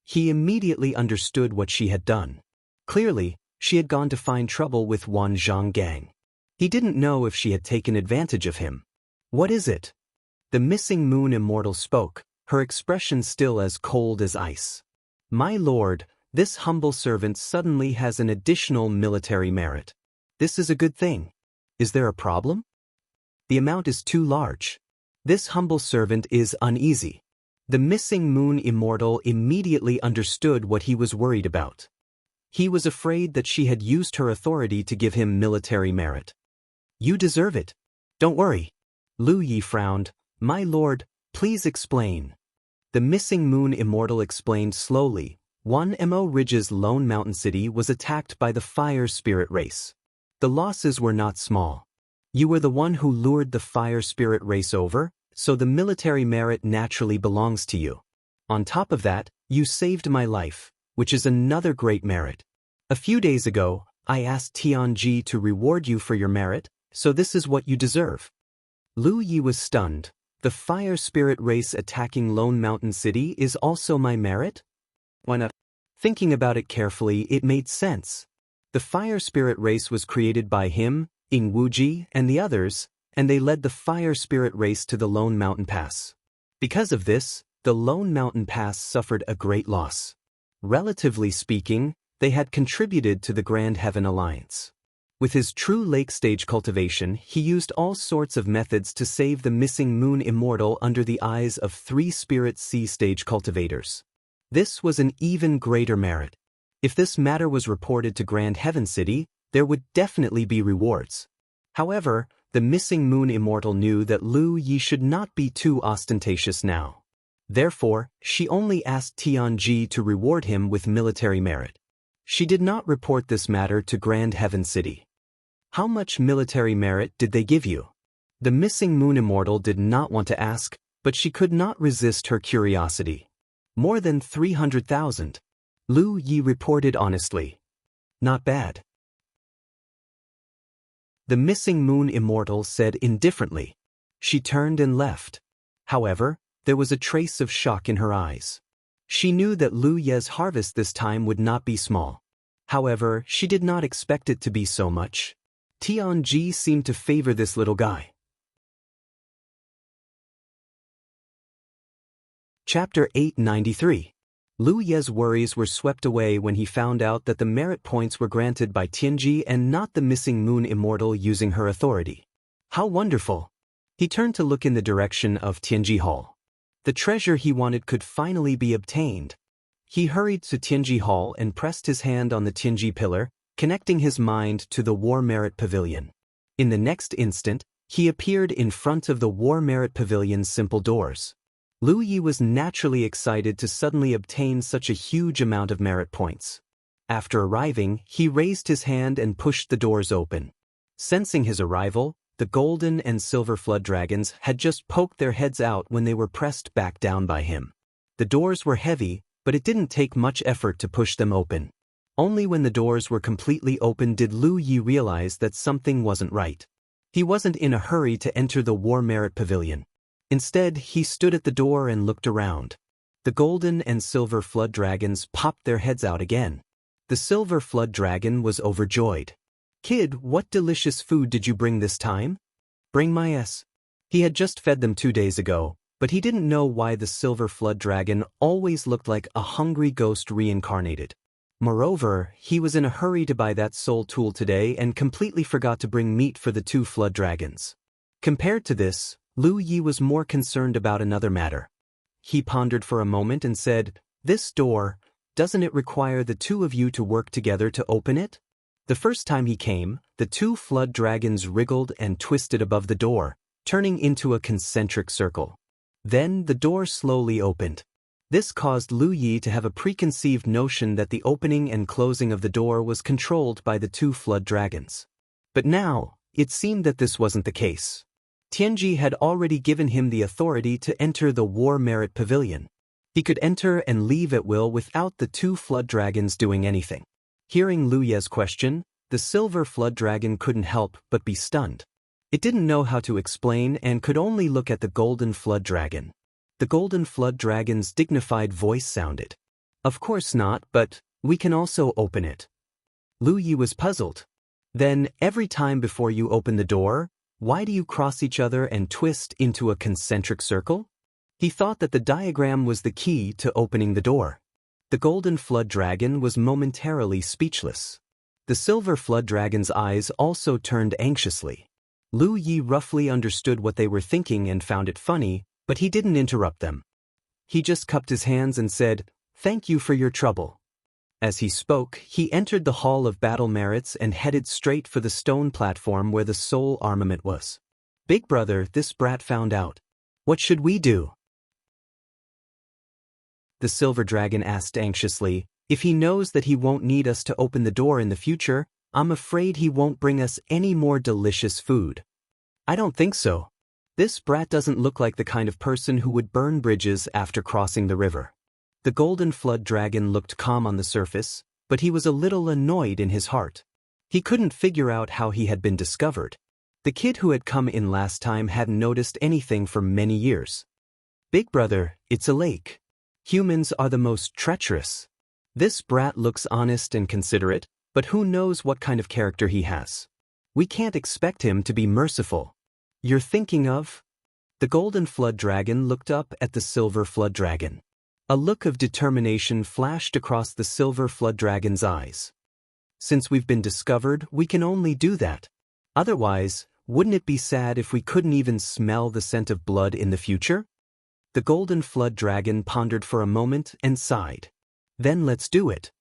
He immediately understood what she had done. Clearly, she had gone to find trouble with Wan Zhonggang. He didn't know if she had taken advantage of him. What is it? The missing Moon Immortal spoke, her expression still as cold as ice. My lord, this humble servant suddenly has an additional military merit. This is a good thing. Is there a problem? The amount is too large. This humble servant is uneasy. The missing Moon Immortal immediately understood what he was worried about. He was afraid that she had used her authority to give him military merit. You deserve it. Don't worry. Lu Yi frowned. My lord, please explain. The missing Moon Immortal explained slowly. 1mo Ridge's Lone Mountain City was attacked by the fire spirit race. The losses were not small. You were the one who lured the fire spirit race over, so the military merit naturally belongs to you. On top of that, you saved my life, which is another great merit. A few days ago, I asked Tianji to reward you for your merit, so this is what you deserve. Lu Yi was stunned. The fire spirit race attacking Lone Mountain City is also my merit? Why not? Thinking about it carefully, it made sense. The fire spirit race was created by him, Ing Wuji, and the others, and they led the fire spirit race to the Lone Mountain Pass. Because of this, the Lone Mountain Pass suffered a great loss. Relatively speaking, they had contributed to the Grand Heaven Alliance. With his true lake stage cultivation, he used all sorts of methods to save the missing Moon Immortal under the eyes of 3 Spirit Sea stage cultivators. This was an even greater merit. If this matter was reported to Grand Heaven City, there would definitely be rewards. However, the missing Moon Immortal knew that Lu Yi should not be too ostentatious now. Therefore, she only asked Tianji to reward him with military merit. She did not report this matter to Grand Heaven City. How much military merit did they give you? The missing Moon Immortal did not want to ask, but she could not resist her curiosity. More than 300,000. Lu Yi reported honestly. Not bad. The missing Moon Immortal said indifferently. She turned and left. However, there was a trace of shock in her eyes. She knew that Lu Ye's harvest this time would not be small. However, she did not expect it to be so much. Tianji seemed to favor this little guy. Chapter 893. Lu Ye's worries were swept away when he found out that the merit points were granted by Tianji and not the missing Moon Immortal using her authority. How wonderful! He turned to look in the direction of Tianji Hall. The treasure he wanted could finally be obtained. He hurried to Tianji Hall and pressed his hand on the Tianji pillar, connecting his mind to the War Merit Pavilion. In the next instant, he appeared in front of the War Merit Pavilion's simple doors. Lu Yi was naturally excited to suddenly obtain such a huge amount of merit points. After arriving, he raised his hand and pushed the doors open. Sensing his arrival, the golden and silver flood dragons had just poked their heads out when they were pressed back down by him. The doors were heavy, but it didn't take much effort to push them open. Only when the doors were completely open did Lu Yi realize that something wasn't right. He wasn't in a hurry to enter the War Merit Pavilion. Instead, he stood at the door and looked around. The golden and silver flood dragons popped their heads out again. The silver flood dragon was overjoyed. "Kid, what delicious food did you bring this time?" "Bring my s." He had just fed them 2 days ago, but he didn't know why the silver flood dragon always looked like a hungry ghost reincarnated. Moreover, he was in a hurry to buy that soul tool today and completely forgot to bring meat for the 2 flood dragons. Compared to this, Lu Yi was more concerned about another matter. He pondered for a moment and said, "This door, doesn't it require the 2 of you to work together to open it?" The first time he came, the 2 flood dragons wriggled and twisted above the door, turning into a concentric circle. Then the door slowly opened. This caused Lu Yi to have a preconceived notion that the opening and closing of the door was controlled by the 2 flood dragons. But now, it seemed that this wasn't the case. Tianji had already given him the authority to enter the War Merit Pavilion. He could enter and leave at will without the 2 flood dragons doing anything. Hearing Lu Ye's question, the silver flood dragon couldn't help but be stunned. It didn't know how to explain and could only look at the golden flood dragon. The golden flood dragon's dignified voice sounded. "Of course not, but we can also open it." Lu Yi was puzzled. "Then, every time before you open the door, why do you cross each other and twist into a concentric circle?" He thought that the diagram was the key to opening the door. The golden flood dragon was momentarily speechless. The silver flood dragon's eyes also turned anxiously. Lu Yi roughly understood what they were thinking and found it funny, but he didn't interrupt them. He just cupped his hands and said, "Thank you for your trouble." As he spoke, he entered the Hall of Battle Merits and headed straight for the stone platform where the soul armament was. "Big brother, this brat found out. What should we do?" The silver dragon asked anxiously. "If he knows that he won't need us to open the door in the future, I'm afraid he won't bring us any more delicious food." "I don't think so. This brat doesn't look like the kind of person who would burn bridges after crossing the river." The golden flood dragon looked calm on the surface, but he was a little annoyed in his heart. He couldn't figure out how he had been discovered. The kid who had come in last time hadn't noticed anything for many years. "Big brother, it's a lake. Humans are the most treacherous. This brat looks honest and considerate, but who knows what kind of character he has. We can't expect him to be merciful." "You're thinking of?" The golden flood dragon looked up at the silver flood dragon. A look of determination flashed across the silver flood dragon's eyes. "Since we've been discovered, we can only do that. Otherwise, wouldn't it be sad if we couldn't even smell the scent of blood in the future?" The golden flood dragon pondered for a moment and sighed. "Then let's do it."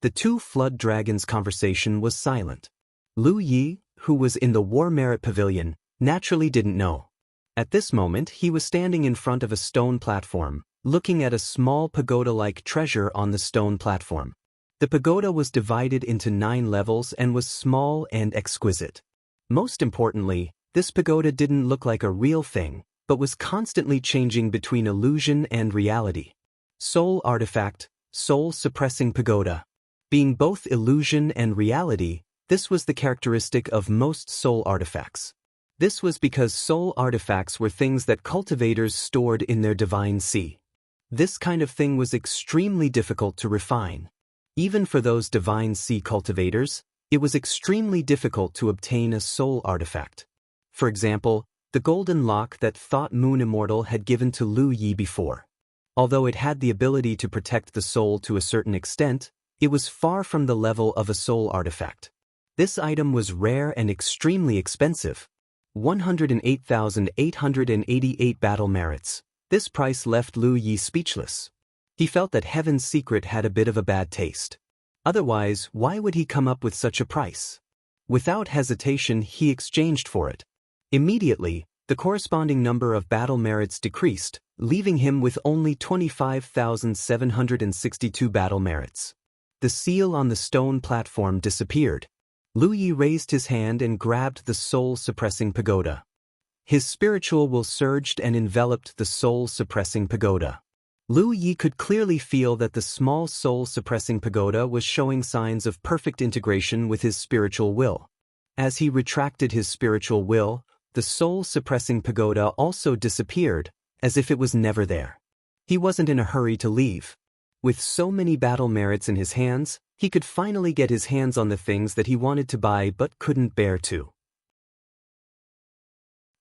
The 2 flood dragons' conversation was silent. Lu Yi, who was in the War Merit Pavilion, naturally didn't know. At this moment, he was standing in front of a stone platform, looking at a small pagoda-like treasure on the stone platform. The pagoda was divided into 9 levels and was small and exquisite. Most importantly, this pagoda didn't look like a real thing, but was constantly changing between illusion and reality. Soul artifact, soul-suppressing pagoda. Being both illusion and reality, this was the characteristic of most soul artifacts. This was because soul artifacts were things that cultivators stored in their divine sea. This kind of thing was extremely difficult to refine. Even for those divine sea cultivators, it was extremely difficult to obtain a soul artifact. For example, the golden lock that Thought Moon Immortal had given to Lu Yi before. Although it had the ability to protect the soul to a certain extent, it was far from the level of a soul artifact. This item was rare and extremely expensive. 108,888 battle merits. This price left Lu Yi speechless. He felt that Heaven's Secret had a bit of a bad taste. Otherwise, why would he come up with such a price? Without hesitation, he exchanged for it. Immediately, the corresponding number of battle merits decreased, leaving him with only 25,762 battle merits. The seal on the stone platform disappeared. Lu Yi raised his hand and grabbed the soul-suppressing pagoda. His spiritual will surged and enveloped the soul-suppressing pagoda. Lu Yi could clearly feel that the small soul-suppressing pagoda was showing signs of perfect integration with his spiritual will. As he retracted his spiritual will, the soul-suppressing pagoda also disappeared, as if it was never there. He wasn't in a hurry to leave. With so many battle merits in his hands, he could finally get his hands on the things that he wanted to buy but couldn't bear to.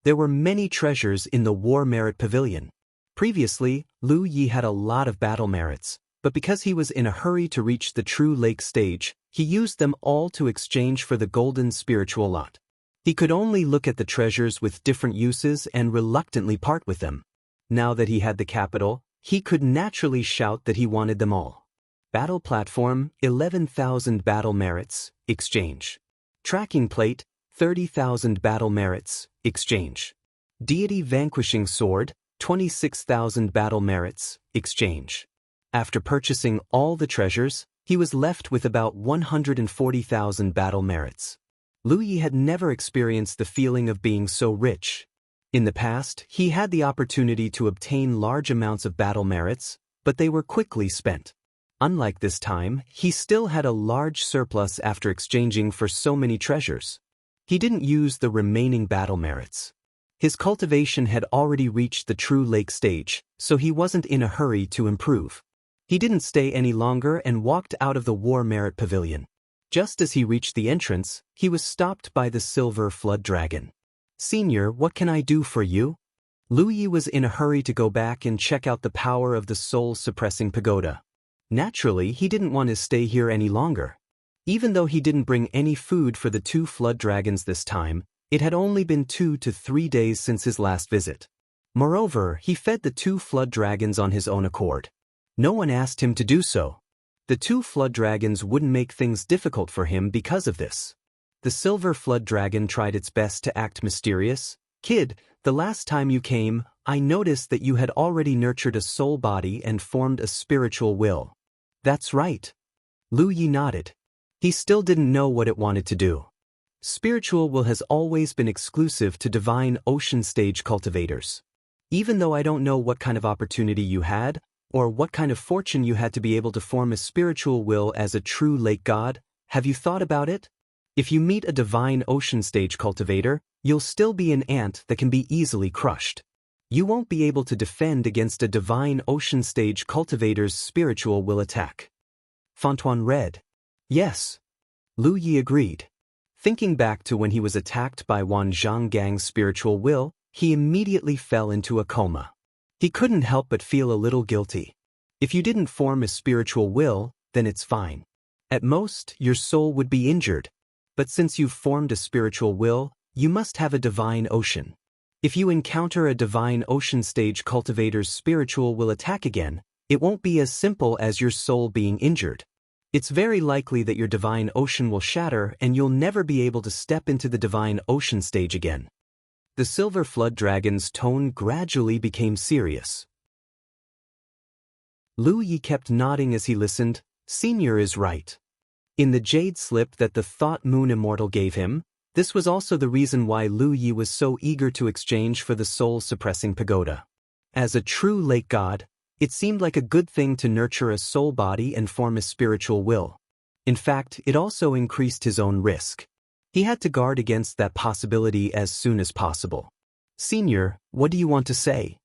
There were many treasures in the War Merit Pavilion. Previously, Lu Yi had a lot of battle merits, but because he was in a hurry to reach the true lake stage, he used them all to exchange for the golden spiritual lot. He could only look at the treasures with different uses and reluctantly part with them. Now that he had the capital, he could naturally shout that he wanted them all. Battle platform, 11,000 battle merits, exchange. Tracking plate, 30,000 battle merits, exchange. Deity vanquishing sword, 26,000 battle merits, exchange. After purchasing all the treasures, he was left with about 140,000 battle merits. Lu Yi had never experienced the feeling of being so rich. In the past, he had the opportunity to obtain large amounts of battle merits, but they were quickly spent. Unlike this time, he still had a large surplus after exchanging for so many treasures. He didn't use the remaining battle merits. His cultivation had already reached the true lake stage, so he wasn't in a hurry to improve. He didn't stay any longer and walked out of the War Merit Pavilion. Just as he reached the entrance, he was stopped by the Silver Flood Dragon. "Senior, what can I do for you?" Lu Yi was in a hurry to go back and check out the power of the soul-suppressing pagoda. Naturally, he didn't want to stay here any longer. Even though he didn't bring any food for the 2 flood dragons this time, it had only been 2 to 3 days since his last visit. Moreover, he fed the 2 flood dragons on his own accord. No one asked him to do so. The 2 flood dragons wouldn't make things difficult for him because of this. The silver flood dragon tried its best to act mysterious. "Kid, the last time you came, I noticed that you had already nurtured a soul body and formed a spiritual will." "That's right." Lu Yi nodded. He still didn't know what it wanted to do. Spiritual will has always been exclusive to divine ocean stage cultivators. Even though I don't know what kind of opportunity you had, or what kind of fortune you had to be able to form a spiritual will as a true lake god, have you thought about it? If you meet a divine ocean stage cultivator, you'll still be an ant that can be easily crushed. You won't be able to defend against a divine ocean stage cultivator's spiritual will attack. Fontuan read. "Yes." Lu Yi agreed. Thinking back to when he was attacked by Wan Zhanggang's spiritual will, he immediately fell into a coma. He couldn't help but feel a little guilty. If you didn't form a spiritual will, then it's fine. At most, your soul would be injured. But since you've formed a spiritual will, you must have a divine ocean. If you encounter a divine ocean stage cultivator's spiritual will attack again, it won't be as simple as your soul being injured. It's very likely that your divine ocean will shatter and you'll never be able to step into the divine ocean stage again. The silver flood dragon's tone gradually became serious. Lu Yi kept nodding as he listened. "Senior is right." In the jade slip that the Thought Moon Immortal gave him, this was also the reason why Lu Yi was so eager to exchange for the soul-suppressing pagoda. As a true lake god, it seemed like a good thing to nurture a soul body and form a spiritual will. In fact, it also increased his own risk. He had to guard against that possibility as soon as possible. "Senior, what do you want to say?"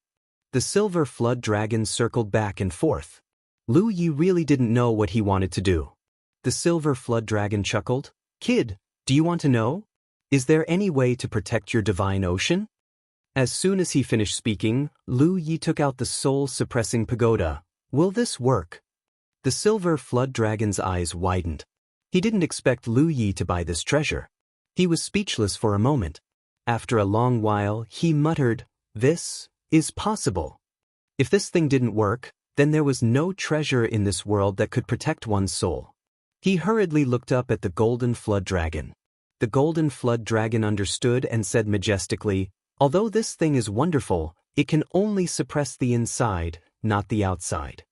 The silver flood dragon circled back and forth. Lu Yi really didn't know what he wanted to do. The silver flood dragon chuckled. "Kid, do you want to know? Is there any way to protect your divine ocean?" As soon as he finished speaking, Lu Yi took out the soul-suppressing pagoda. "Will this work?" The silver flood dragon's eyes widened. He didn't expect Lu Yi to buy this treasure. He was speechless for a moment. After a long while, he muttered, "This is possible." If this thing didn't work, then there was no treasure in this world that could protect one's soul. He hurriedly looked up at the golden flood dragon. The golden flood dragon understood and said majestically, "Although this thing is wonderful, it can only suppress the inside, not the outside."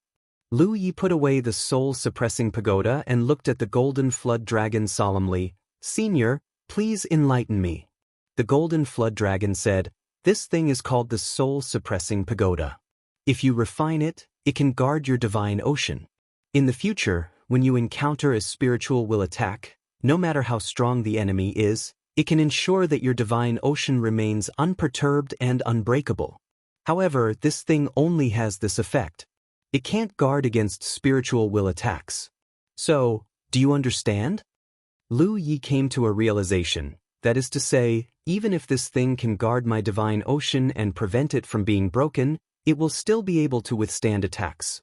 Lu Yi put away the soul-suppressing pagoda and looked at the golden flood dragon solemnly. Senior, please enlighten me. The golden flood dragon said, this thing is called the soul-suppressing pagoda. If you refine it, it can guard your divine ocean. In the future, when you encounter a spiritual will attack, no matter how strong the enemy is, it can ensure that your divine ocean remains unperturbed and unbreakable. However, this thing only has this effect. It can't guard against spiritual will attacks. So, do you understand? Lu Yi came to a realization, that is to say, even if this thing can guard my divine ocean and prevent it from being broken, it will still be able to withstand attacks.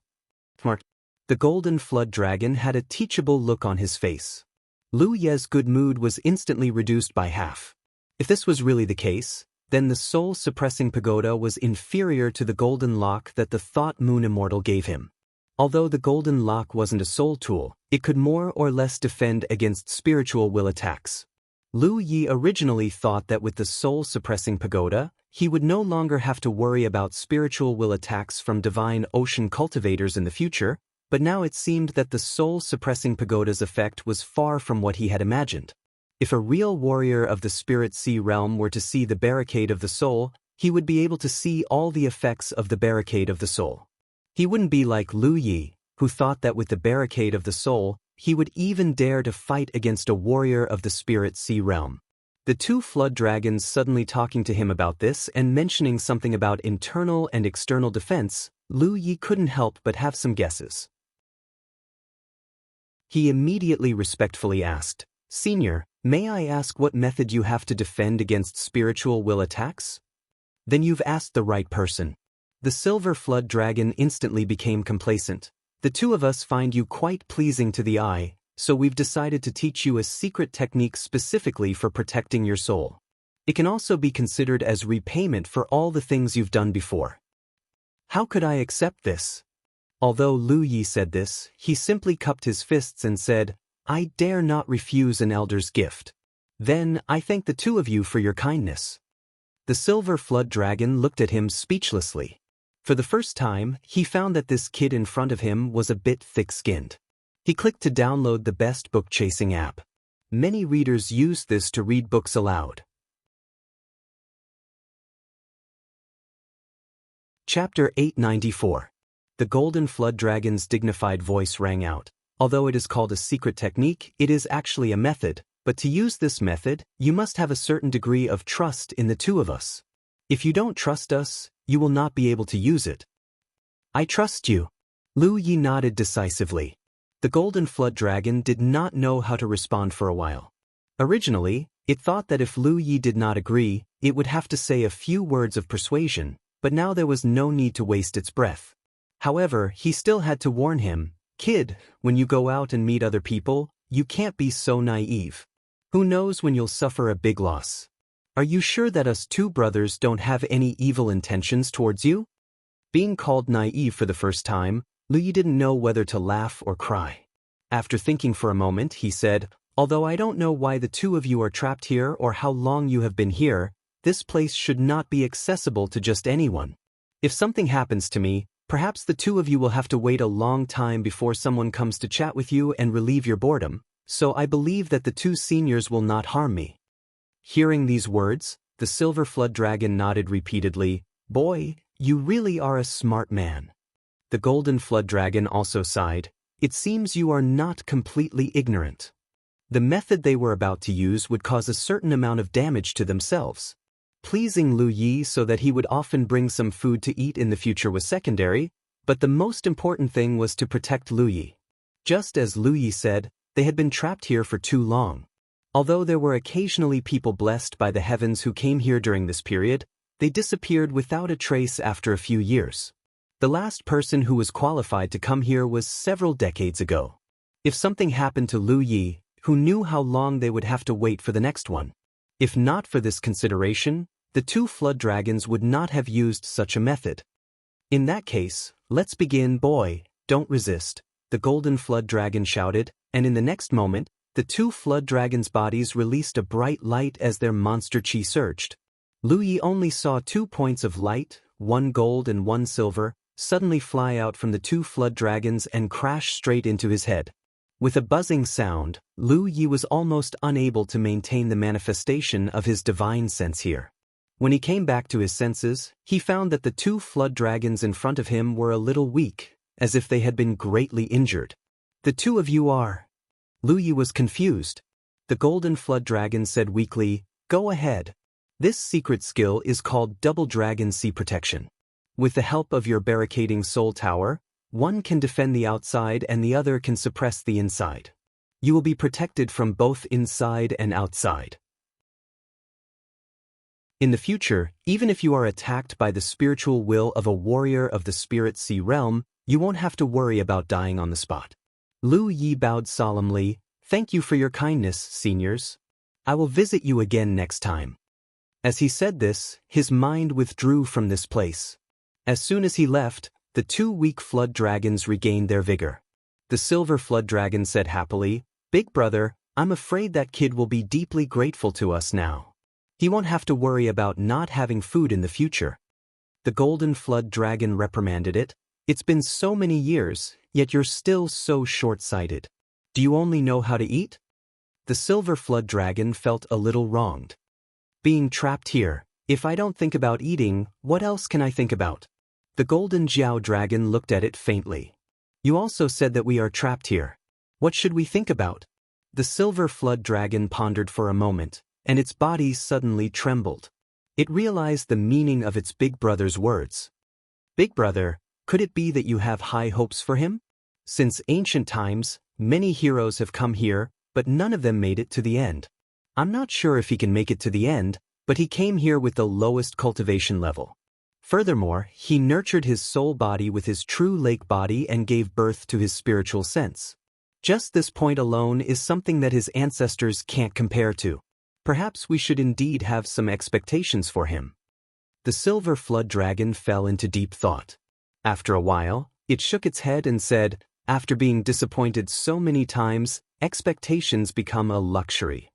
The golden flood dragon had a teachable look on his face. Lu Ye's good mood was instantly reduced by half. If this was really the case, then the soul-suppressing pagoda was inferior to the golden lock that the Thought Moon Immortal gave him. Although the golden lock wasn't a soul tool, it could more or less defend against spiritual will attacks. Lu Yi originally thought that with the soul-suppressing pagoda, he would no longer have to worry about spiritual will attacks from divine ocean cultivators in the future, but now it seemed that the soul-suppressing pagoda's effect was far from what he had imagined. If a real warrior of the spirit sea realm were to see the barricade of the soul, he would be able to see all the effects of the barricade of the soul. He wouldn't be like Lu Yi, who thought that with the barricade of the soul, he would even dare to fight against a warrior of the spirit sea realm. The two flood dragons suddenly talking to him about this and mentioning something about internal and external defense, Lu Yi couldn't help but have some guesses. He immediately respectfully asked, Senior, may I ask what method you have to defend against spiritual will attacks? Then you've asked the right person. The silver flood dragon instantly became complacent. The two of us find you quite pleasing to the eye, so we've decided to teach you a secret technique specifically for protecting your soul. It can also be considered as repayment for all the things you've done before. How could I accept this? Although Lu Yi said this, he simply cupped his fists and said, I dare not refuse an elder's gift. Then, I thank the two of you for your kindness. The silver flood dragon looked at him speechlessly. For the first time, he found that this kid in front of him was a bit thick-skinned. He clicked to download the best book-chasing app. Many readers use this to read books aloud. Chapter 894. The golden flood dragon's dignified voice rang out. Although it is called a secret technique, it is actually a method, but to use this method, you must have a certain degree of trust in the two of us. If you don't trust us, you will not be able to use it. I trust you. Lu Yi nodded decisively. The golden flood dragon did not know how to respond for a while. Originally, it thought that if Lu Yi did not agree, it would have to say a few words of persuasion, but now there was no need to waste its breath. However, he still had to warn him, Kid, when you go out and meet other people, you can't be so naive. Who knows when you'll suffer a big loss? Are you sure that us two brothers don't have any evil intentions towards you? Being called naive for the first time, Lu Yi didn't know whether to laugh or cry. After thinking for a moment, he said, Although I don't know why the two of you are trapped here or how long you have been here, this place should not be accessible to just anyone. If something happens to me, perhaps the two of you will have to wait a long time before someone comes to chat with you and relieve your boredom, so I believe that the two seniors will not harm me. Hearing these words, the silver flood dragon nodded repeatedly, Boy, you really are a smart man. The golden flood dragon also sighed, It seems you are not completely ignorant. The method they were about to use would cause a certain amount of damage to themselves. Pleasing Lu Yi so that he would often bring some food to eat in the future was secondary, but the most important thing was to protect Lu Yi. Just as Lu Yi said, they had been trapped here for too long. Although there were occasionally people blessed by the heavens who came here during this period, they disappeared without a trace after a few years. The last person who was qualified to come here was several decades ago. If something happened to Lu Yi, who knew how long they would have to wait for the next one? If not for this consideration, the two flood dragons would not have used such a method. In that case, let's begin, boy, don't resist, the golden flood dragon shouted, and in the next moment, the two flood dragons' bodies released a bright light as their monster chi surged. Lu Yi only saw 2 points of light, one gold and one silver, suddenly fly out from the two flood dragons and crash straight into his head. With a buzzing sound, Lu Yi was almost unable to maintain the manifestation of his divine sense here. When he came back to his senses, he found that the two flood dragons in front of him were a little weak, as if they had been greatly injured. "The two of you are..." Lu Yi was confused. The golden flood dragon said weakly, "Go ahead. This secret skill is called Double Dragon Sea Protection. With the help of your barricading soul tower, one can defend the outside and the other can suppress the inside. You will be protected from both inside and outside. In the future, even if you are attacked by the spiritual will of a warrior of the Spirit Sea realm, you won't have to worry about dying on the spot." Lu Yi bowed solemnly. "Thank you for your kindness, seniors. I will visit you again next time." As he said this, his mind withdrew from this place. As soon as he left, the two weak flood dragons regained their vigor. The silver flood dragon said happily, "Big brother, I'm afraid that kid will be deeply grateful to us now. He won't have to worry about not having food in the future." The golden flood dragon reprimanded it. "It's been so many years, yet you're still so short-sighted. Do you only know how to eat?" The silver flood dragon felt a little wronged. "Being trapped here, if I don't think about eating, what else can I think about?" The golden Jiao dragon looked at it faintly. "You also said that we are trapped here. What should we think about?" The silver flood dragon pondered for a moment, and its body suddenly trembled. It realized the meaning of its big brother's words. "Big brother, could it be that you have high hopes for him? Since ancient times, many heroes have come here, but none of them made it to the end. I'm not sure if he can make it to the end, but he came here with the lowest cultivation level. Furthermore, he nurtured his soul body with his true lake body and gave birth to his spiritual sense. Just this point alone is something that his ancestors can't compare to. Perhaps we should indeed have some expectations for him." The silver flood dragon fell into deep thought. After a while, it shook its head and said, "After being disappointed so many times, expectations become a luxury.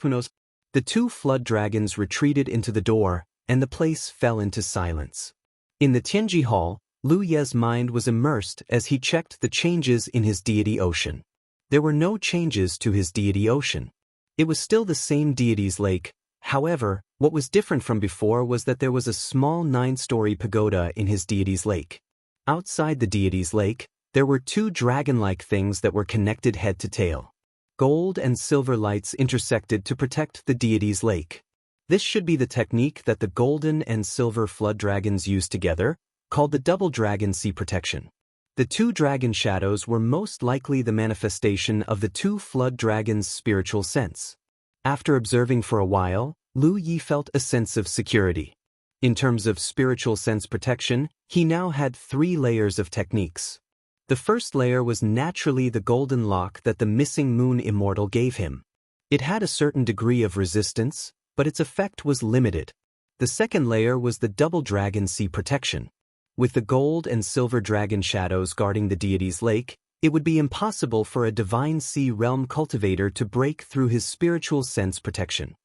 Who knows?" The two flood dragons retreated into the door, and the place fell into silence. In the Tianji Hall, Lu Ye's mind was immersed as he checked the changes in his deity ocean. There were no changes to his deity ocean. It was still the same deity's lake. However, what was different from before was that there was a small 9-story pagoda in his deity's lake. Outside the deity's lake, there were two dragon-like things that were connected head to tail. Gold and silver lights intersected to protect the deity's lake. This should be the technique that the golden and silver flood dragons used together, called the Double Dragon Sea Protection. The two dragon shadows were most likely the manifestation of the two flood dragons' spiritual sense. After observing for a while, Lu Yi felt a sense of security. In terms of spiritual sense protection, he now had 3 layers of techniques. The first layer was naturally the golden lock that the missing moon immortal gave him. It had a certain degree of resistance, but its effect was limited. The second layer was the Double Dragon Sea Protection. With the gold and silver dragon shadows guarding the deity's lake, it would be impossible for a divine sea realm cultivator to break through his spiritual sense protection.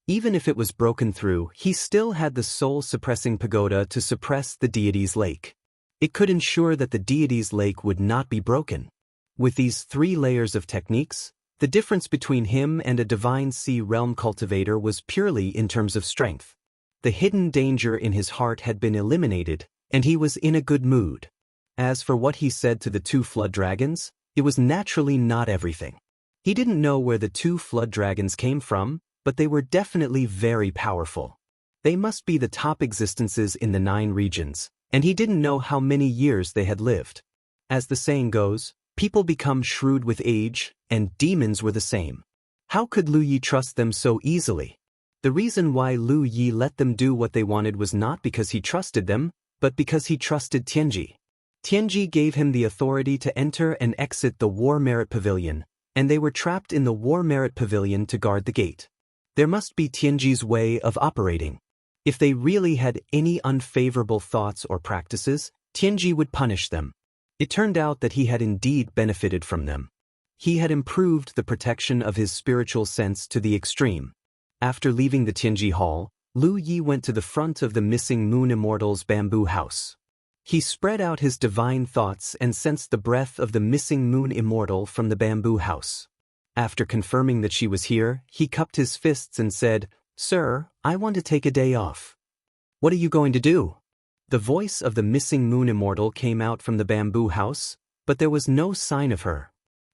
Even if it was broken through, he still had the soul-suppressing pagoda to suppress the deity's lake. It could ensure that the deity's lake would not be broken. With these 3 layers of techniques, the difference between him and a divine sea realm cultivator was purely in terms of strength. The hidden danger in his heart had been eliminated, and he was in a good mood. As for what he said to the 2 flood dragons, it was naturally not everything. He didn't know where the 2 flood dragons came from, but they were definitely very powerful. They must be the top existences in the 9 regions, and he didn't know how many years they had lived. As the saying goes, people become shrewd with age, and demons were the same. How could Lu Yi trust them so easily? The reason why Lu Yi let them do what they wanted was not because he trusted them, but because he trusted Tianji. Tianji gave him the authority to enter and exit the War Merit Pavilion, and they were trapped in the War Merit Pavilion to guard the gate. There must be Tianji's way of operating. If they really had any unfavorable thoughts or practices, Tianji would punish them. It turned out that he had indeed benefited from them. He had improved the protection of his spiritual sense to the extreme. After leaving the Tianji Hall, Lu Yi went to the front of the missing moon immortal's bamboo house. He spread out his divine thoughts and sensed the breath of the missing moon immortal from the bamboo house. After confirming that she was here, he cupped his fists and said, "Sir, I want to take a day off." "What are you going to do?" The voice of the missing moon immortal came out from the bamboo house, but there was no sign of her.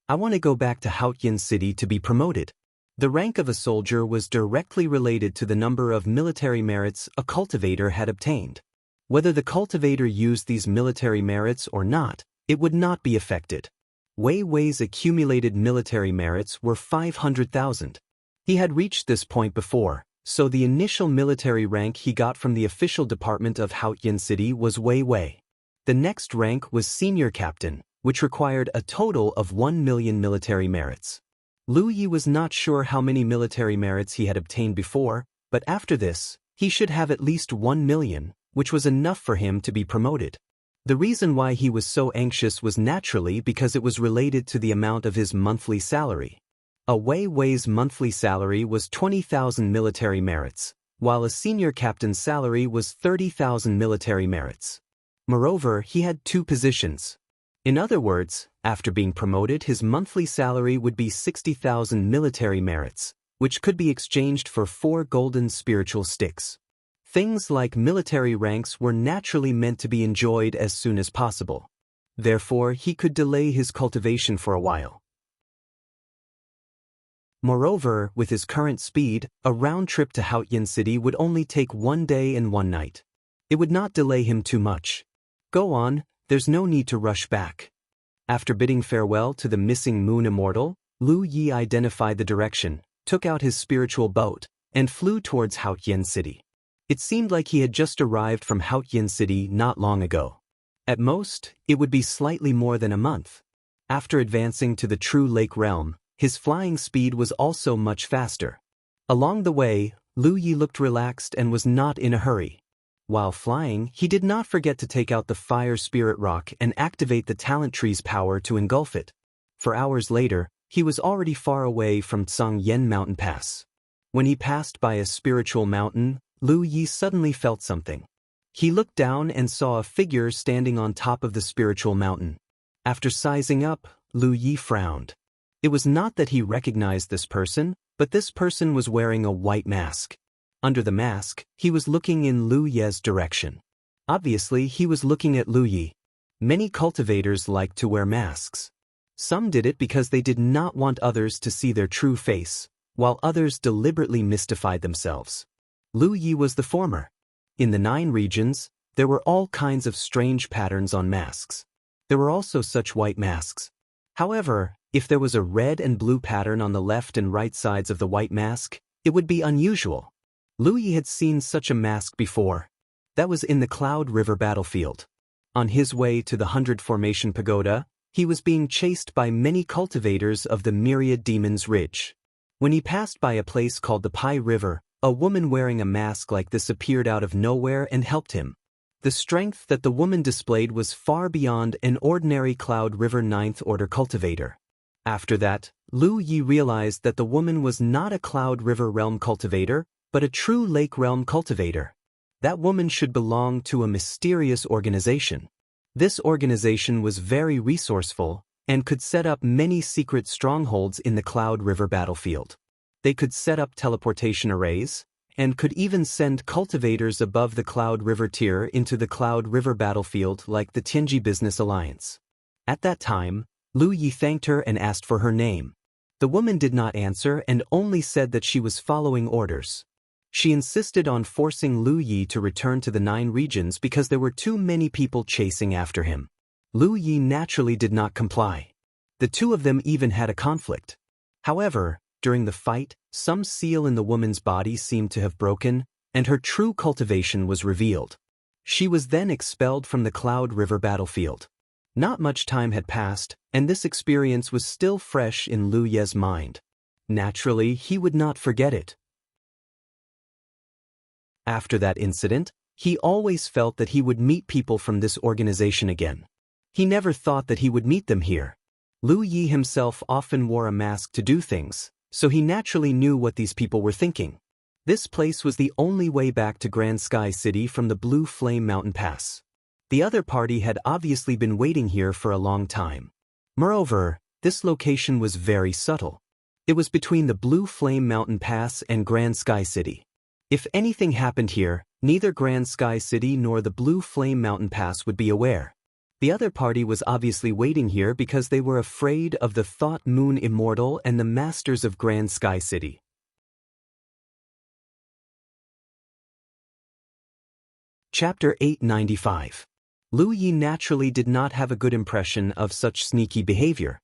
"I want to go back to Haotian City to be promoted." The rank of a soldier was directly related to the number of military merits a cultivator had obtained. Whether the cultivator used these military merits or not, it would not be affected. Wei Wei's accumulated military merits were 500,000. He had reached this point before, so the initial military rank he got from the official department of Haotian City was Wei Wei. The next rank was senior captain, which required a total of 1 million military merits. Lu Yi was not sure how many military merits he had obtained before, but after this, he should have at least 1 million, which was enough for him to be promoted. The reason why he was so anxious was naturally because it was related to the amount of his monthly salary. A Wei Wei's monthly salary was 20,000 military merits, while a senior captain's salary was 30,000 military merits. Moreover, he had 2 positions. In other words, after being promoted, his monthly salary would be 60,000 military merits, which could be exchanged for 4 golden spiritual sticks. Things like military ranks were naturally meant to be enjoyed as soon as possible. Therefore, he could delay his cultivation for a while. Moreover, with his current speed, a round trip to Haotian City would only take 1 day and 1 night. It would not delay him too much. "Go on, there's no need to rush back." After bidding farewell to the missing moon immortal, Lu Yi identified the direction, took out his spiritual boat, and flew towards Haotian City. It seemed like he had just arrived from Haotian City not long ago. At most, it would be slightly more than a month. After advancing to the true lake realm, his flying speed was also much faster. Along the way, Lu Yi looked relaxed and was not in a hurry. While flying, he did not forget to take out the fire spirit rock and activate the talent tree's power to engulf it. For hours later, he was already far away from Tsang Yen Mountain Pass. When he passed by a spiritual mountain, Lu Yi suddenly felt something. He looked down and saw a figure standing on top of the spiritual mountain. After sizing up, Lu Yi frowned. It was not that he recognized this person, but this person was wearing a white mask. Under the mask, he was looking in Lu Ye's direction. Obviously, he was looking at Lu Yi. Many cultivators liked to wear masks. Some did it because they did not want others to see their true face, while others deliberately mystified themselves. Lu Yi was the former. In the 9 regions, there were all kinds of strange patterns on masks. There were also such white masks. However, if there was a red and blue pattern on the left and right sides of the white mask, it would be unusual. Lu Yi had seen such a mask before. That was in the Cloud River battlefield. On his way to the 100 Formation Pagoda, he was being chased by many cultivators of the Myriad Demons Ridge. When he passed by a place called the Pai River, a woman wearing a mask like this appeared out of nowhere and helped him. The strength that the woman displayed was far beyond an ordinary Cloud River 9th Order cultivator. After that, Lu Yi realized that the woman was not a Cloud River realm cultivator, but a true Lake realm cultivator. That woman should belong to a mysterious organization. This organization was very resourceful and could set up many secret strongholds in the Cloud River battlefield. They could set up teleportation arrays, and could even send cultivators above the Cloud River tier into the Cloud River battlefield like the Tianji Business Alliance. At that time, Lu Yi thanked her and asked for her name. The woman did not answer and only said that she was following orders. She insisted on forcing Lu Yi to return to the 9 regions because there were too many people chasing after him. Lu Yi naturally did not comply. The two of them even had a conflict. However, during the fight, some seal in the woman's body seemed to have broken, and her true cultivation was revealed. She was then expelled from the Cloud River battlefield. Not much time had passed, and this experience was still fresh in Lu Ye's mind. Naturally, he would not forget it. After that incident, he always felt that he would meet people from this organization again. He never thought that he would meet them here. Lu Yi himself often wore a mask to do things, so he naturally knew what these people were thinking. This place was the only way back to Grand Sky City from the Blue Flame Mountain Pass. The other party had obviously been waiting here for a long time. Moreover, this location was very subtle. It was between the Blue Flame Mountain Pass and Grand Sky City. If anything happened here, neither Grand Sky City nor the Blue Flame Mountain Pass would be aware. The other party was obviously waiting here because they were afraid of the Thought Moon Immortal and the Masters of Grand Sky City. Chapter 895. Lu Yi naturally did not have a good impression of such sneaky behavior.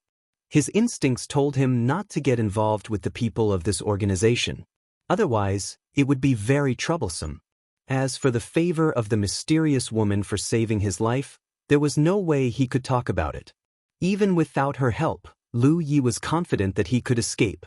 His instincts told him not to get involved with the people of this organization. Otherwise, it would be very troublesome. As for the favor of the mysterious woman for saving his life, there was no way he could talk about it. Even without her help, Lu Yi was confident that he could escape.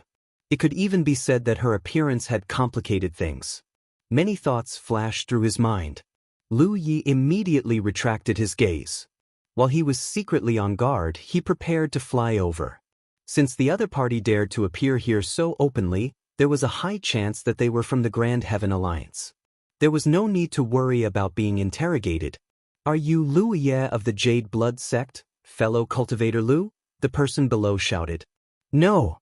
It could even be said that her appearance had complicated things. Many thoughts flashed through his mind. Lu Yi immediately retracted his gaze. While he was secretly on guard, he prepared to fly over. Since the other party dared to appear here so openly, there was a high chance that they were from the Grand Heaven Alliance. There was no need to worry about being interrogated. "Are you Lu Ye of the Jade Blood Sect, fellow cultivator Lu?" the person below shouted. "No."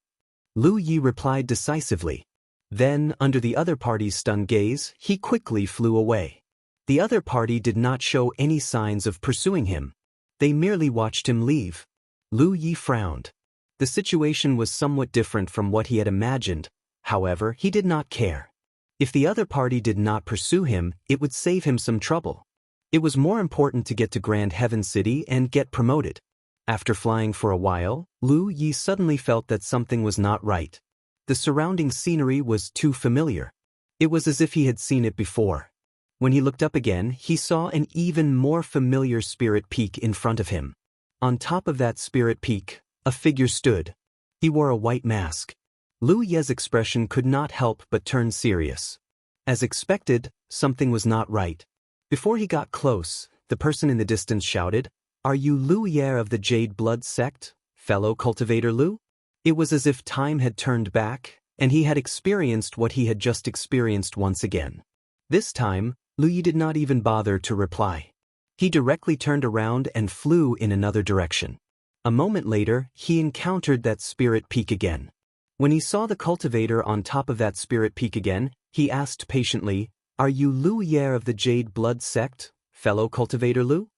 Lu Yi replied decisively. Then, under the other party's stunned gaze, he quickly flew away. The other party did not show any signs of pursuing him. They merely watched him leave. Lu Yi frowned. The situation was somewhat different from what he had imagined. However, he did not care. If the other party did not pursue him, it would save him some trouble. It was more important to get to Grand Heaven City and get promoted. After flying for a while, Lu Yi suddenly felt that something was not right. The surrounding scenery was too familiar. It was as if he had seen it before. When he looked up again, he saw an even more familiar spirit peak in front of him. On top of that spirit peak, a figure stood. He wore a white mask. Lu Ye's expression could not help but turn serious. As expected, something was not right. Before he got close, the person in the distance shouted, "Are you Lu Ye of the Jade Blood Sect, fellow cultivator Lu?" It was as if time had turned back, and he had experienced what he had just experienced once again. This time, Lu Yi did not even bother to reply. He directly turned around and flew in another direction. A moment later, he encountered that spirit peak again. When he saw the cultivator on top of that spirit peak again, he asked patiently, "Are you Lu Ye of the Jade Blood Sect, fellow cultivator Lu?"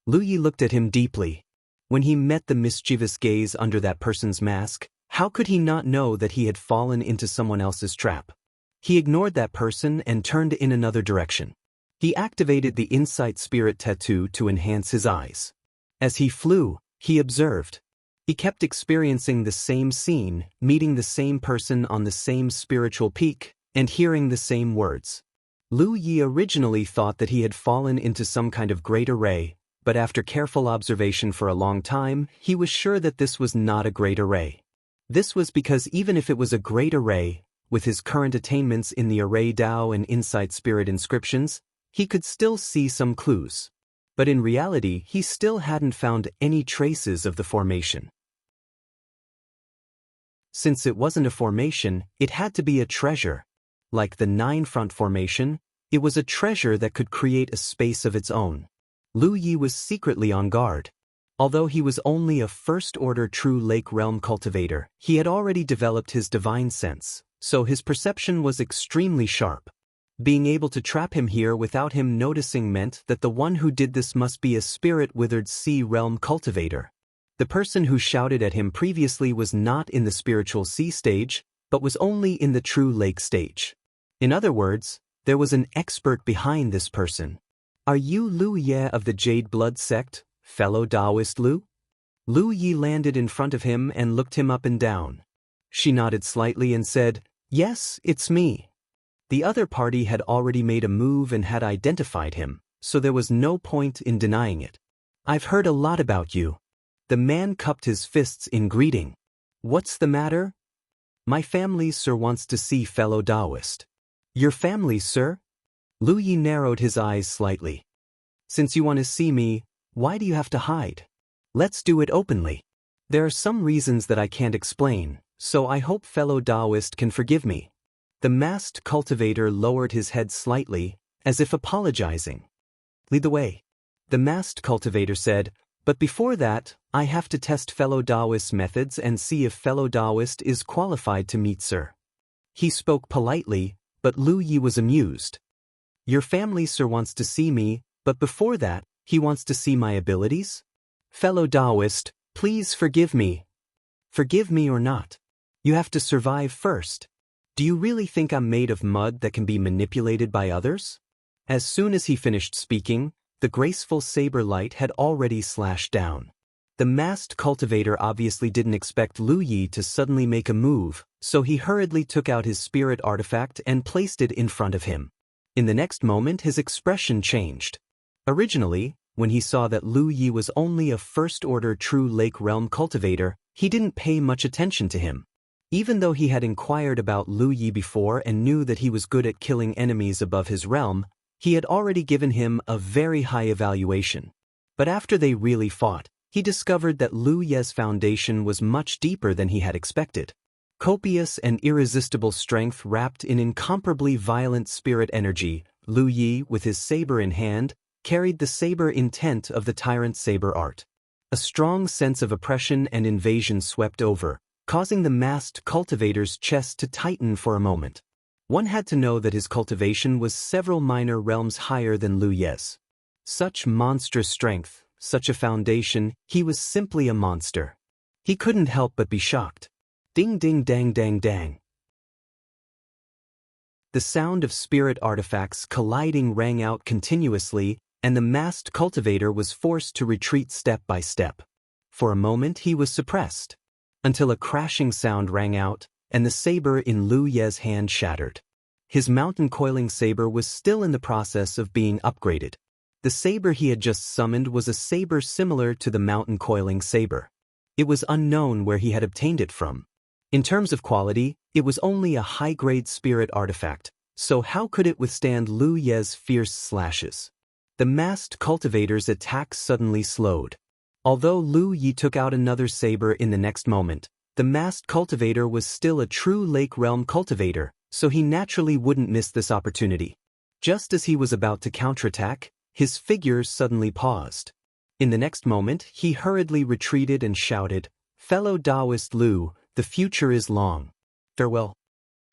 Lu Yi looked at him deeply. When he met the mischievous gaze under that person's mask, how could he not know that he had fallen into someone else's trap? He ignored that person and turned in another direction. He activated the Insight Spirit Tattoo to enhance his eyes. As he flew, he observed. He kept experiencing the same scene, meeting the same person on the same spiritual peak, and hearing the same words. Lu Yi originally thought that he had fallen into some kind of great array, but after careful observation for a long time, he was sure that this was not a great array. This was because even if it was a great array, with his current attainments in the Array Dao and Insight Spirit inscriptions, he could still see some clues. But in reality, he still hadn't found any traces of the formation. Since it wasn't a formation, it had to be a treasure. Like the Nine-Front Formation, it was a treasure that could create a space of its own. Lu Yi was secretly on guard. Although he was only a first-order true Lake Realm cultivator, he had already developed his divine sense, so his perception was extremely sharp. Being able to trap him here without him noticing meant that the one who did this must be a spirit-withered sea realm cultivator. The person who shouted at him previously was not in the spiritual sea stage, but was only in the true lake stage. In other words, there was an expert behind this person. "Are you Lu Ye of the Jade Blood Sect, fellow Taoist Lu?" Lu Yi landed in front of him and looked him up and down. She nodded slightly and said, "Yes, it's me." The other party had already made a move and had identified him, so there was no point in denying it. "I've heard a lot about you." The man cupped his fists in greeting. "What's the matter?" "My family, sir, wants to see fellow Taoist." "Your family, sir?" Lu Yi narrowed his eyes slightly. "Since you want to see me, why do you have to hide? Let's do it openly. There are some reasons that I can't explain, so I hope fellow Taoist can forgive me." The masked cultivator lowered his head slightly, as if apologizing. "Lead the way." The masked cultivator said, "But before that, I have to test fellow Taoist methods and see if fellow Taoist is qualified to meet sir." He spoke politely, but Lu Yi was amused. "Your family sir wants to see me, but before that, he wants to see my abilities? Fellow Taoist, please forgive me." "Forgive me or not. You have to survive first. Do you really think I'm made of mud that can be manipulated by others?" As soon as he finished speaking, the graceful saber light had already slashed down. The masked cultivator obviously didn't expect Lu Yi to suddenly make a move, so he hurriedly took out his spirit artifact and placed it in front of him. In the next moment his expression changed. Originally, when he saw that Lu Yi was only a first-order true Lake Realm cultivator, he didn't pay much attention to him. Even though he had inquired about Lu Yi before and knew that he was good at killing enemies above his realm, he had already given him a very high evaluation. But after they really fought, he discovered that Lu Yi's foundation was much deeper than he had expected. Copious and irresistible strength wrapped in incomparably violent spirit energy, Lu Yi, with his saber in hand, carried the saber intent of the tyrant saber art. A strong sense of oppression and invasion swept over, causing the masked cultivator's chest to tighten for a moment. One had to know that his cultivation was several minor realms higher than Lu Yi's. Such monstrous strength, such a foundation, he was simply a monster. He couldn't help but be shocked. Ding ding dang dang dang. The sound of spirit artifacts colliding rang out continuously, and the masked cultivator was forced to retreat step by step. For a moment he was suppressed, until a crashing sound rang out, and the saber in Lu Yi's hand shattered. His mountain coiling saber was still in the process of being upgraded. The saber he had just summoned was a saber similar to the mountain coiling saber. It was unknown where he had obtained it from. In terms of quality, it was only a high-grade spirit artifact, so how could it withstand Lu Yi's fierce slashes? The masked cultivator's attack suddenly slowed. Although Lu Yi took out another saber in the next moment, the masked cultivator was still a true Lake Realm cultivator, so he naturally wouldn't miss this opportunity. Just as he was about to counterattack, his figure suddenly paused. In the next moment, he hurriedly retreated and shouted, "Fellow Taoist Lu, the future is long. Farewell."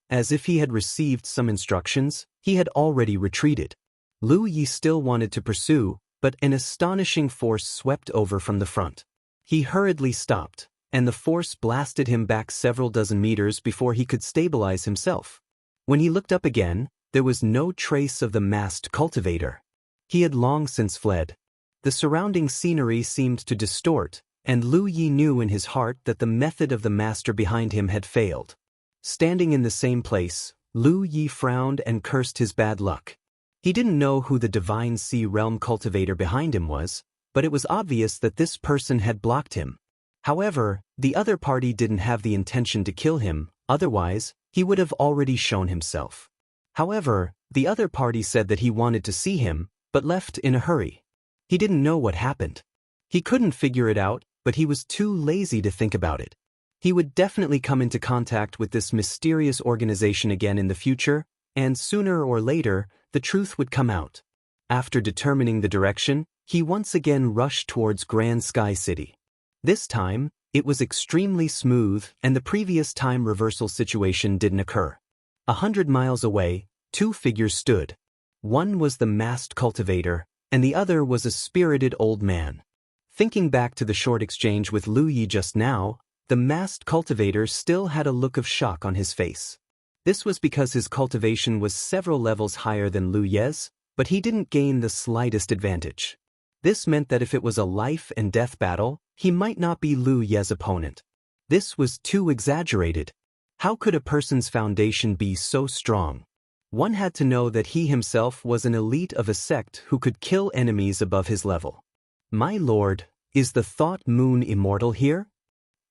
As if he had received some instructions, he had already retreated. Lu Yi still wanted to pursue, but an astonishing force swept over from the front. He hurriedly stopped, and the force blasted him back several dozen meters before he could stabilize himself. When he looked up again, there was no trace of the masked cultivator. He had long since fled. The surrounding scenery seemed to distort, and Lu Yi knew in his heart that the method of the master behind him had failed. Standing in the same place, Lu Yi frowned and cursed his bad luck. He didn't know who the Divine Sea Realm cultivator behind him was, but it was obvious that this person had blocked him. However, the other party didn't have the intention to kill him, otherwise, he would have already shown himself. However, the other party said that he wanted to see him, but left in a hurry. He didn't know what happened. He couldn't figure it out, but he was too lazy to think about it. He would definitely come into contact with this mysterious organization again in the future, and sooner or later, the truth would come out. After determining the direction, he once again rushed towards Grand Sky City. This time, it was extremely smooth and the previous time reversal situation didn't occur. 100 miles away, two figures stood. One was the masked cultivator, and the other was a spirited old man. Thinking back to the short exchange with Lu Yi just now, the masked cultivator still had a look of shock on his face. This was because his cultivation was several levels higher than Lu Yi's, but he didn't gain the slightest advantage. This meant that if it was a life and death battle, he might not be Lu Yi's opponent. This was too exaggerated. How could a person's foundation be so strong? One had to know that he himself was an elite of a sect who could kill enemies above his level. "My lord, is the thought moon immortal here?"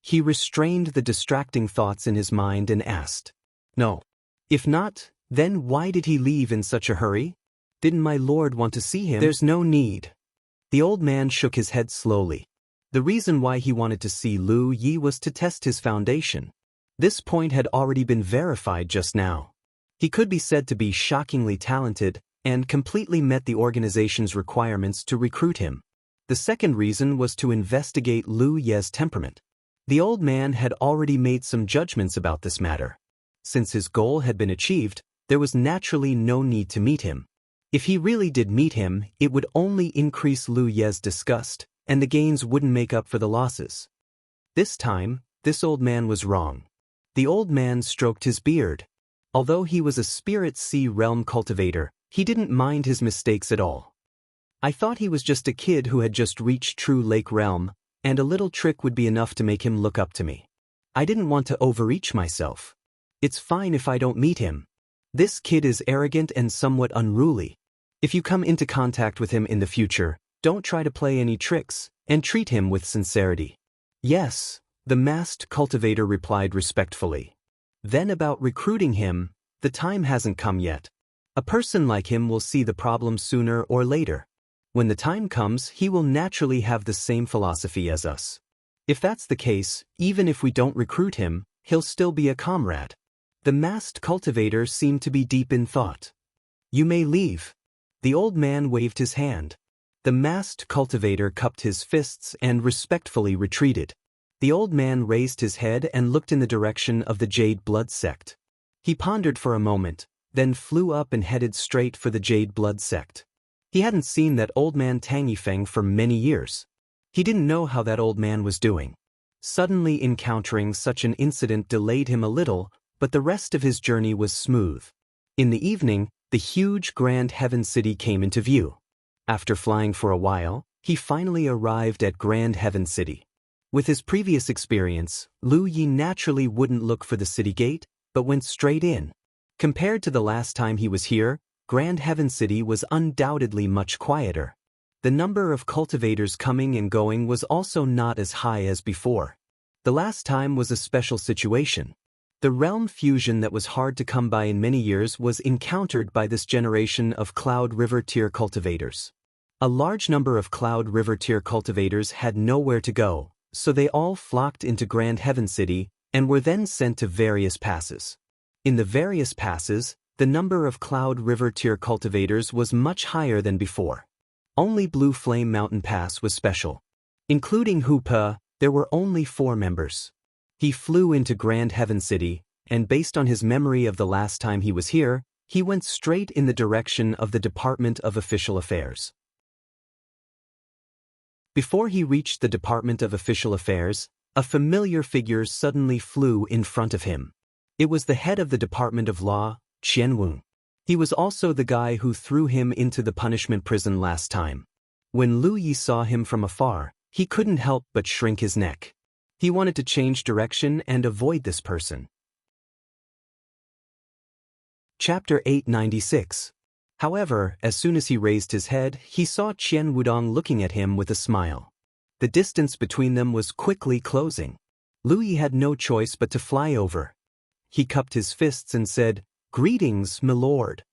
He restrained the distracting thoughts in his mind and asked. "No. If not, then why did he leave in such a hurry? Didn't my lord want to see him?" "There's no need." The old man shook his head slowly. The reason why he wanted to see Lu Yi was to test his foundation. This point had already been verified just now. He could be said to be shockingly talented, and completely met the organization's requirements to recruit him. The second reason was to investigate Lu Ye's temperament. The old man had already made some judgments about this matter. Since his goal had been achieved, there was naturally no need to meet him. If he really did meet him, it would only increase Lu Ye's disgust, and the gains wouldn't make up for the losses. This time, this old man was wrong. The old man stroked his beard. Although he was a Spirit Sea Realm cultivator, he didn't mind his mistakes at all. I thought he was just a kid who had just reached True Lake Realm, and a little trick would be enough to make him look up to me. I didn't want to overreach myself. It's fine if I don't meet him. This kid is arrogant and somewhat unruly. If you come into contact with him in the future, don't try to play any tricks, and treat him with sincerity. Yes, the masked cultivator replied respectfully. Then about recruiting him, the time hasn't come yet. A person like him will see the problem sooner or later. When the time comes, he will naturally have the same philosophy as us. If that's the case, even if we don't recruit him, he'll still be a comrade. The masked cultivator seemed to be deep in thought. You may leave. The old man waved his hand. The masked cultivator cupped his fists and respectfully retreated. The old man raised his head and looked in the direction of the Jade Blood sect. He pondered for a moment, then flew up and headed straight for the Jade Blood sect. He hadn't seen that old man Tangifeng for many years. He didn't know how that old man was doing. Suddenly encountering such an incident delayed him a little, but the rest of his journey was smooth. In the evening, the huge Grand Heaven City came into view. After flying for a while, he finally arrived at Grand Heaven City. With his previous experience, Lu Yi naturally wouldn't look for the city gate, but went straight in. Compared to the last time he was here, Grand Heaven City was undoubtedly much quieter. The number of cultivators coming and going was also not as high as before. The last time was a special situation. The realm fusion that was hard to come by in many years was encountered by this generation of Cloud River tier cultivators. A large number of Cloud River tier cultivators had nowhere to go, so they all flocked into Grand Heaven City and were then sent to various passes. In the various passes, the number of Cloud River tier cultivators was much higher than before. Only Blue Flame Mountain Pass was special. Including Hu Pe, there were only 4 members. He flew into Grand Heaven City, and based on his memory of the last time he was here, he went straight in the direction of the Department of Official Affairs. Before he reached the Department of Official Affairs, a familiar figure suddenly flew in front of him. It was the head of the Department of Law, Qianwu. He was also the guy who threw him into the punishment prison last time. When Lu Yi saw him from afar, he couldn't help but shrink his neck. He wanted to change direction and avoid this person. Chapter 896. However, as soon as he raised his head, he saw Qian Wudong looking at him with a smile. The distance between them was quickly closing. Lu Yi had no choice but to fly over. He cupped his fists and said, "Greetings, my lord."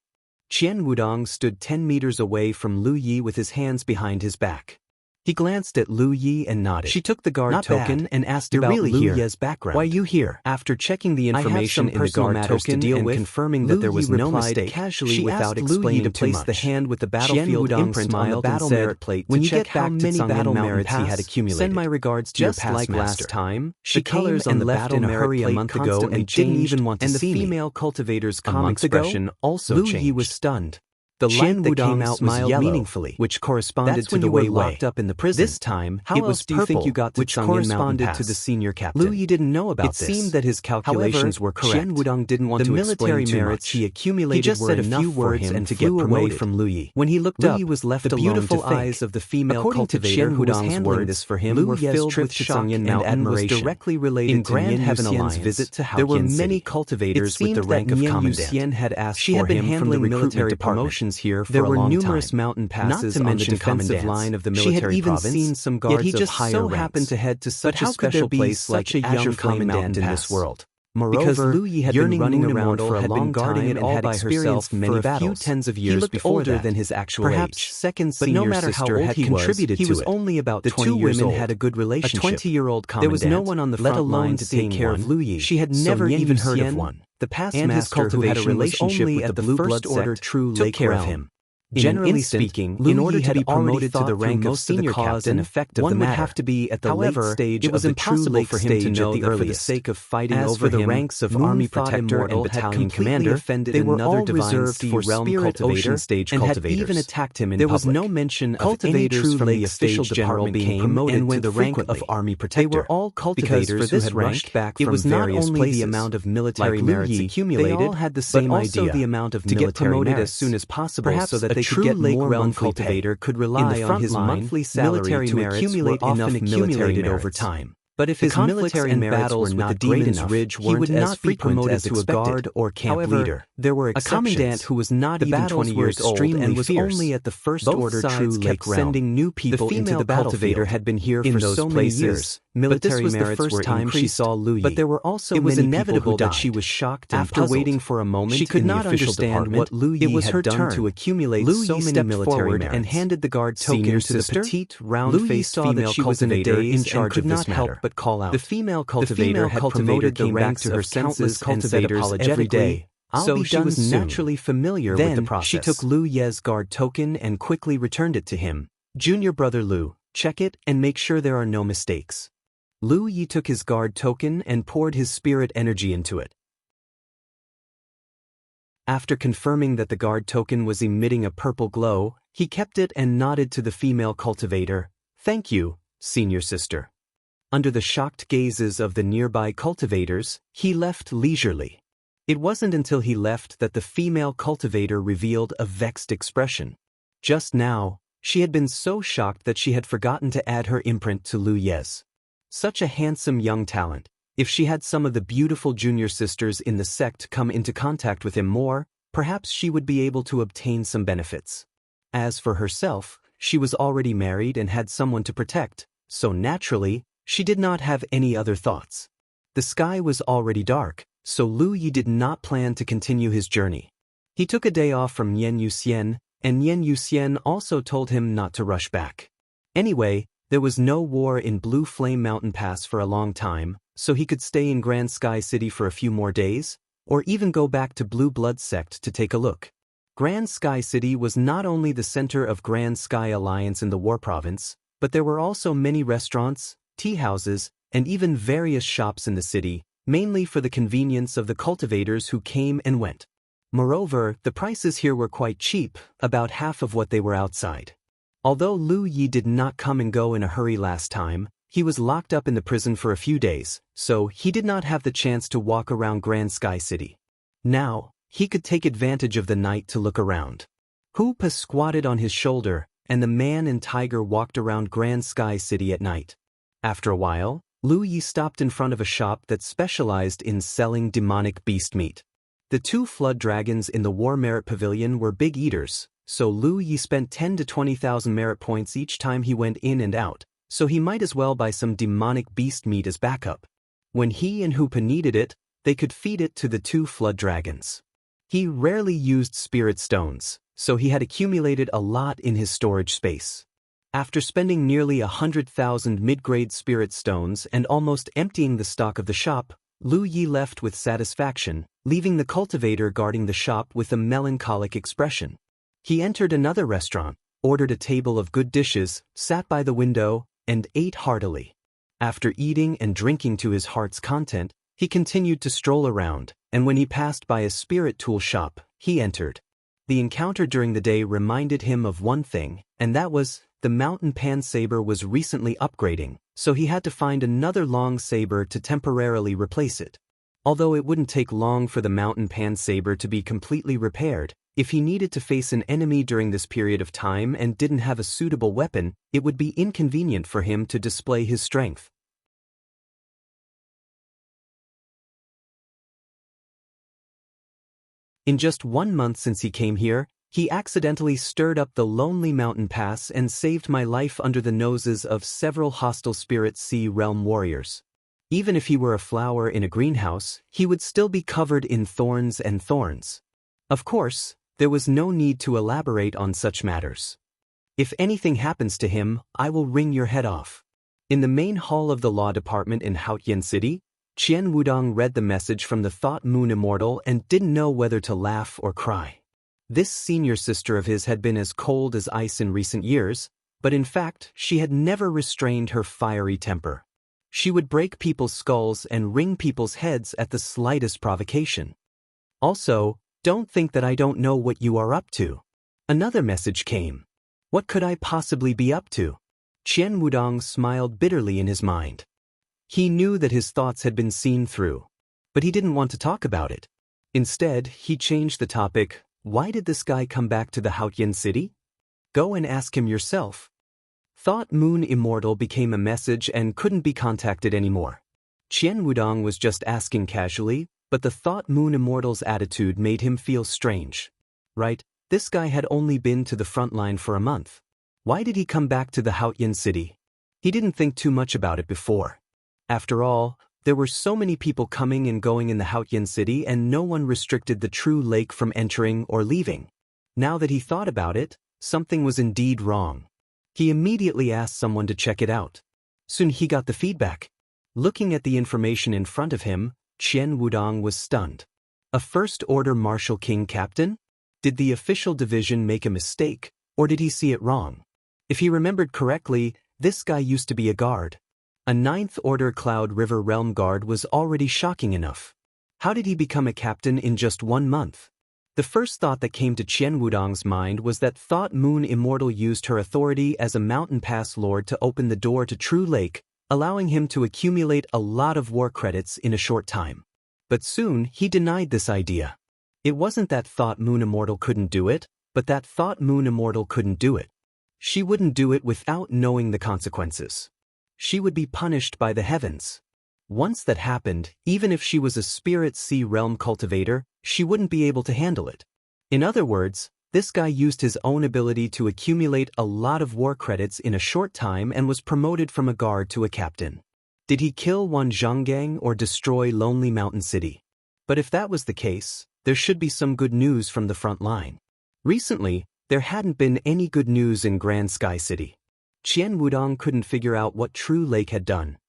Qian Wudong stood 10 meters away from Lu Yi with his hands behind his back. He glanced at Lu Yi and nodded. She took the guard token and asked about Lu Yi's background. "Why you here?" After checking the information in the guard token and confirming that there was no mistake, casually without explaining to place the hand with the battlefield imprint on the battle merit plate to check how many battle merits he had accumulated. "Send my regards to your past master." Just like last time, she came and left in a hurry a month ago and didn't even want to see me. And the female cultivator's calm expression also changed. Lu Yi was stunned. The light that came out was yellow, meaningfully, which corresponded to the way locked up in the prison. This time, it was purple, think you got to which corresponded to the senior captain. Lu Yi didn't know about this. It seemed that his calculations were correct. Qian Wudong didn't want to explain too merits much. He accumulated just said a few words and to get away from Lu Yi. When he looked up, Lu Yi was left the beautiful eyes of the female cultivator who was handling this for him were filled with shock and admiration. Directly related to Grand Heaven Alliance visit to Haotian. There were many cultivators with the rank of commandant. Had asked for him from the military promotions here for a long time. There were numerous mountain passes on the defensive line of the military province. She had even seen some guards of higher ranks. Happened to head to such a special place like Azure Flame Mountain in this world. Moreover, because Lu Yi had been running around for a long time and had experienced many battles. A few tens of years before that, than his actual perhaps age. Second senior but no matter sister how old he contributed to it. He was only about 20 years old. The 2 women had a good relationship. A 20-year-old commandant. There was no one on the front line to take care of Lu Yi. She had never even heard of one. The past master who had a relationship with the Blue Blood Sect took care of him. Generally speaking, in order to be promoted to the rank of senior captain, one would have to be at the late stage of the true lake for him to know that for the sake of fighting over the ranks of army protector and battalion commander, they were all reserved for spirit ocean stage and had even attacked him in public. There was no mention of any true lake stage general being promoted to the rank of army protector. They were all cultivators who had rushed back from various places. It was not only the amount of military merits accumulated, they all had the same idea, also the amount of military merits as soon as possible, so that they could get more realm cultivator could rely on his monthly salary to accumulate enough military over time. But if his military merits were not great enough, he would not be promoted to a guard or camp leader. There were exceptions. A commandant who was not even 20 years old and was only at the first order true lake realm. Sending new people into the cultivator had been here for so many years. Military merits were increased, she saw Lu Yi. But there were also it was inevitable that she was shocked and after waiting for a moment. She could not understand what Lu Yi had done to accumulate so many military merits and handed the guard token to the petite, round-faced female cultivator in charge of this matter. But call out. The female cultivator had promoted the ranks to her senses cultivators every day. So she was naturally familiar with the process. She took Lu Ye's guard token and quickly returned it to him. Junior brother Lu, check it and make sure there are no mistakes. Lu Yi took his guard token and poured his spirit energy into it. After confirming that the guard token was emitting a purple glow, he kept it and nodded to the female cultivator. Thank you, senior sister. Under the shocked gazes of the nearby cultivators, he left leisurely. It wasn't until he left that the female cultivator revealed a vexed expression. Just now, she had been so shocked that she had forgotten to add her imprint to Lu Ye's. Such a handsome young talent. If she had some of the beautiful junior sisters in the sect come into contact with him more, perhaps she would be able to obtain some benefits. As for herself, she was already married and had someone to protect, so naturally, she did not have any other thoughts. The sky was already dark, so Lu Yi did not plan to continue his journey. He took a day off from Yan Yuxian, and Yan Yuxian also told him not to rush back. Anyway, there was no war in Blue Flame Mountain Pass for a long time, so he could stay in Grand Sky City for a few more days, or even go back to Blue Blood Sect to take a look. Grand Sky City was not only the center of Grand Sky Alliance in the War Province, but there were also many restaurants, tea houses, and even various shops in the city, mainly for the convenience of the cultivators who came and went. Moreover, the prices here were quite cheap, about half of what they were outside. Although Lu Yi did not come and go in a hurry last time, he was locked up in the prison for a few days, so he did not have the chance to walk around Grand Sky City. Now, he could take advantage of the night to look around. Hoopa squatted on his shoulder, and the man and tiger walked around Grand Sky City at night. After a while, Lu Yi stopped in front of a shop that specialized in selling demonic beast meat. The two flood dragons in the War Merit Pavilion were big eaters, so Lu Yi spent 10 to 20,000 merit points each time he went in and out, so he might as well buy some demonic beast meat as backup. When he and Hoopa needed it, they could feed it to the two flood dragons. He rarely used spirit stones, so he had accumulated a lot in his storage space. After spending nearly 100,000 mid-grade spirit stones and almost emptying the stock of the shop, Lu Yi left with satisfaction, leaving the cultivator guarding the shop with a melancholic expression. He entered another restaurant, ordered a table of good dishes, sat by the window, and ate heartily. After eating and drinking to his heart's content, he continued to stroll around, and when he passed by a spirit tool shop, he entered. The encounter during the day reminded him of one thing, and that was, the mountain pan saber was recently upgrading, so he had to find another long saber to temporarily replace it. Although it wouldn't take long for the mountain pan saber to be completely repaired, if he needed to face an enemy during this period of time and didn't have a suitable weapon, it would be inconvenient for him to display his strength. In just 1 month since he came here, he accidentally stirred up the lonely mountain pass and saved my life under the noses of several hostile spirit sea realm warriors. Even if he were a flower in a greenhouse, he would still be covered in thorns and thorns. Of course, there was no need to elaborate on such matters. If anything happens to him, I will wring your head off. In the main hall of the law department in Haotian City, Qian Wudong read the message from the Thought Moon Immortal and didn't know whether to laugh or cry. This senior sister of his had been as cold as ice in recent years, but in fact, she had never restrained her fiery temper. She would break people's skulls and wring people's heads at the slightest provocation. Also, don't think that I don't know what you are up to. Another message came. What could I possibly be up to? Qian Wudong smiled bitterly in his mind. He knew that his thoughts had been seen through, but he didn't want to talk about it. Instead, he changed the topic. Why did this guy come back to the Haotian city? Go and ask him yourself. Thought Moon Immortal became a message and couldn't be contacted anymore. Qian Wudong was just asking casually, but the Thought Moon Immortal's attitude made him feel strange. Right, this guy had only been to the front line for a month. Why did he come back to the Haotian city? He didn't think too much about it before. After all, there were so many people coming and going in the Haotian city and no one restricted the true lake from entering or leaving. Now that he thought about it, something was indeed wrong. He immediately asked someone to check it out. Soon he got the feedback. Looking at the information in front of him, Qian Wudong was stunned. A first-order Marshal King captain? Did the official division make a mistake, or did he see it wrong? If he remembered correctly, this guy used to be a guard. A 9th Order Cloud River Realm Guard was already shocking enough. How did he become a captain in just 1 month? The first thought that came to Qian Wudong's mind was that Thought Moon Immortal used her authority as a Mountain Pass Lord to open the door to True Lake, allowing him to accumulate a lot of war credits in a short time. But soon he denied this idea. It wasn't that Thought Moon Immortal couldn't do it, but that Thought Moon Immortal couldn't do it. She wouldn't do it without knowing the consequences. She would be punished by the heavens. Once that happened, even if she was a Spirit Sea Realm cultivator, she wouldn't be able to handle it. In other words, this guy used his own ability to accumulate a lot of war credits in a short time and was promoted from a guard to a captain. Did he kill one Zhanggang or destroy Lonely Mountain City? But if that was the case, there should be some good news from the front line. Recently, there hadn't been any good news in Grand Sky City. Qian Wudong couldn't figure out what True Lake had done.